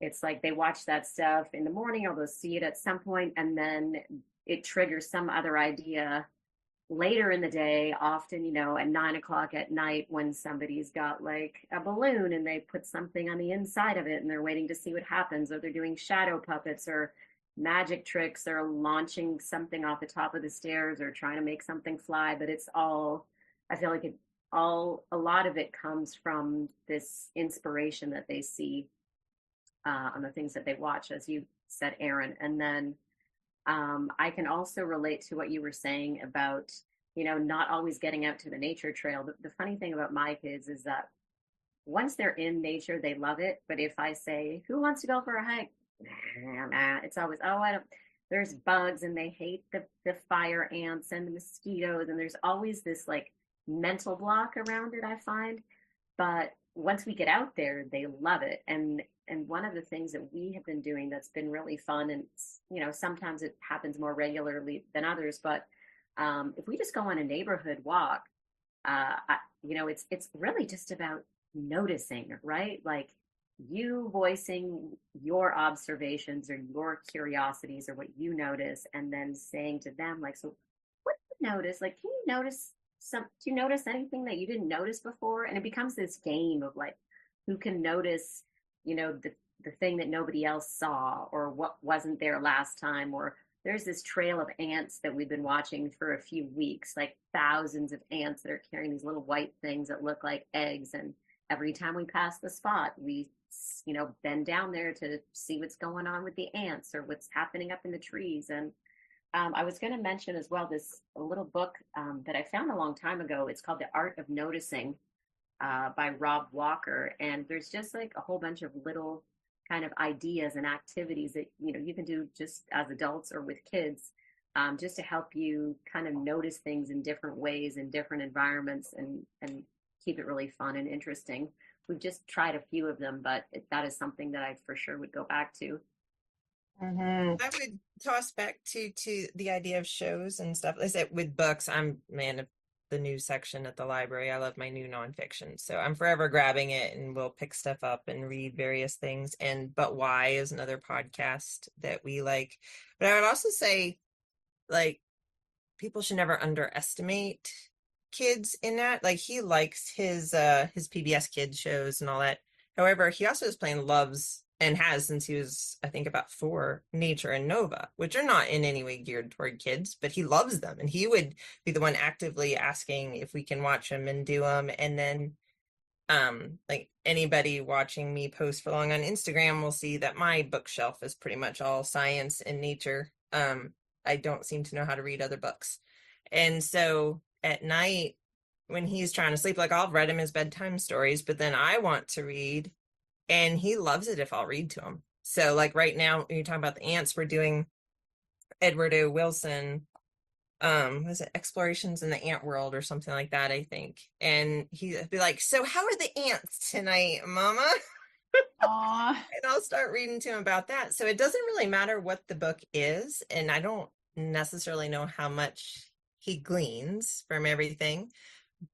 it's like they watch that stuff in the morning, or they'll see it at some point, and then it triggers some other idea later in the day, often, at 9 o'clock at night, when somebody's got like a balloon and they put something on the inside of it and they're waiting to see what happens, or they're doing shadow puppets or magic tricks, or launching something off the top of the stairs, or trying to make something fly. But it's all, I feel like a lot of it comes from this inspiration that they see on the things that they watch, as you said, Erin. And then I can also relate to what you were saying about, not always getting out to the nature trail. The funny thing about my kids is that once they're in nature, they love it. But if I say, who wants to go for a hike? Nah, it's always, I don't, there's bugs, and they hate the fire ants and the mosquitoes. And there's always this like mental block around it, I find. But once we get out there, they love it. And one of the things that we have been doing that's been really fun, and sometimes it happens more regularly than others, but if we just go on a neighborhood walk, it's really just about noticing, right? Like you voicing your observations or your curiosities or what you notice, and then saying to them, like, so what do you notice? Like, can you notice do you notice anything that you didn't notice before? And it becomes this game of like, who can notice, the thing that nobody else saw, or what wasn't there last time. Or there's this trail of ants that we've been watching for a few weeks, like thousands of ants that are carrying these little white things that look like eggs. And every time we pass the spot, we, bend down there to see what's going on with the ants or what's happening up in the trees. And I was going to mention as well this little book that I found a long time ago. It's called The Art of Noticing by Rob Walker. And there's just like a whole bunch of little kind of ideas and activities that, you can do just as adults or with kids, just to help you kind of notice things in different ways, in different environments, and keep it really fun and interesting. We've just tried a few of them, but that is something that I for sure would go back to. I would toss back to the idea of shows and stuff. Like I said, with books, I'm man of the news section at the library. I love my new nonfiction, so I'm forever grabbing it, and we'll pick stuff up and read various things. And But Why is another podcast that we like. But I would also say, like, people should never underestimate kids in that. Like, he likes his PBS kids shows and all that. However, he also is playing loves and has since he was, I think, about 4, Nature and Nova, which are not in any way geared toward kids, but he loves them. And he would be the one actively asking if we can watch them and do them. And then like anybody watching me post for long on Instagram will see that my bookshelf is pretty much all science and nature. I don't seem to know how to read other books. And so at night when he's trying to sleep, like I'll read him his bedtime stories, but then I want to read and he loves it if I'll read to him. So like right now, when you're talking about the ants, we're doing Edward O. Wilson, was it Explorations in the Ant World or something like that, I think. And he'd be like, so how are the ants tonight, Mama? Aw. And I'll start reading to him about that. So it doesn't really matter what the book is, and I don't necessarily know how much he gleans from everything,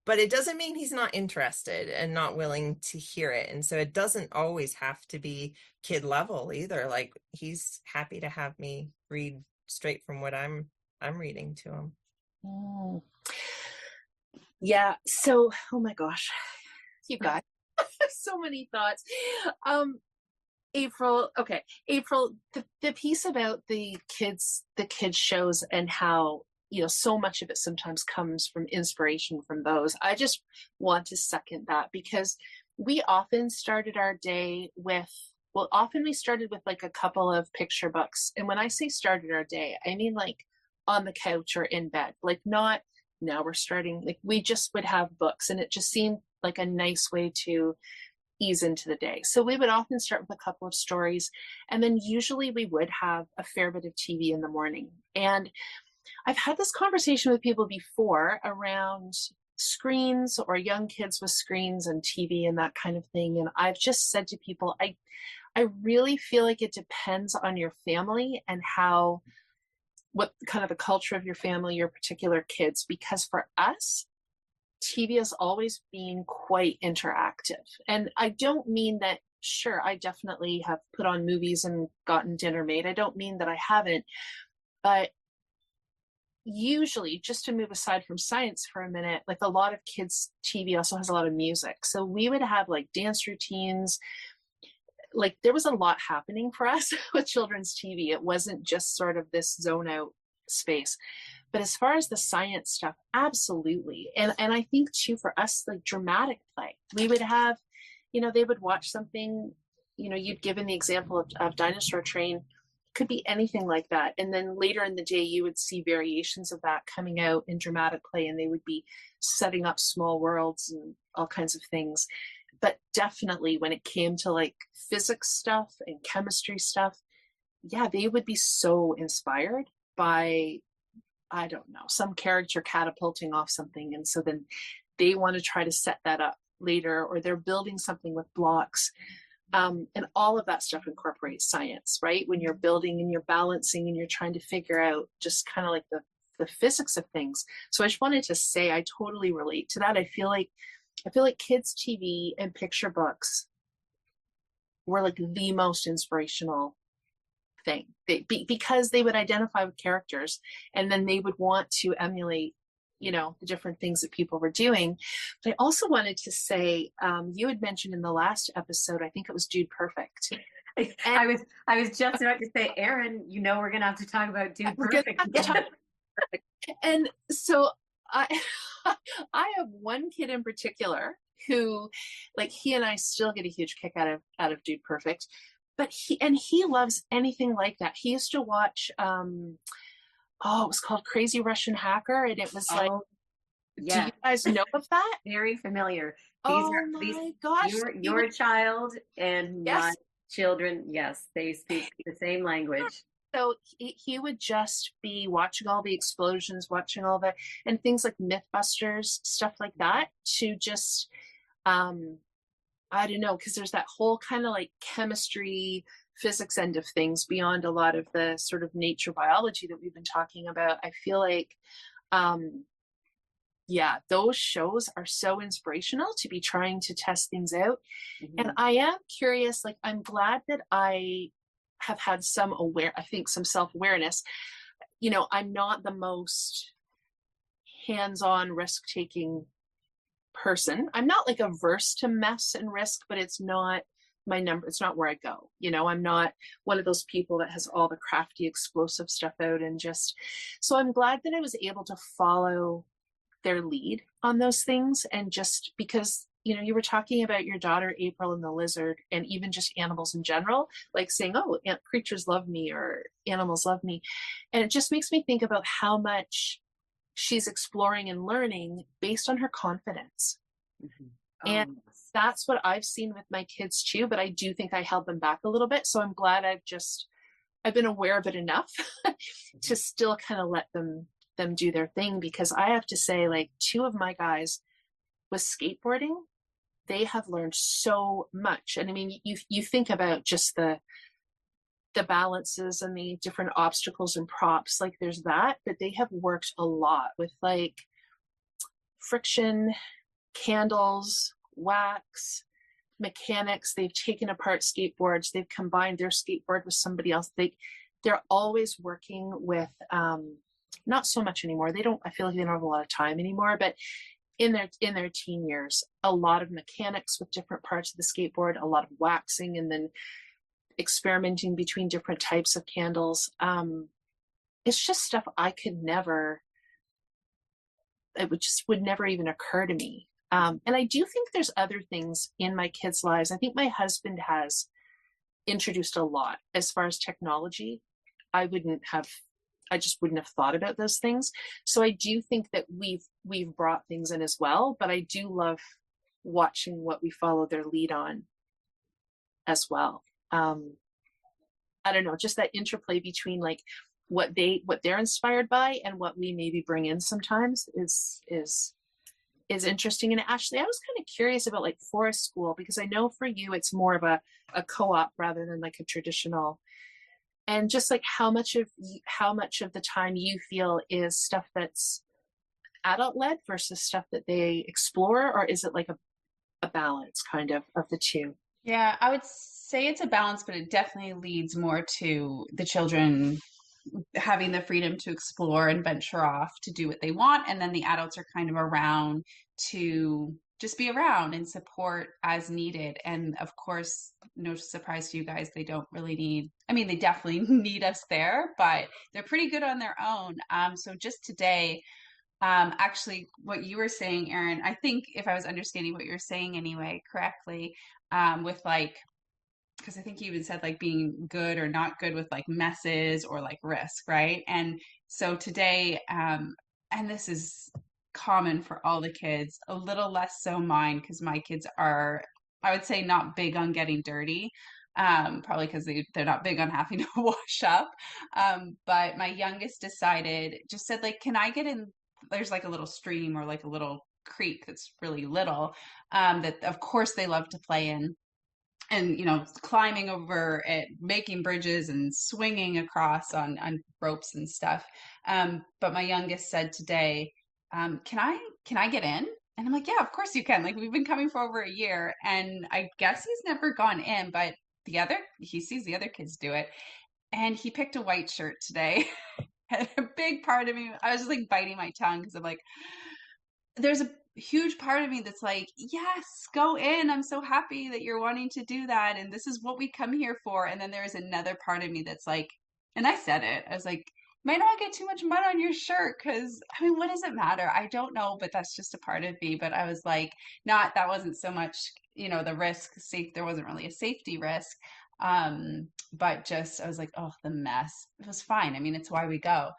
but it doesn't mean he's not interested and not willing to hear it. And so it doesn't always have to be kid level either. Like he's happy to have me read straight from what I'm reading to him. Mm. Yeah. So, oh my gosh, you guys, so many thoughts. April, okay. April, the piece about the kids shows and how, so much of it sometimes comes from inspiration from those. I just want to second that because we often started our day with, often we started with like a couple of picture books. And when I say started our day, I mean like on the couch or in bed, like not now we're starting, like we just would have books and it just seemed like a nice way to ease into the day. So we would often start with a couple of stories and then usually we would have a fair bit of TV in the morning. And I've had this conversation with people before around screens or young kids with screens and TV and that kind of thing. And I've just said to people, I really feel like it depends on your family and what kind of the culture of your family, your particular kids, because for us, TV has always been quite interactive. And I don't mean that, sure, I definitely have put on movies and gotten dinner made. I don't mean that I haven't, but usually, just to move aside from science for a minute, like a lot of kids' TV also has a lot of music. So we would have like dance routines. Like there was a lot happening for us with children's TV. It wasn't just sort of this zone out space. But as far as the science stuff, absolutely. And I think too, for us, like dramatic play, we would have, they would watch something, you'd given the example of Dinosaur Train, could be anything like that. And then later in the day, you would see variations of that coming out in dramatic play, and they would be setting up small worlds and all kinds of things. But definitely when it came to like physics stuff and chemistry stuff, yeah, they would be so inspired by, I don't know, some character catapulting off something. And so then they want to try to set that up later, or they're building something with blocks. And all of that stuff incorporates science, right? When you're building and you're balancing and you're trying to figure out just kind of like the physics of things. So I just wanted to say, I totally relate to that. I feel like kids' TV and picture books were like the most inspirational thing because they would identify with characters and then they would want to emulate, the different things that people were doing. But I also wanted to say, you had mentioned in the last episode, I think it was Dude Perfect. I was just about to say, Erin, we're going to have to talk about Dude Perfect. And so I have one kid in particular who, like, he and I still get a huge kick out of Dude Perfect, but he loves anything like that. He used to watch, it was called Crazy Russian Hacker, and it was like, yeah. Do you guys know of that? Very familiar. My gosh, your child and yes. My children, yes, they speak the same language. So he would just be watching all the explosions, watching all the, and things like Mythbusters, stuff like that, to just, I don't know, because there's that whole kind of like chemistry, physics end of things beyond a lot of the sort of nature biology that we've been talking about. I feel like, those shows are so inspirational to be trying to test things out. Mm-hmm. And I am curious, like, I'm glad that I have had some self-awareness. I'm not the most hands-on risk-taking person. I'm not like averse to mess and risk, but it's not my number. It's not where I go. I'm not one of those people that has all the crafty, explosive stuff out and just, so I'm glad that I was able to follow their lead on those things. And just because, you were talking about your daughter, April, and the lizard, and even just animals in general, like saying, oh, creatures love me or animals love me. And it just makes me think about how much she's exploring and learning based on her confidence. Mm-hmm. And that's what I've seen with my kids too, but I do think I held them back a little bit. So I'm glad I've been aware of it enough to still kind of let them do their thing, because I have to say, like, two of my guys with skateboarding, they have learned so much. And I mean, you think about just the balances and the different obstacles and props, like there's that, but they have worked a lot with like friction, candles, wax, mechanics. They've taken apart skateboards, they've combined their skateboard with somebody else. They're always working with not so much anymore. I feel like they don't have a lot of time anymore, but in their teen years, a lot of mechanics with different parts of the skateboard, a lot of waxing, and then experimenting between different types of candles. It's just stuff I could never, it would never even occur to me. And I do think there's other things in my kids' lives. I think my husband has introduced a lot as far as technology. I just wouldn't have thought about those things. So I do think that we've brought things in as well, but I do love watching what we follow their lead on as well. I don't know, just that interplay between like what they're inspired by and what we maybe bring in sometimes is interesting. And Ashley, I was kind of curious about like forest school, because I know for you it's more of a co-op rather than like a traditional, and just like how much of the time you feel is stuff that's adult led versus stuff that they explore, or is it like a balance kind of the two? Yeah, I would say it's a balance, but it definitely leads more to the children having the freedom to explore and venture off to do what they want. And then the adults are kind of around to just be around and support as needed. And of course, no surprise to you guys, they don't really need, I mean, they definitely need us there, but they're pretty good on their own. So just today, actually what you were saying, Erin, I think if I was understanding what you're saying anyway correctly, with like, because I think you even said like being good or not good with like messes or like risk, right? And so today, and this is common for all the kids, a little less so mine, because my kids are, I would say, not big on getting dirty. Probably because they're not big on having to wash up. But my youngest just said like, can I get in? There's like a little stream or like a little creek that's really little, that of course they love to play in. And climbing over it, making bridges and swinging across on ropes and stuff. But my youngest said today, can I get in? And I'm like, yeah, of course you can. Like, we've been coming for over a year, and I guess he's never gone in, but he sees the other kids do it, and he picked a white shirt today. And a big part of me, I was just like biting my tongue, because I'm like, there's a huge part of me that's like, yes, go in. I'm so happy that you're wanting to do that. And this is what we come here for. And then there's another part of me that's like, and I said it, I was like, might not get too much mud on your shirt. Cause I mean, what does it matter? I don't know, but that's just a part of me. But I was like, that wasn't so much, the risk, there wasn't really a safety risk. But just, I was like, oh, the mess. It was fine. I mean, it's why we go.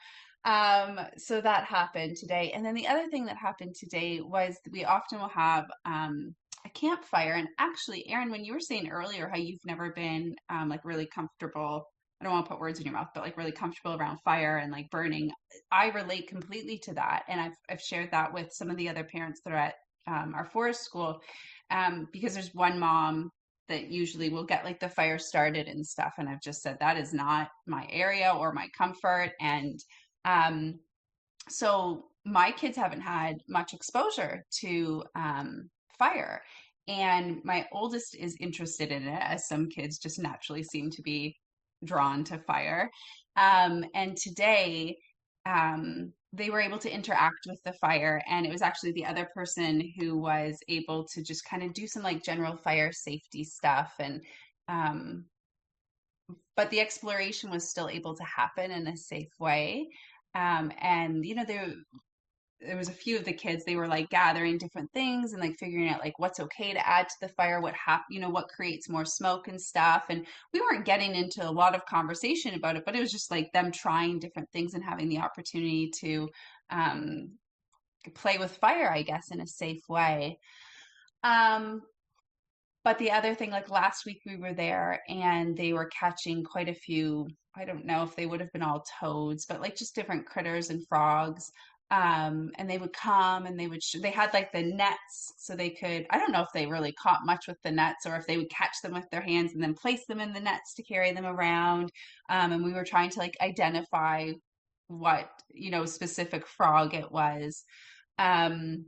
So that happened today. And then the other thing that happened today was we often will have a campfire. And actually, Erin, when you were saying earlier how you've never been like really comfortable, I don't want to put words in your mouth, but like really comfortable around fire and like burning, I relate completely to that. And I've shared that with some of the other parents that are at our forest school, because there's one mom that usually will get like the fire started and stuff. And I've just said that is not my area or my comfort. And so my kids haven't had much exposure to fire, and my oldest is interested in it, as some kids just naturally seem to be drawn to fire. And today, they were able to interact with the fire, and it was actually the other person who was able to just kind of do some like general fire safety stuff. And um but the exploration was still able to happen in a safe way. And there was a few of the kids, they were like gathering different things and like figuring out like what's okay to add to the fire, what creates more smoke and stuff. And we weren't getting into a lot of conversation about it, but it was just like them trying different things and having the opportunity to um, play with fire, I guess, in a safe way. Um, but the other thing, like last week we were there and they were catching quite a few, I don't know if they would have been all toads, but like just different critters and frogs. And they would come and they had like the nets so they could, I don't know if they really caught much with the nets or if they would catch them with their hands and then place them in the nets to carry them around. And we were trying to like identify what, specific frog it was. Um,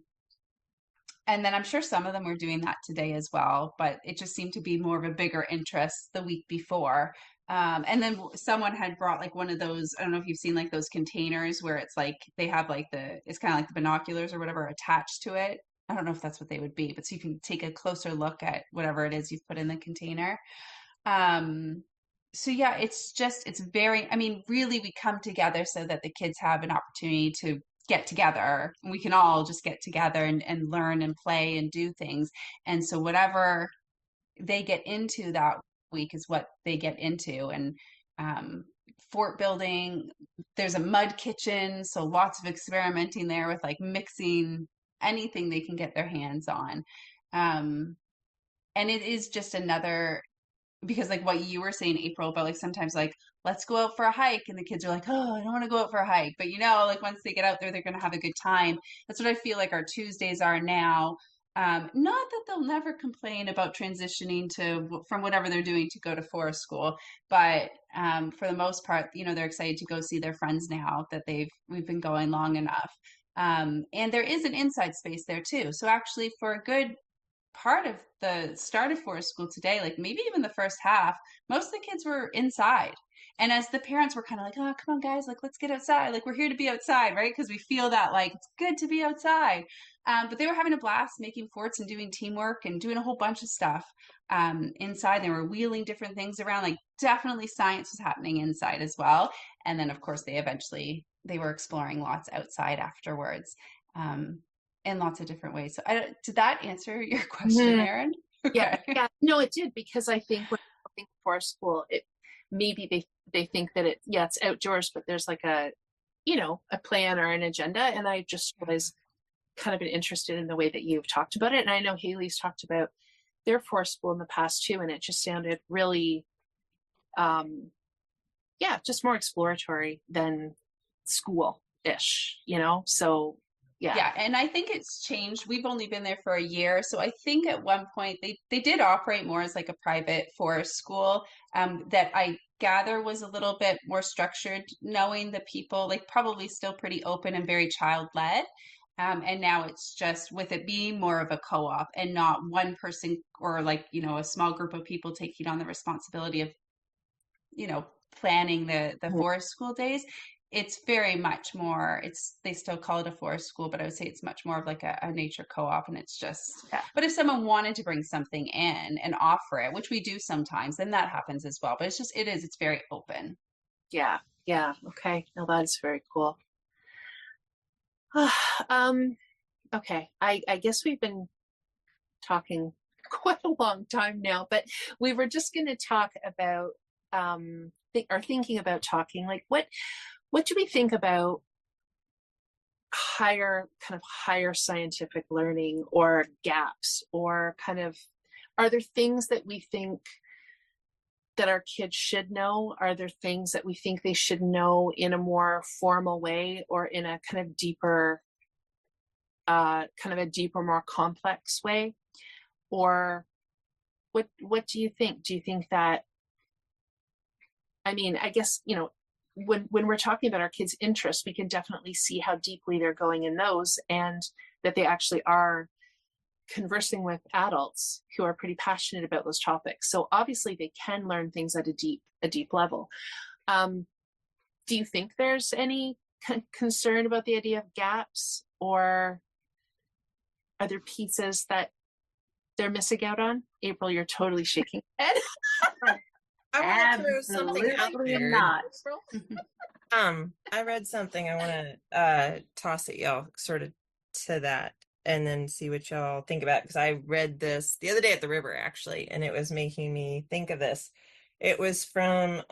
and then I'm sure some of them were doing that today as well, but it just seemed to be more of a bigger interest the week before. And then someone had brought like one of those, I don't know if you've seen like those containers where it's like they have like it's kind of like the binoculars or whatever attached to it. I don't know if that's what they would be, but so you can take a closer look at whatever it is you've put in the container. Um, so yeah, it's very, I mean, really we come together so that the kids have an opportunity to get together. We can all just get together and learn and play and do things. And so whatever they get into that week is what they get into. And um, fort building, there's a mud kitchen, so lots of experimenting there with like mixing anything they can get their hands on. Um, and it is just another, because like what you were saying, April, about like sometimes like let's go out for a hike and the kids are like, oh, I don't want to go out for a hike, but like once they get out there they're going to have a good time. That's what I feel like our Tuesdays are now. Not that they'll never complain about transitioning from whatever they're doing to go to forest school, but for the most part, they're excited to go see their friends now that we've been going long enough. And there is an inside space there too, so actually for a good part of the start of forest school today, like maybe even the first half, most of the kids were inside. And as the parents were kind of like, oh, come on, guys, like, let's get outside. Like, we're here to be outside, right? Because we feel that, like, it's good to be outside. But they were having a blast making forts and doing teamwork and doing a whole bunch of stuff inside. They were wheeling different things around. Like, definitely science was happening inside as well. And then, of course, they were exploring lots outside afterwards. In lots of different ways. So did that answer your question, Erin? Yeah, Okay. yeah. No, it did, because I think when people think forest school, maybe they think that it's outdoors, but there's like a plan or an agenda. And I just was kind of been interested in the way that you've talked about it. And I know Haley's talked about their forest school in the past too, and it just sounded really just more exploratory than school-ish, so Yeah, and I think it's changed. We've only been there for a year, so I think at one point they did operate more as like a private forest school that I gather was a little bit more structured, knowing the people, like probably still pretty open and very child-led. And now it's just with it being more of a co-op and not one person or like, a small group of people taking on the responsibility of, planning the forest school days. It's very much more, they still call it a forest school, but I would say it's much more of like a nature co-op. And it's just, but if someone wanted to bring something in and offer it, which we do sometimes, then that happens as well. But it's very open. Yeah. Okay. No, that's very cool. Okay. I guess we've been talking quite a long time now, but we were just going to talk about, thinking about talking, like what do we think about higher scientific learning, or gaps, or are there things that we think that our kids should know? Are there things that we think they should know in a more formal way, or in a kind of deeper, more complex way? Or what do you think? Do you think that, I mean, I guess, when we're talking about our kids' interests, we can definitely see how deeply they're going in those, and that they actually are conversing with adults who are pretty passionate about those topics. So obviously they can learn things at a deep level. Do you think there's any concerned about the idea of gaps, or are there pieces that they're missing out on? April, you're totally shaking your head. I want to throw something out Absolutely there. not. I read something. I want to toss it y'all sort of to that and then see what y'all think about, because I read this the other day at the river actually, and it was making me think of this. It was from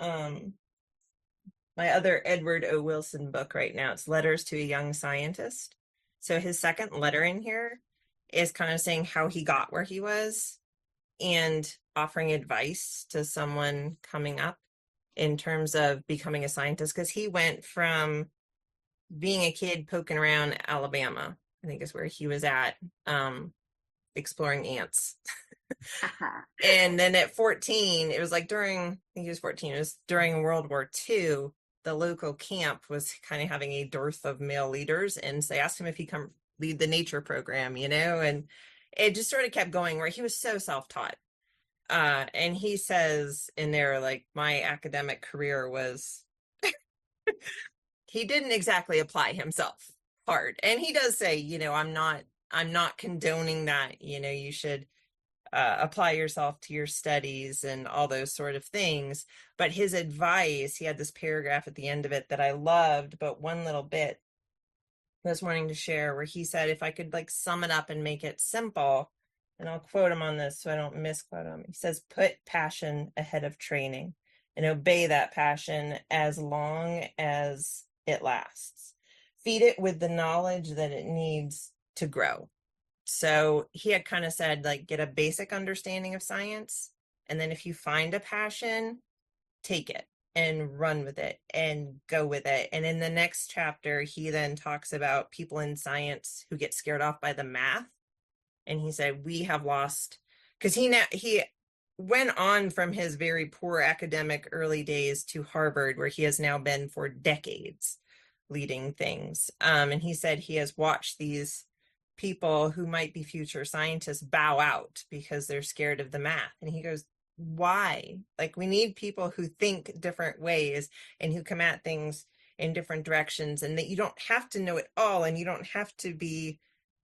my other Edward O. Wilson book right now. It's Letters to a Young Scientist. So his second letter in here is kind of saying how he got where he was and offering advice to someone coming up in terms of becoming a scientist, because he went from being a kid poking around Alabama, I think is where he was at, exploring ants. And then at 14, it was like during, I think he was 14, it was during World War II, the local camp was kind of having a dearth of male leaders. And so they asked him if he'd come lead the nature program, and it just sort of kept going where he was so self-taught. And he says in there, like, my academic career was, he didn't exactly apply himself hard. And he does say, I'm not condoning that, you should apply yourself to your studies and all those sort of things. But his advice, he had this paragraph at the end of it that I loved, but one little bit I was wanting to share where he said, if I could like sum it up and make it simple, and I'll quote him on this so I don't misquote him. He says, put passion ahead of training and obey that passion as long as it lasts. Feed it with the knowledge that it needs to grow. So he had kind of said, like, get a basic understanding of science. And then if you find a passion, take it and run with it and go with it. And in the next chapter, he then talks about people in science who get scared off by the math. And he said, we have lost, because he went on from his very poor academic early days to Harvard, where he has now been for decades leading things. And he said he has watched these people who might be future scientists bow out because they're scared of the math. And he goes, why? Like, we need people who think different ways and who come at things in different directions, and that you don't have to know it all, and you don't have to be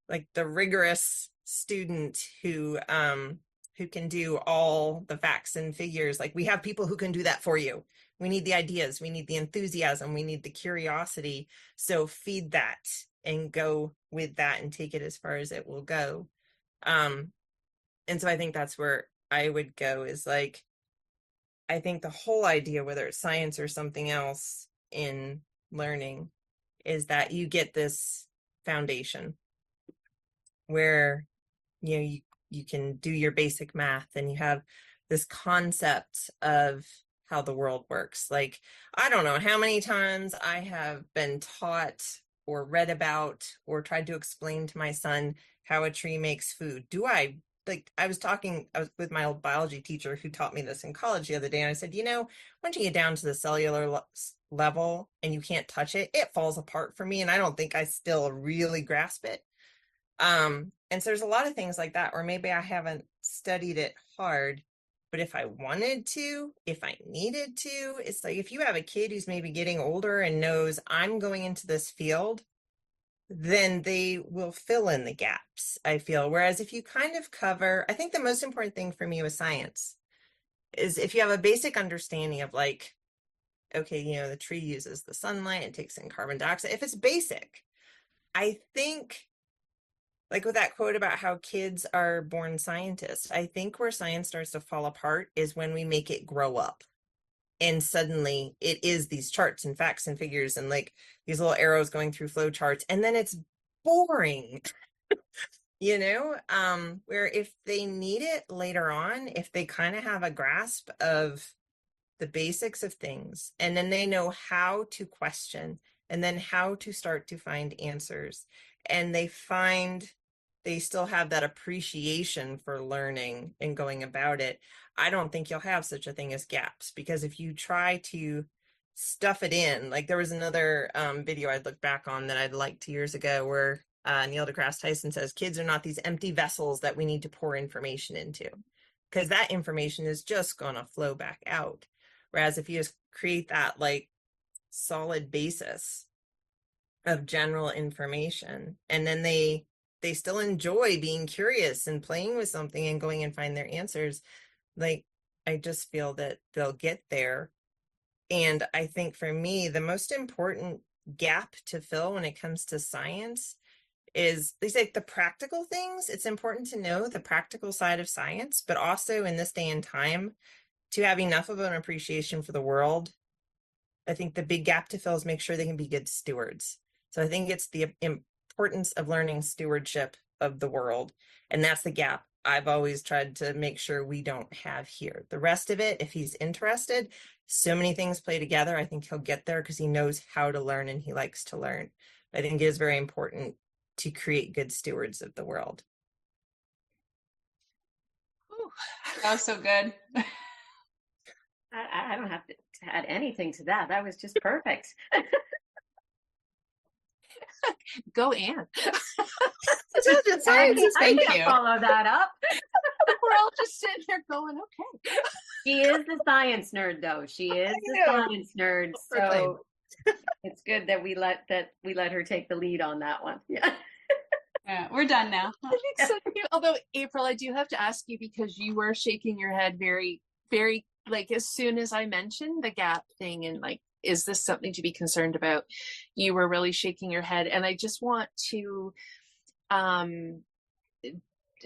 like the rigorous student who can do all the facts and figures. Like, we have people who can do that for you. We need the ideas, we need the enthusiasm, we need the curiosity. So feed that and go with that and take it as far as it will go. And so I think that's where I would go, is like, I think the whole idea, whether it's science or something else in learning, is that you get this foundation where you can do your basic math, and you have this concept of how the world works. Like, I don't know how many times I have been taught or read about or tried to explain to my son how a tree makes food. I was with my old biology teacher who taught me this in college the other day, and I said, once you get down to the cellular level and you can't touch it, it falls apart for me, and I don't think I still really grasp it. And so there's a lot of things like that where maybe I haven't studied it hard, but if I wanted to, if I needed to, it's like, if you have a kid who's maybe getting older and knows I'm going into this field, then they will fill in the gaps, I feel. Whereas if you kind of cover, I think the most important thing for me with science is if you have a basic understanding of, like, okay, the tree uses the sunlight and takes in carbon dioxide. If it's basic, I think, like with that quote about how kids are born scientists, I think where science starts to fall apart is when we make it grow up. And suddenly it is these charts and facts and figures and like these little arrows going through flow charts. And then it's boring, where if they need it later on, if they kind of have a grasp of the basics of things, and then they know how to question and then how to start to find answers, and they still have that appreciation for learning and going about it, I don't think you'll have such a thing as gaps. Because if you try to stuff it in, like there was another video I'd look back on that I'd liked years ago where Neil deGrasse Tyson says kids are not these empty vessels that we need to pour information into, because that information is just going to flow back out. Whereas if you just create that like solid basis, of general information, and then they still enjoy being curious and playing with something and going and find their answers. Like, I just feel that they'll get there. And I think for me, the most important gap to fill when it comes to science is, they say, the practical things. It's important to know the practical side of science, but also in this day and time, to have enough of an appreciation for the world. I think the big gap to fill is make sure they can be good stewards. So I think it's the importance of learning stewardship of the world. And that's the gap I've always tried to make sure we don't have here. The rest of it, if he's interested, so many things play together. I think he'll get there because he knows how to learn and he likes to learn. I think it is very important to create good stewards of the world. Whew. That was so good. I don't have to add anything to that. That was just perfect. Go, Anne. Thank I can't you. follow that up. We're all just sitting there going, okay. She is the science nerd, though. She is the science nerd. So it's good that we let her take the lead on that one. Yeah. Yeah, we're done now. I think so too. Although, April, I do have to ask you, because you were shaking your head very, very, like, as soon as I mentioned the gap thing and like, is this something to be concerned about? You were really shaking your head. And I just want to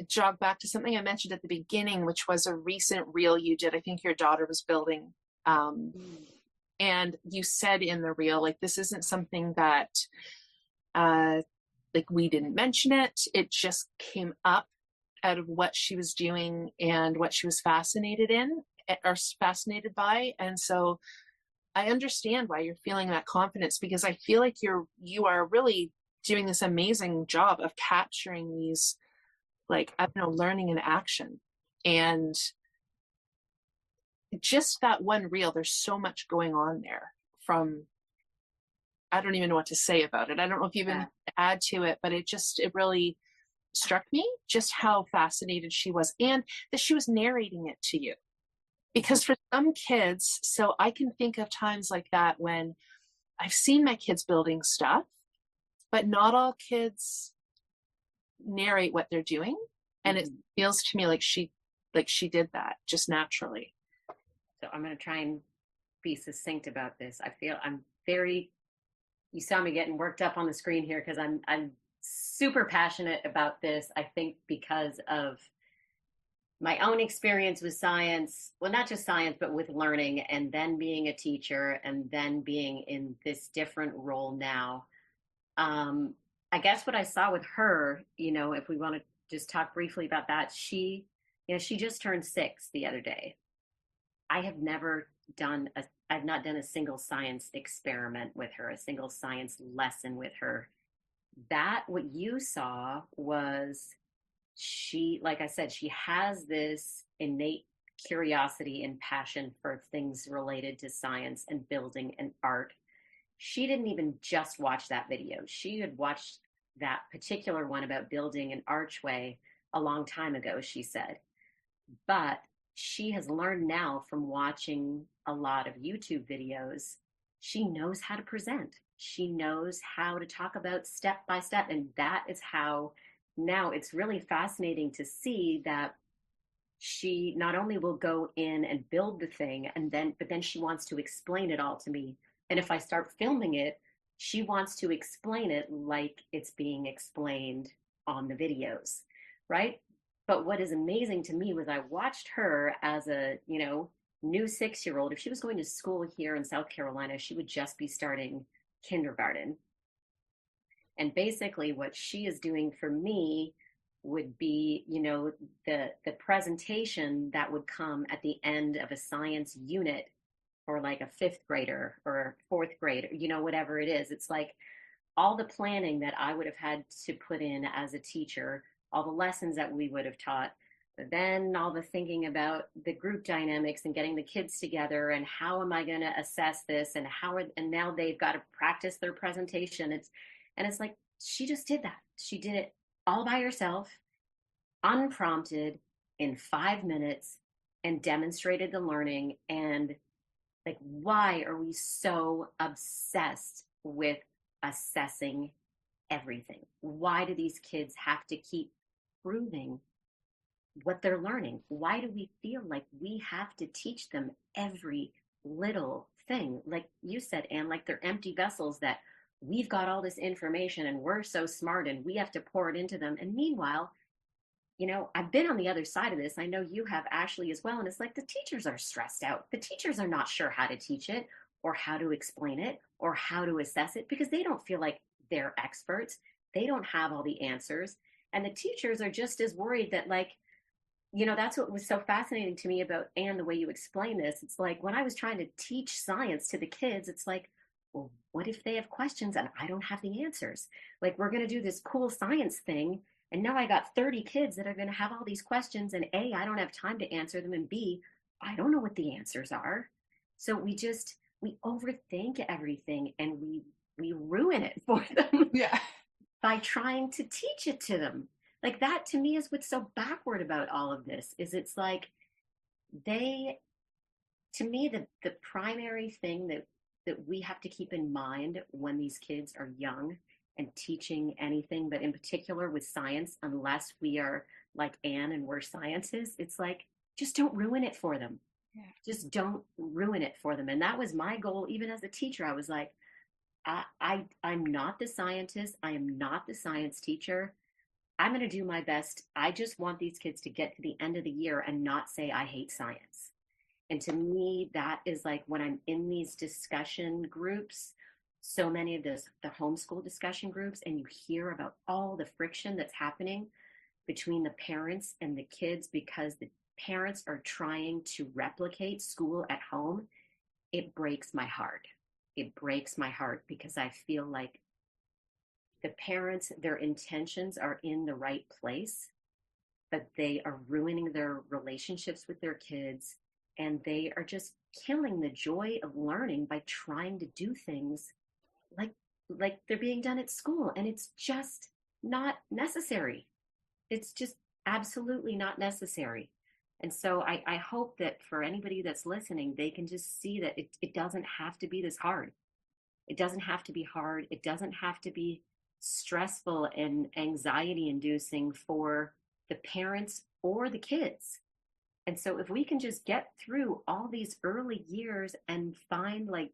jog back to something I mentioned at the beginning, which was a recent reel you did. I think your daughter was building. And you said in the reel, like, this isn't something that, like, we didn't mention it. It just came up out of what she was doing and what she was fascinated in or fascinated by. And so I understand why you're feeling that confidence, because I feel like you are really doing this amazing job of capturing these, like, I don't know, learning in action. And just that one reel, there's so much going on there from, I don't even know what to say about it. I don't know if you even add to it, but it really struck me just how fascinated she was, and that she was narrating it to you. Because for some kids, so I can think of times like that when I've seen my kids building stuff, but not all kids narrate what they're doing. And it feels to me like she did that just naturally. So I'm going to try and be succinct about this. I feel I'm very, you saw me getting worked up on the screen here because I'm super passionate about this. I think because of my own experience with science, well, not just science, but with learning, and then being a teacher, and then being in this different role now. I guess what I saw with her, if we want to just talk briefly about that, she just turned 6 the other day. I've not done a single science experiment with her, a single science lesson with her. What you saw was, she, like I said, she has this innate curiosity and passion for things related to science and building and art. She didn't even just watch that video. She had watched that particular one about building an archway a long time ago, she said. But she has learned now from watching a lot of YouTube videos. She knows how to present. She knows how to talk about step by step. And that is how now it's really fascinating to see that she not only will go in and build the thing, but then she wants to explain it all to me. And if I start filming it, she wants to explain it like it's being explained on the videos, right? But what is amazing to me was I watched her as a, new 6-year-old. If she was going to school here in South Carolina, she would just be starting kindergarten. And basically what she is doing for me would be, the presentation that would come at the end of a science unit for like a 5th grader or a 4th grader, whatever it is. It's like all the planning that I would have had to put in as a teacher, all the lessons that we would have taught, but then all the thinking about the group dynamics and getting the kids together and how am I going to assess this, and now they've got to practice their presentation. It's like, she just did that. She did it all by herself, unprompted, in 5 minutes, and demonstrated the learning. And like, why are we so obsessed with assessing everything? Why do these kids have to keep proving what they're learning? Why do we feel like we have to teach them every little thing? Like you said, Anne, like they're empty vessels that we've got all this information and we're so smart and we have to pour it into them. And meanwhile, I've been on the other side of this. I know you have, Ashley, as well. And it's like the teachers are stressed out. The teachers are not sure how to teach it or how to explain it or how to assess it because they don't feel like they're experts. They don't have all the answers. And the teachers are just as worried that, like, that's what was so fascinating to me about Anne, the way you explain this. It's like when I was trying to teach science to the kids, it's like, well, what if they have questions and I don't have the answers? Like, we're going to do this cool science thing. And now I got 30 kids that are going to have all these questions. And A, I don't have time to answer them. And B, I don't know what the answers are. So we overthink everything and we ruin it for them. Yeah. By trying to teach it to them. Like, that to me is what's so backward about all of this, is it's like to me, the primary thing that we have to keep in mind when these kids are young and teaching anything, but in particular with science, unless we are like Anne and we're scientists, it's like, just don't ruin it for them. Yeah. Just don't ruin it for them. And that was my goal. Even as a teacher, I was like, I'm not the scientist. I am not the science teacher. I'm going to do my best. I just want these kids to get to the end of the year and not say, I hate science. And to me, that is like when I'm in these discussion groups, so many of the homeschool discussion groups, and you hear about all the friction that's happening between the parents and the kids because the parents are trying to replicate school at home. It breaks my heart. It breaks my heart because I feel like the parents, their intentions are in the right place, but they are ruining their relationships with their kids, and they are just killing the joy of learning by trying to do things like they're being done at school, and it's just not necessary. It's just absolutely not necessary. And so I hope that for anybody that's listening, they can just see that it doesn't have to be this hard. It doesn't have to be hard. It doesn't have to be stressful and anxiety inducing for the parents or the kids. And so if we can just get through all these early years and find like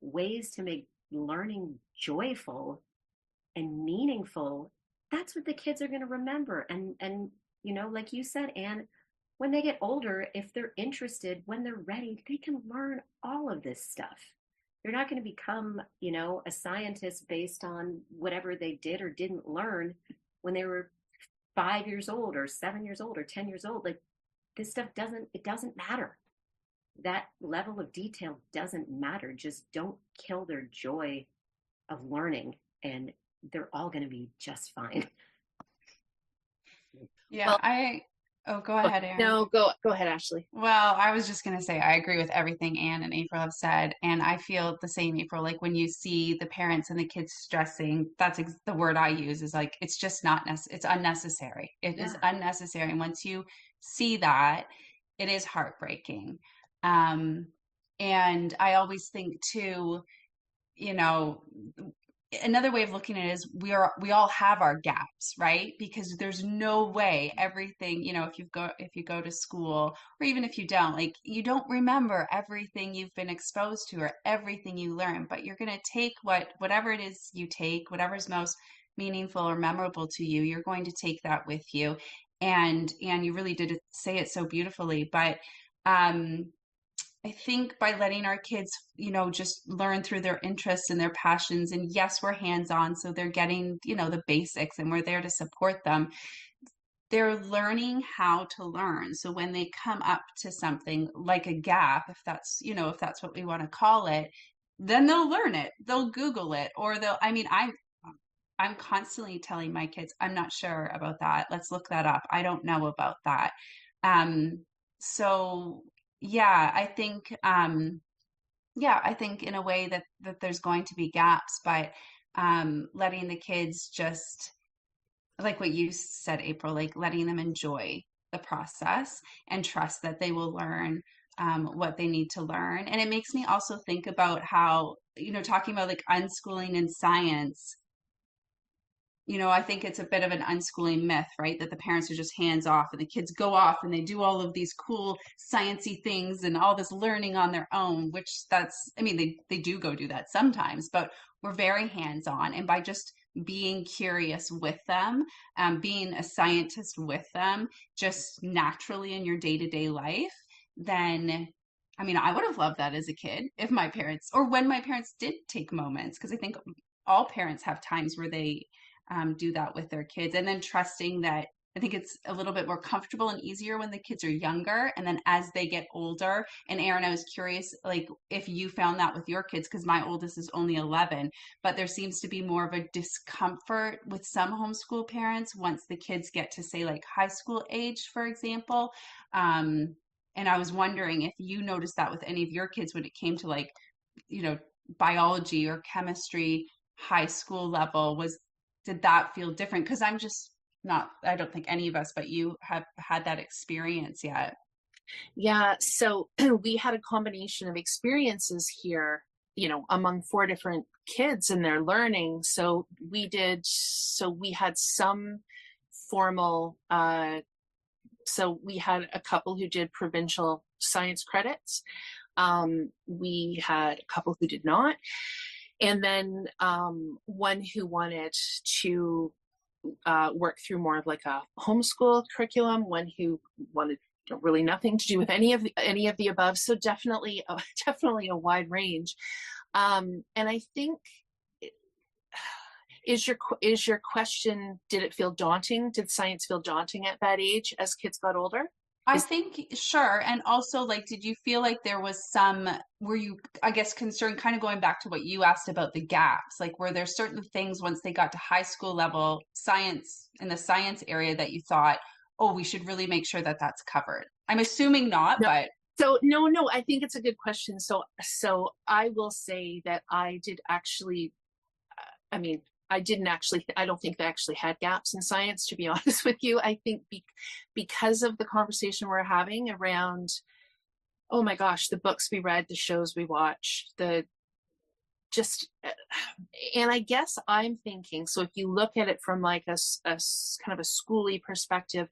ways to make learning joyful and meaningful, that's what the kids are going to remember. And like you said, Anne, when they get older, if they're interested, when they're ready, they can learn all of this stuff. They're not going to become, a scientist based on whatever they did or didn't learn when they were 5 years old or 7 years old or 10 years old. Like, this stuff doesn't matter. That level of detail doesn't matter. Just don't kill their joy of learning, and they're all going to be just fine. Yeah, go ahead, Erin. No, go ahead, Ashley. Well, I was just going to say, I agree with everything Anne and April have said. And I feel the same, April. Like when you see the parents and the kids stressing, that's the word I use is like, it's just not it's unnecessary. It is unnecessary. And once you see that, it is heartbreaking. And I always think too, another way of looking at it is we all have our gaps, right? Because there's no way everything, if you go to school, or even if you don't, like, you don't remember everything you've been exposed to or everything you learn, but you're going to take whatever it is you take, whatever's most meaningful or memorable to you, you're going to take that with you. And you really did say it so beautifully, but I think by letting our kids, just learn through their interests and their passions, and yes, we're hands-on, so they're getting, the basics and we're there to support them. They're learning how to learn. So when they come up to something like a gap, if that's what we want to call it, then they'll learn it. They'll Google it, or I'm constantly telling my kids, I'm not sure about that. Let's look that up. I don't know about that. So yeah, I think in a way that there's going to be gaps, but letting the kids just, like what you said, April, like letting them enjoy the process and trust that they will learn what they need to learn. And it makes me also think about how, talking about like unschooling and science, I think it's a bit of an unschooling myth, right? That the parents are just hands off and the kids go off and they do all of these cool sciencey things and all this learning on their own, which they do go do that sometimes, but we're very hands on. And by just being curious with them, being a scientist with them, just naturally in your day-to-day life, then I would have loved that as a kid if my parents, or when my parents did take moments, because I think all parents have times where they do that with their kids, and then trusting that I think it's a little bit more comfortable and easier when the kids are younger, and then as they get older. And Erin, I was curious, like, if you found that with your kids, because my oldest is only 11, but there seems to be more of a discomfort with some homeschool parents once the kids get to, say, like high school age, for example. And I was wondering if you noticed that with any of your kids when it came to, like, biology or chemistry, high school level. Did that feel different? Because I'm just not, I don't think any of us but you have had that experience yet. Yeah, so we had a combination of experiences here, among 4 different kids and their learning. So we had some formal, so we had a couple who did provincial science credits. We had a couple who did not. And then one who wanted to work through more of like a homeschool curriculum, one who wanted really nothing to do with any of the above. So definitely a wide range. And I think, is your question, did it feel daunting? Did science feel daunting at that age as kids got older? I think, sure. And also, like, did you feel like there was were you, I guess, concerned, kind of going back to what you asked about the gaps? Like, were there certain things once they got to high school level science, in the science area, that you thought, oh, we should really make sure that that's covered? I'm assuming not, No. but. So no, I think it's a good question. So I will say that I did actually, I don't think they actually had gaps in science, to be honest with you. I think because of the conversation we're having around, oh my gosh, the books we read, the shows we watched, and I guess I'm thinking, so if you look at it from like a kind of a schooly perspective,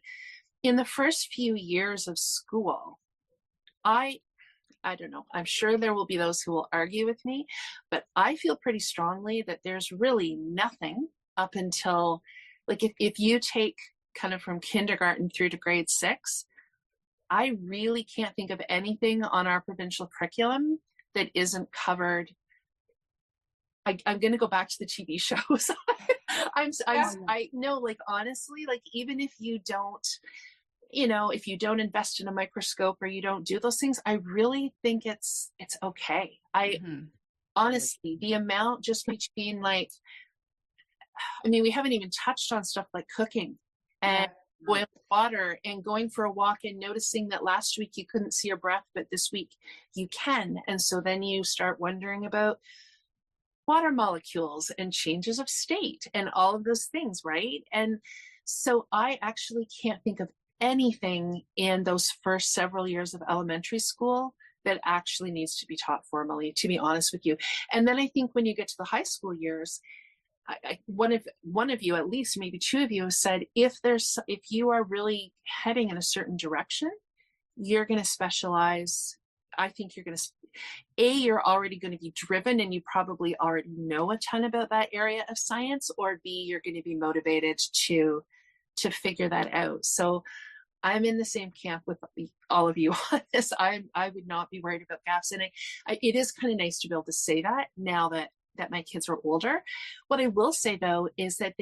in the first few years of school, I don't know, I'm sure there will be those who will argue with me, but I feel pretty strongly that there's really nothing up until, like, if you take kind of from kindergarten through to grade 6, I really can't think of anything on our provincial curriculum that isn't covered. I'm going to go back to the TV shows. I know, like, honestly, like, even if you don't, if you don't invest in a microscope or you don't do those things, I really think it's okay. Honestly, the amount just between, like, we haven't even touched on stuff like cooking and boiling water and going for a walk and noticing that last week you couldn't see your breath, but this week you can. And so then you start wondering about water molecules and changes of state and all of those things, right? And so I actually can't think of anything in those first several years of elementary school that actually needs to be taught formally, to be honest with you. And then I think when you get to the high school years, one of you, at least maybe 2 of you, have said, if you are really heading in a certain direction, you're going to specialize. I think you're going to, you're already going to be driven and you probably already know a ton about that area of science, or B, you're going to be motivated to figure that out. So I'm in the same camp with all of you on this. I would not be worried about gaps. And it is kind of nice to be able to say that now that my kids are older. What I will say, though, is that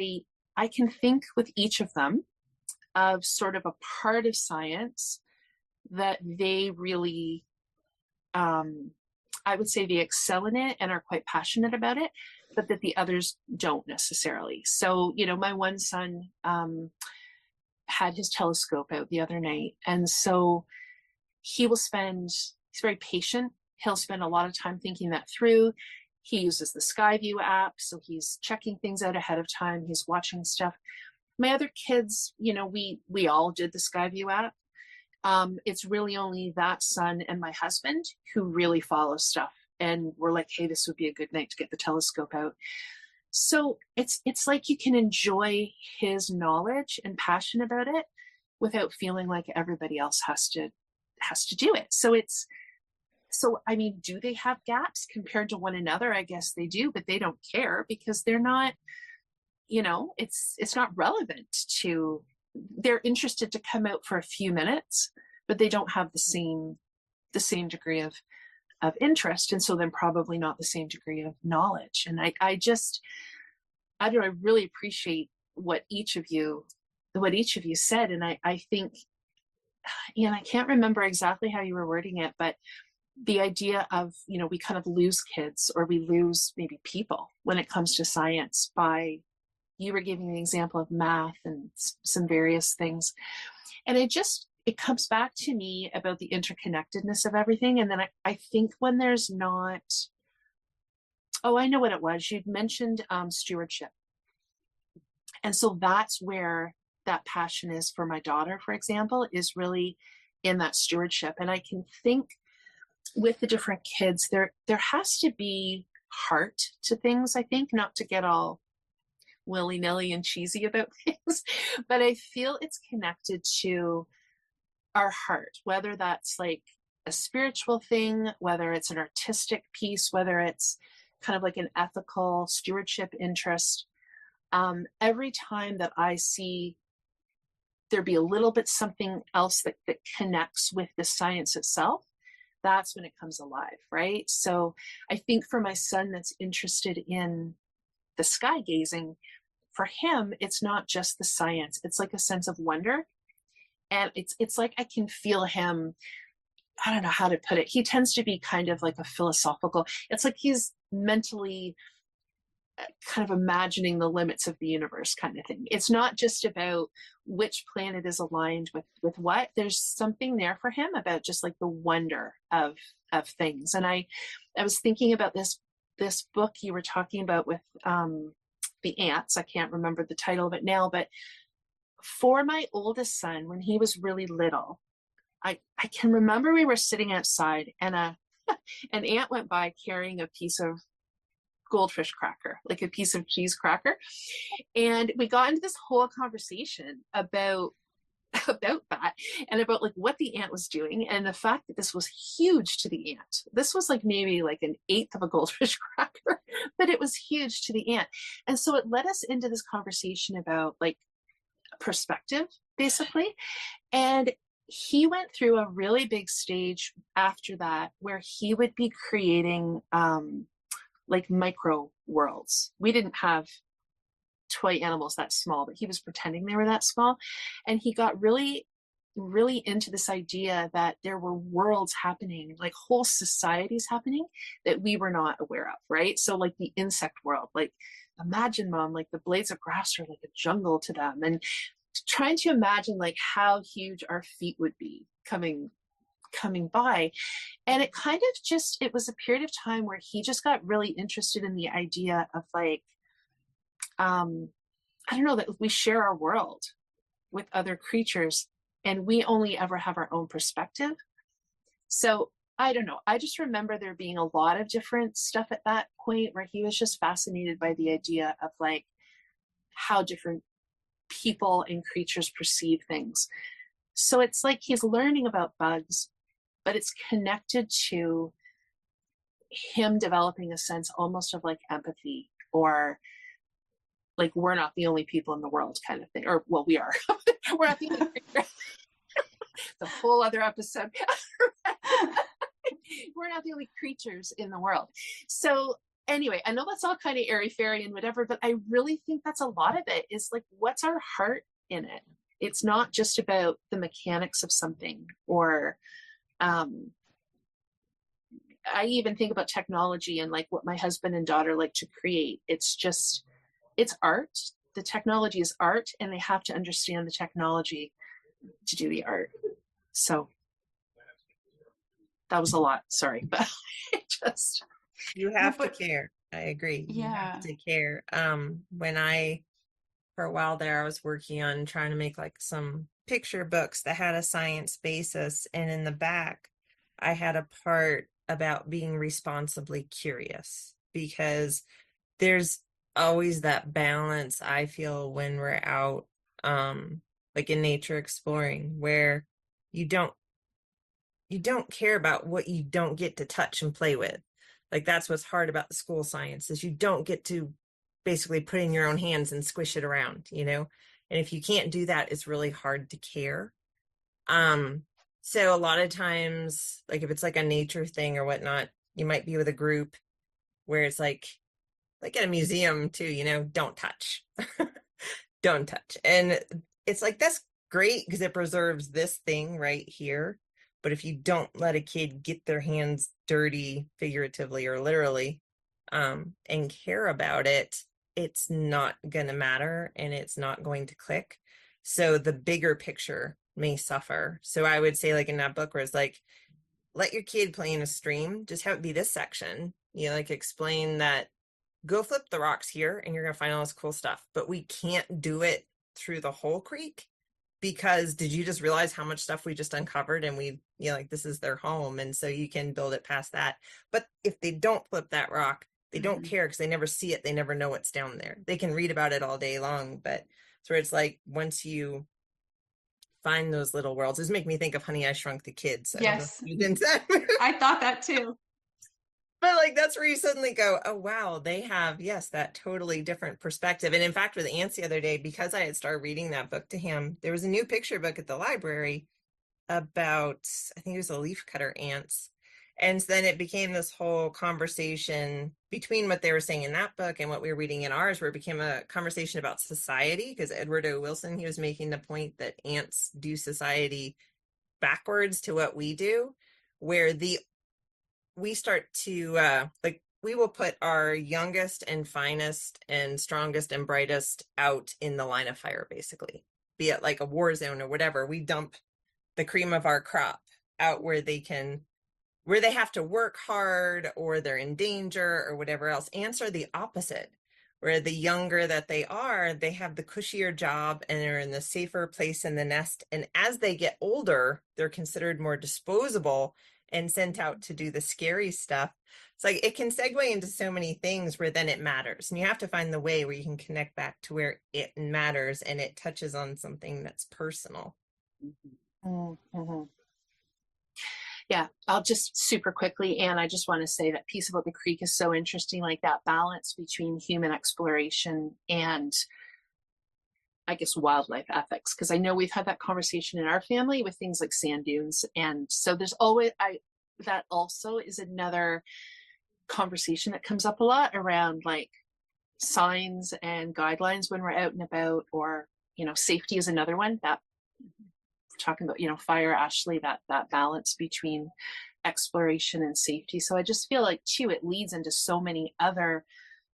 I can think with each of them of sort of a part of science that they really, I would say they excel in it and are quite passionate about it, but that the others don't necessarily. So, my one son, had his telescope out the other night. And so he's very patient. He'll spend a lot of time thinking that through. He uses the Skyview app, so he's checking things out ahead of time. He's watching stuff. My other kids, we all did the Skyview app. It's really only that son and my husband who really follow stuff. And we're like, hey, this would be a good night to get the telescope out. So it's like you can enjoy his knowledge and passion about it without feeling like everybody else has to do it. So I mean, do they have gaps compared to one another? I guess they do, but they don't care because they're not, it's not relevant to, they're interested to come out for a few minutes, but they don't have the same degree of interest, and so then probably not the same degree of knowledge. And I don't know, I really appreciate what each of you said. And I think, and I can't remember exactly how you were wording it, but the idea of, we kind of lose kids, or we lose maybe people when it comes to science. By, you were giving the example of math and some various things. And it comes back to me about the interconnectedness of everything. And then I think when there's not, I know what it was. You'd mentioned stewardship. And so that's where that passion is for my daughter, for example, is really in that stewardship. And I can think with the different kids, there has to be heart to things, I think, not to get all willy-nilly and cheesy about things, but I feel it's connected to our heart, whether that's like a spiritual thing, whether it's an artistic piece, whether it's kind of like an ethical stewardship interest. Every time that I see there be a little bit something else that connects with the science itself, that's when it comes alive, right? So I think for my son that's interested in the sky gazing, for him, it's not just the science. It's like a sense of wonder. And it's like I can feel him, I don't know how to put it. He tends to be kind of like a philosophical, it's like he's mentally kind of imagining the limits of the universe kind of thing. It's not just about which planet is aligned with what. There's something there for him about just like the wonder of things. And I was thinking about this book you were talking about with the ants. I can't remember the title of it now, but for my oldest son, when he was really little, I can remember we were sitting outside and an ant went by carrying a piece of goldfish cracker, like a piece of cheese cracker. And we got into this whole conversation about that and about like what the ant was doing and the fact that this was huge to the ant. This was like maybe like an eighth of a goldfish cracker, but it was huge to the ant. And so it led us into this conversation about like perspective, basically. And he went through a really big stage after that where he would be creating like micro worlds. We didn't have toy animals that small, but he was pretending they were that small. And he got really, really into this idea that there were worlds happening, like whole societies happening that we were not aware of, right? So like the insect world, like imagine, Mom, like the blades of grass are like a jungle to them. And trying to imagine like how huge our feet would be coming by. And it kind of just, it was a period of time where he just got really interested in the idea of like, I don't know, that we share our world with other creatures and we only ever have our own perspective. So I don't know. I just remember there being a lot of different stuff at that point where he was just fascinated by the idea of like how different people and creatures perceive things. So it's like he's learning about bugs, but it's connected to him developing a sense almost of like empathy, or like we're not the only people in the world kind of thing. Or, well, we are. We're not the only creatures. It's a whole other episode. We're not the only creatures in the world. So anyway, I know that's all kind of airy-fairy and whatever, but I really think that's a lot of it is like, what's our heart in it? It's not just about the mechanics of something, or I even think about technology and like what my husband and daughter like to create. It's art. The technology is art, and they have to understand the technology to do the art. So that was a lot. Sorry, but just. You have to care. I agree. Yeah. You have to care. For a while there, I was working on trying to make like some picture books that had a science basis, and in the back I had a part about being responsibly curious, because there's always that balance, I feel, when we're out like in nature exploring, where you don't care about what you don't get to touch and play with. Like, that's what's hard about the school science, is you don't get to basically put in your own hands and squish it around, and if you can't do that, it's really hard to care. So a lot of times, like if it's like a nature thing or whatnot, you might be with a group where it's like at a museum too, don't touch. Don't touch. And it's like, that's great because it preserves this thing right here. But if you don't let a kid get their hands dirty, figuratively or literally, and care about it, it's not going to matter and it's not going to click. So the bigger picture may suffer. So I would say, like in that book where it's like, let your kid play in a stream, just have it be this section, like explain that, go flip the rocks here and you're going to find all this cool stuff, but we can't do it through the whole creek, because did you just realize how much stuff we just uncovered? And we, like, this is their home. And so you can build it past that. But if they don't flip that rock, they don't care, because they never see it. They never know what's down there. They can read about it all day long. But so it's like, once you find those little worlds, this make me think of Honey, I Shrunk the Kids. Yes. You didn't say. I thought that too. But like, that's where you suddenly go, oh, wow, they have, yes, that totally different perspective. And in fact, with Ants the other day, because I had started reading that book to him, there was a new picture book at the library about, I think it was a leafcutter ants. And then it became this whole conversation between what they were saying in that book and what we were reading in ours, where it became a conversation about society, because Edward O. Wilson, he was making the point that ants do society backwards to what we do, where we start to like, we will put our youngest and finest and strongest and brightest out in the line of fire, basically, be it like a war zone or whatever. We dump the cream of our crop out where they have to work hard or they're in danger or whatever else. Ants are the opposite, where the younger that they are, they have the cushier job and they're in the safer place in the nest. And as they get older, they're considered more disposable and sent out to do the scary stuff. It's like, it can segue into so many things where then it matters. And you have to find the way where you can connect back to where it matters and it touches on something that's personal. Mm-hmm. Yeah, I'll just super quickly, Anne, I just want to say that piece about the creek is so interesting, like that balance between human exploration and, I guess, wildlife ethics, because I know we've had that conversation in our family with things like sand dunes. And so there's always, that also is another conversation that comes up a lot around like signs and guidelines when we're out and about, or, safety is another one that we're talking about, fire, Ashley, that balance between exploration and safety. So I just feel like too, it leads into so many other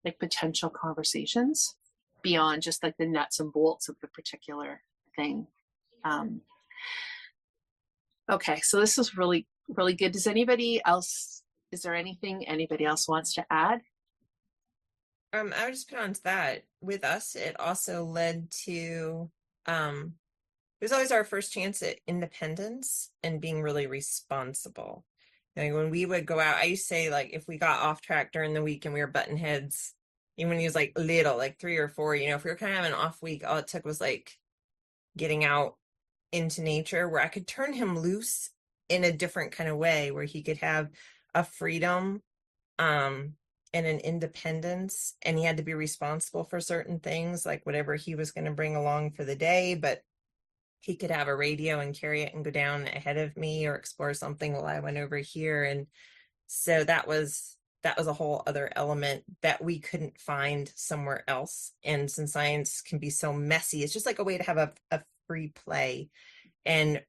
like potential conversations beyond just like the nuts and bolts of the particular thing. Okay, so this is really, really good. Is there anything anybody else wants to add? I would just put on to that. With us, it also led to, it was always our first chance at independence and being really responsible. Like when we would go out, I used to say, like, if we got off track during the week and we were button heads, even when he was like little, like 3 or 4, if we were kind of having an off week, all it took was like getting out into nature where I could turn him loose in a different kind of way, where he could have a freedom and an independence, and he had to be responsible for certain things, like whatever he was going to bring along for the day, but he could have a radio and carry it and go down ahead of me or explore something while I went over here. And so that was a whole other element that we couldn't find somewhere else. And since science can be so messy, it's just like a way to have a free play and,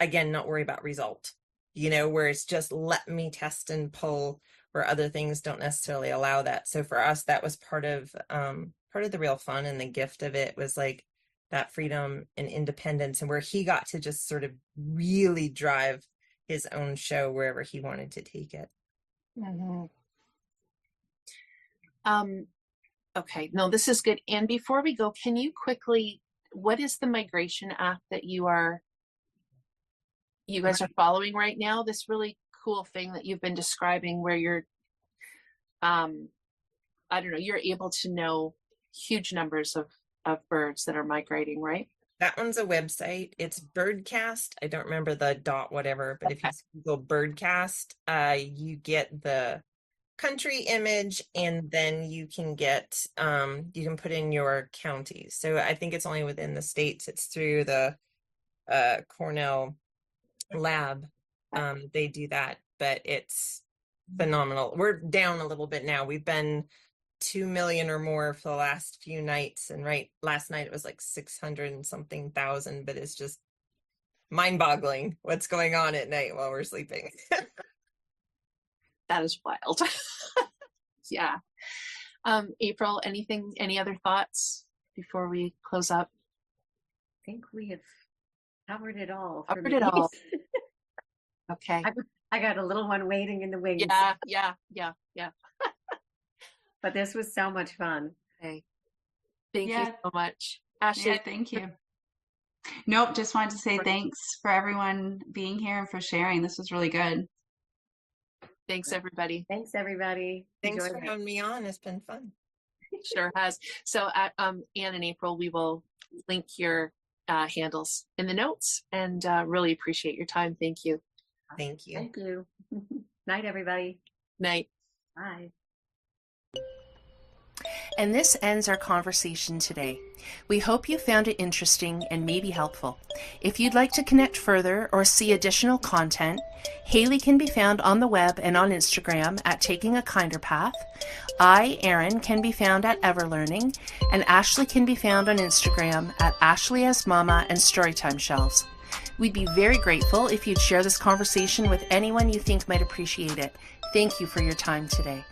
again, not worry about result, where it's just let me test and pull, where other things don't necessarily allow that. So for us, that was part of the real fun and the gift of it, was like that freedom and independence, and where he got to just sort of really drive his own show wherever he wanted to take it. Mm-hmm. Okay, no, this is good. And before we go, can you quickly what is the migration app that you guys are following right now? This really cool thing that you've been describing where you're, I don't know, you're able to know huge numbers of birds that are migrating, right? That one's a website. It's Birdcast. I don't remember the dot whatever, but if you Google Birdcast, you get the country image, and then you can get you can put in your counties. So I think it's only within the states. It's through the Cornell lab. They do that, but it's phenomenal. We're down a little bit now. We've been 2 million or more for the last few nights, and last night it was like 600 and something thousand, but it's just mind-boggling what's going on at night while we're sleeping. That is wild. Yeah. April, any other thoughts before we close up? I think we have covered it all. Covered it all. Okay. I got a little one waiting in the wings. Yeah. But this was so much fun. Okay. Thank you so much. Ashley. Yeah, thank you. Nope, just wanted to say thanks for everyone being here and for sharing. This was really good. Thanks, everybody. Thanks, everybody. Thanks for having me on. It's been fun. Sure has. So, Anne and April, we will link your handles in the notes, and really appreciate your time. Thank you. Thank you. Thank you. Night, everybody. Night. Bye. And this ends our conversation today. We hope you found it interesting and maybe helpful. If you'd like to connect further or see additional content, Haley can be found on the web and on Instagram at Taking a Kinder Path. I, Erin, can be found at Everlearning, and Ashley can be found on Instagram at Ashley as Mama and Storytime Shelves. We'd be very grateful if you'd share this conversation with anyone you think might appreciate it. Thank you for your time today.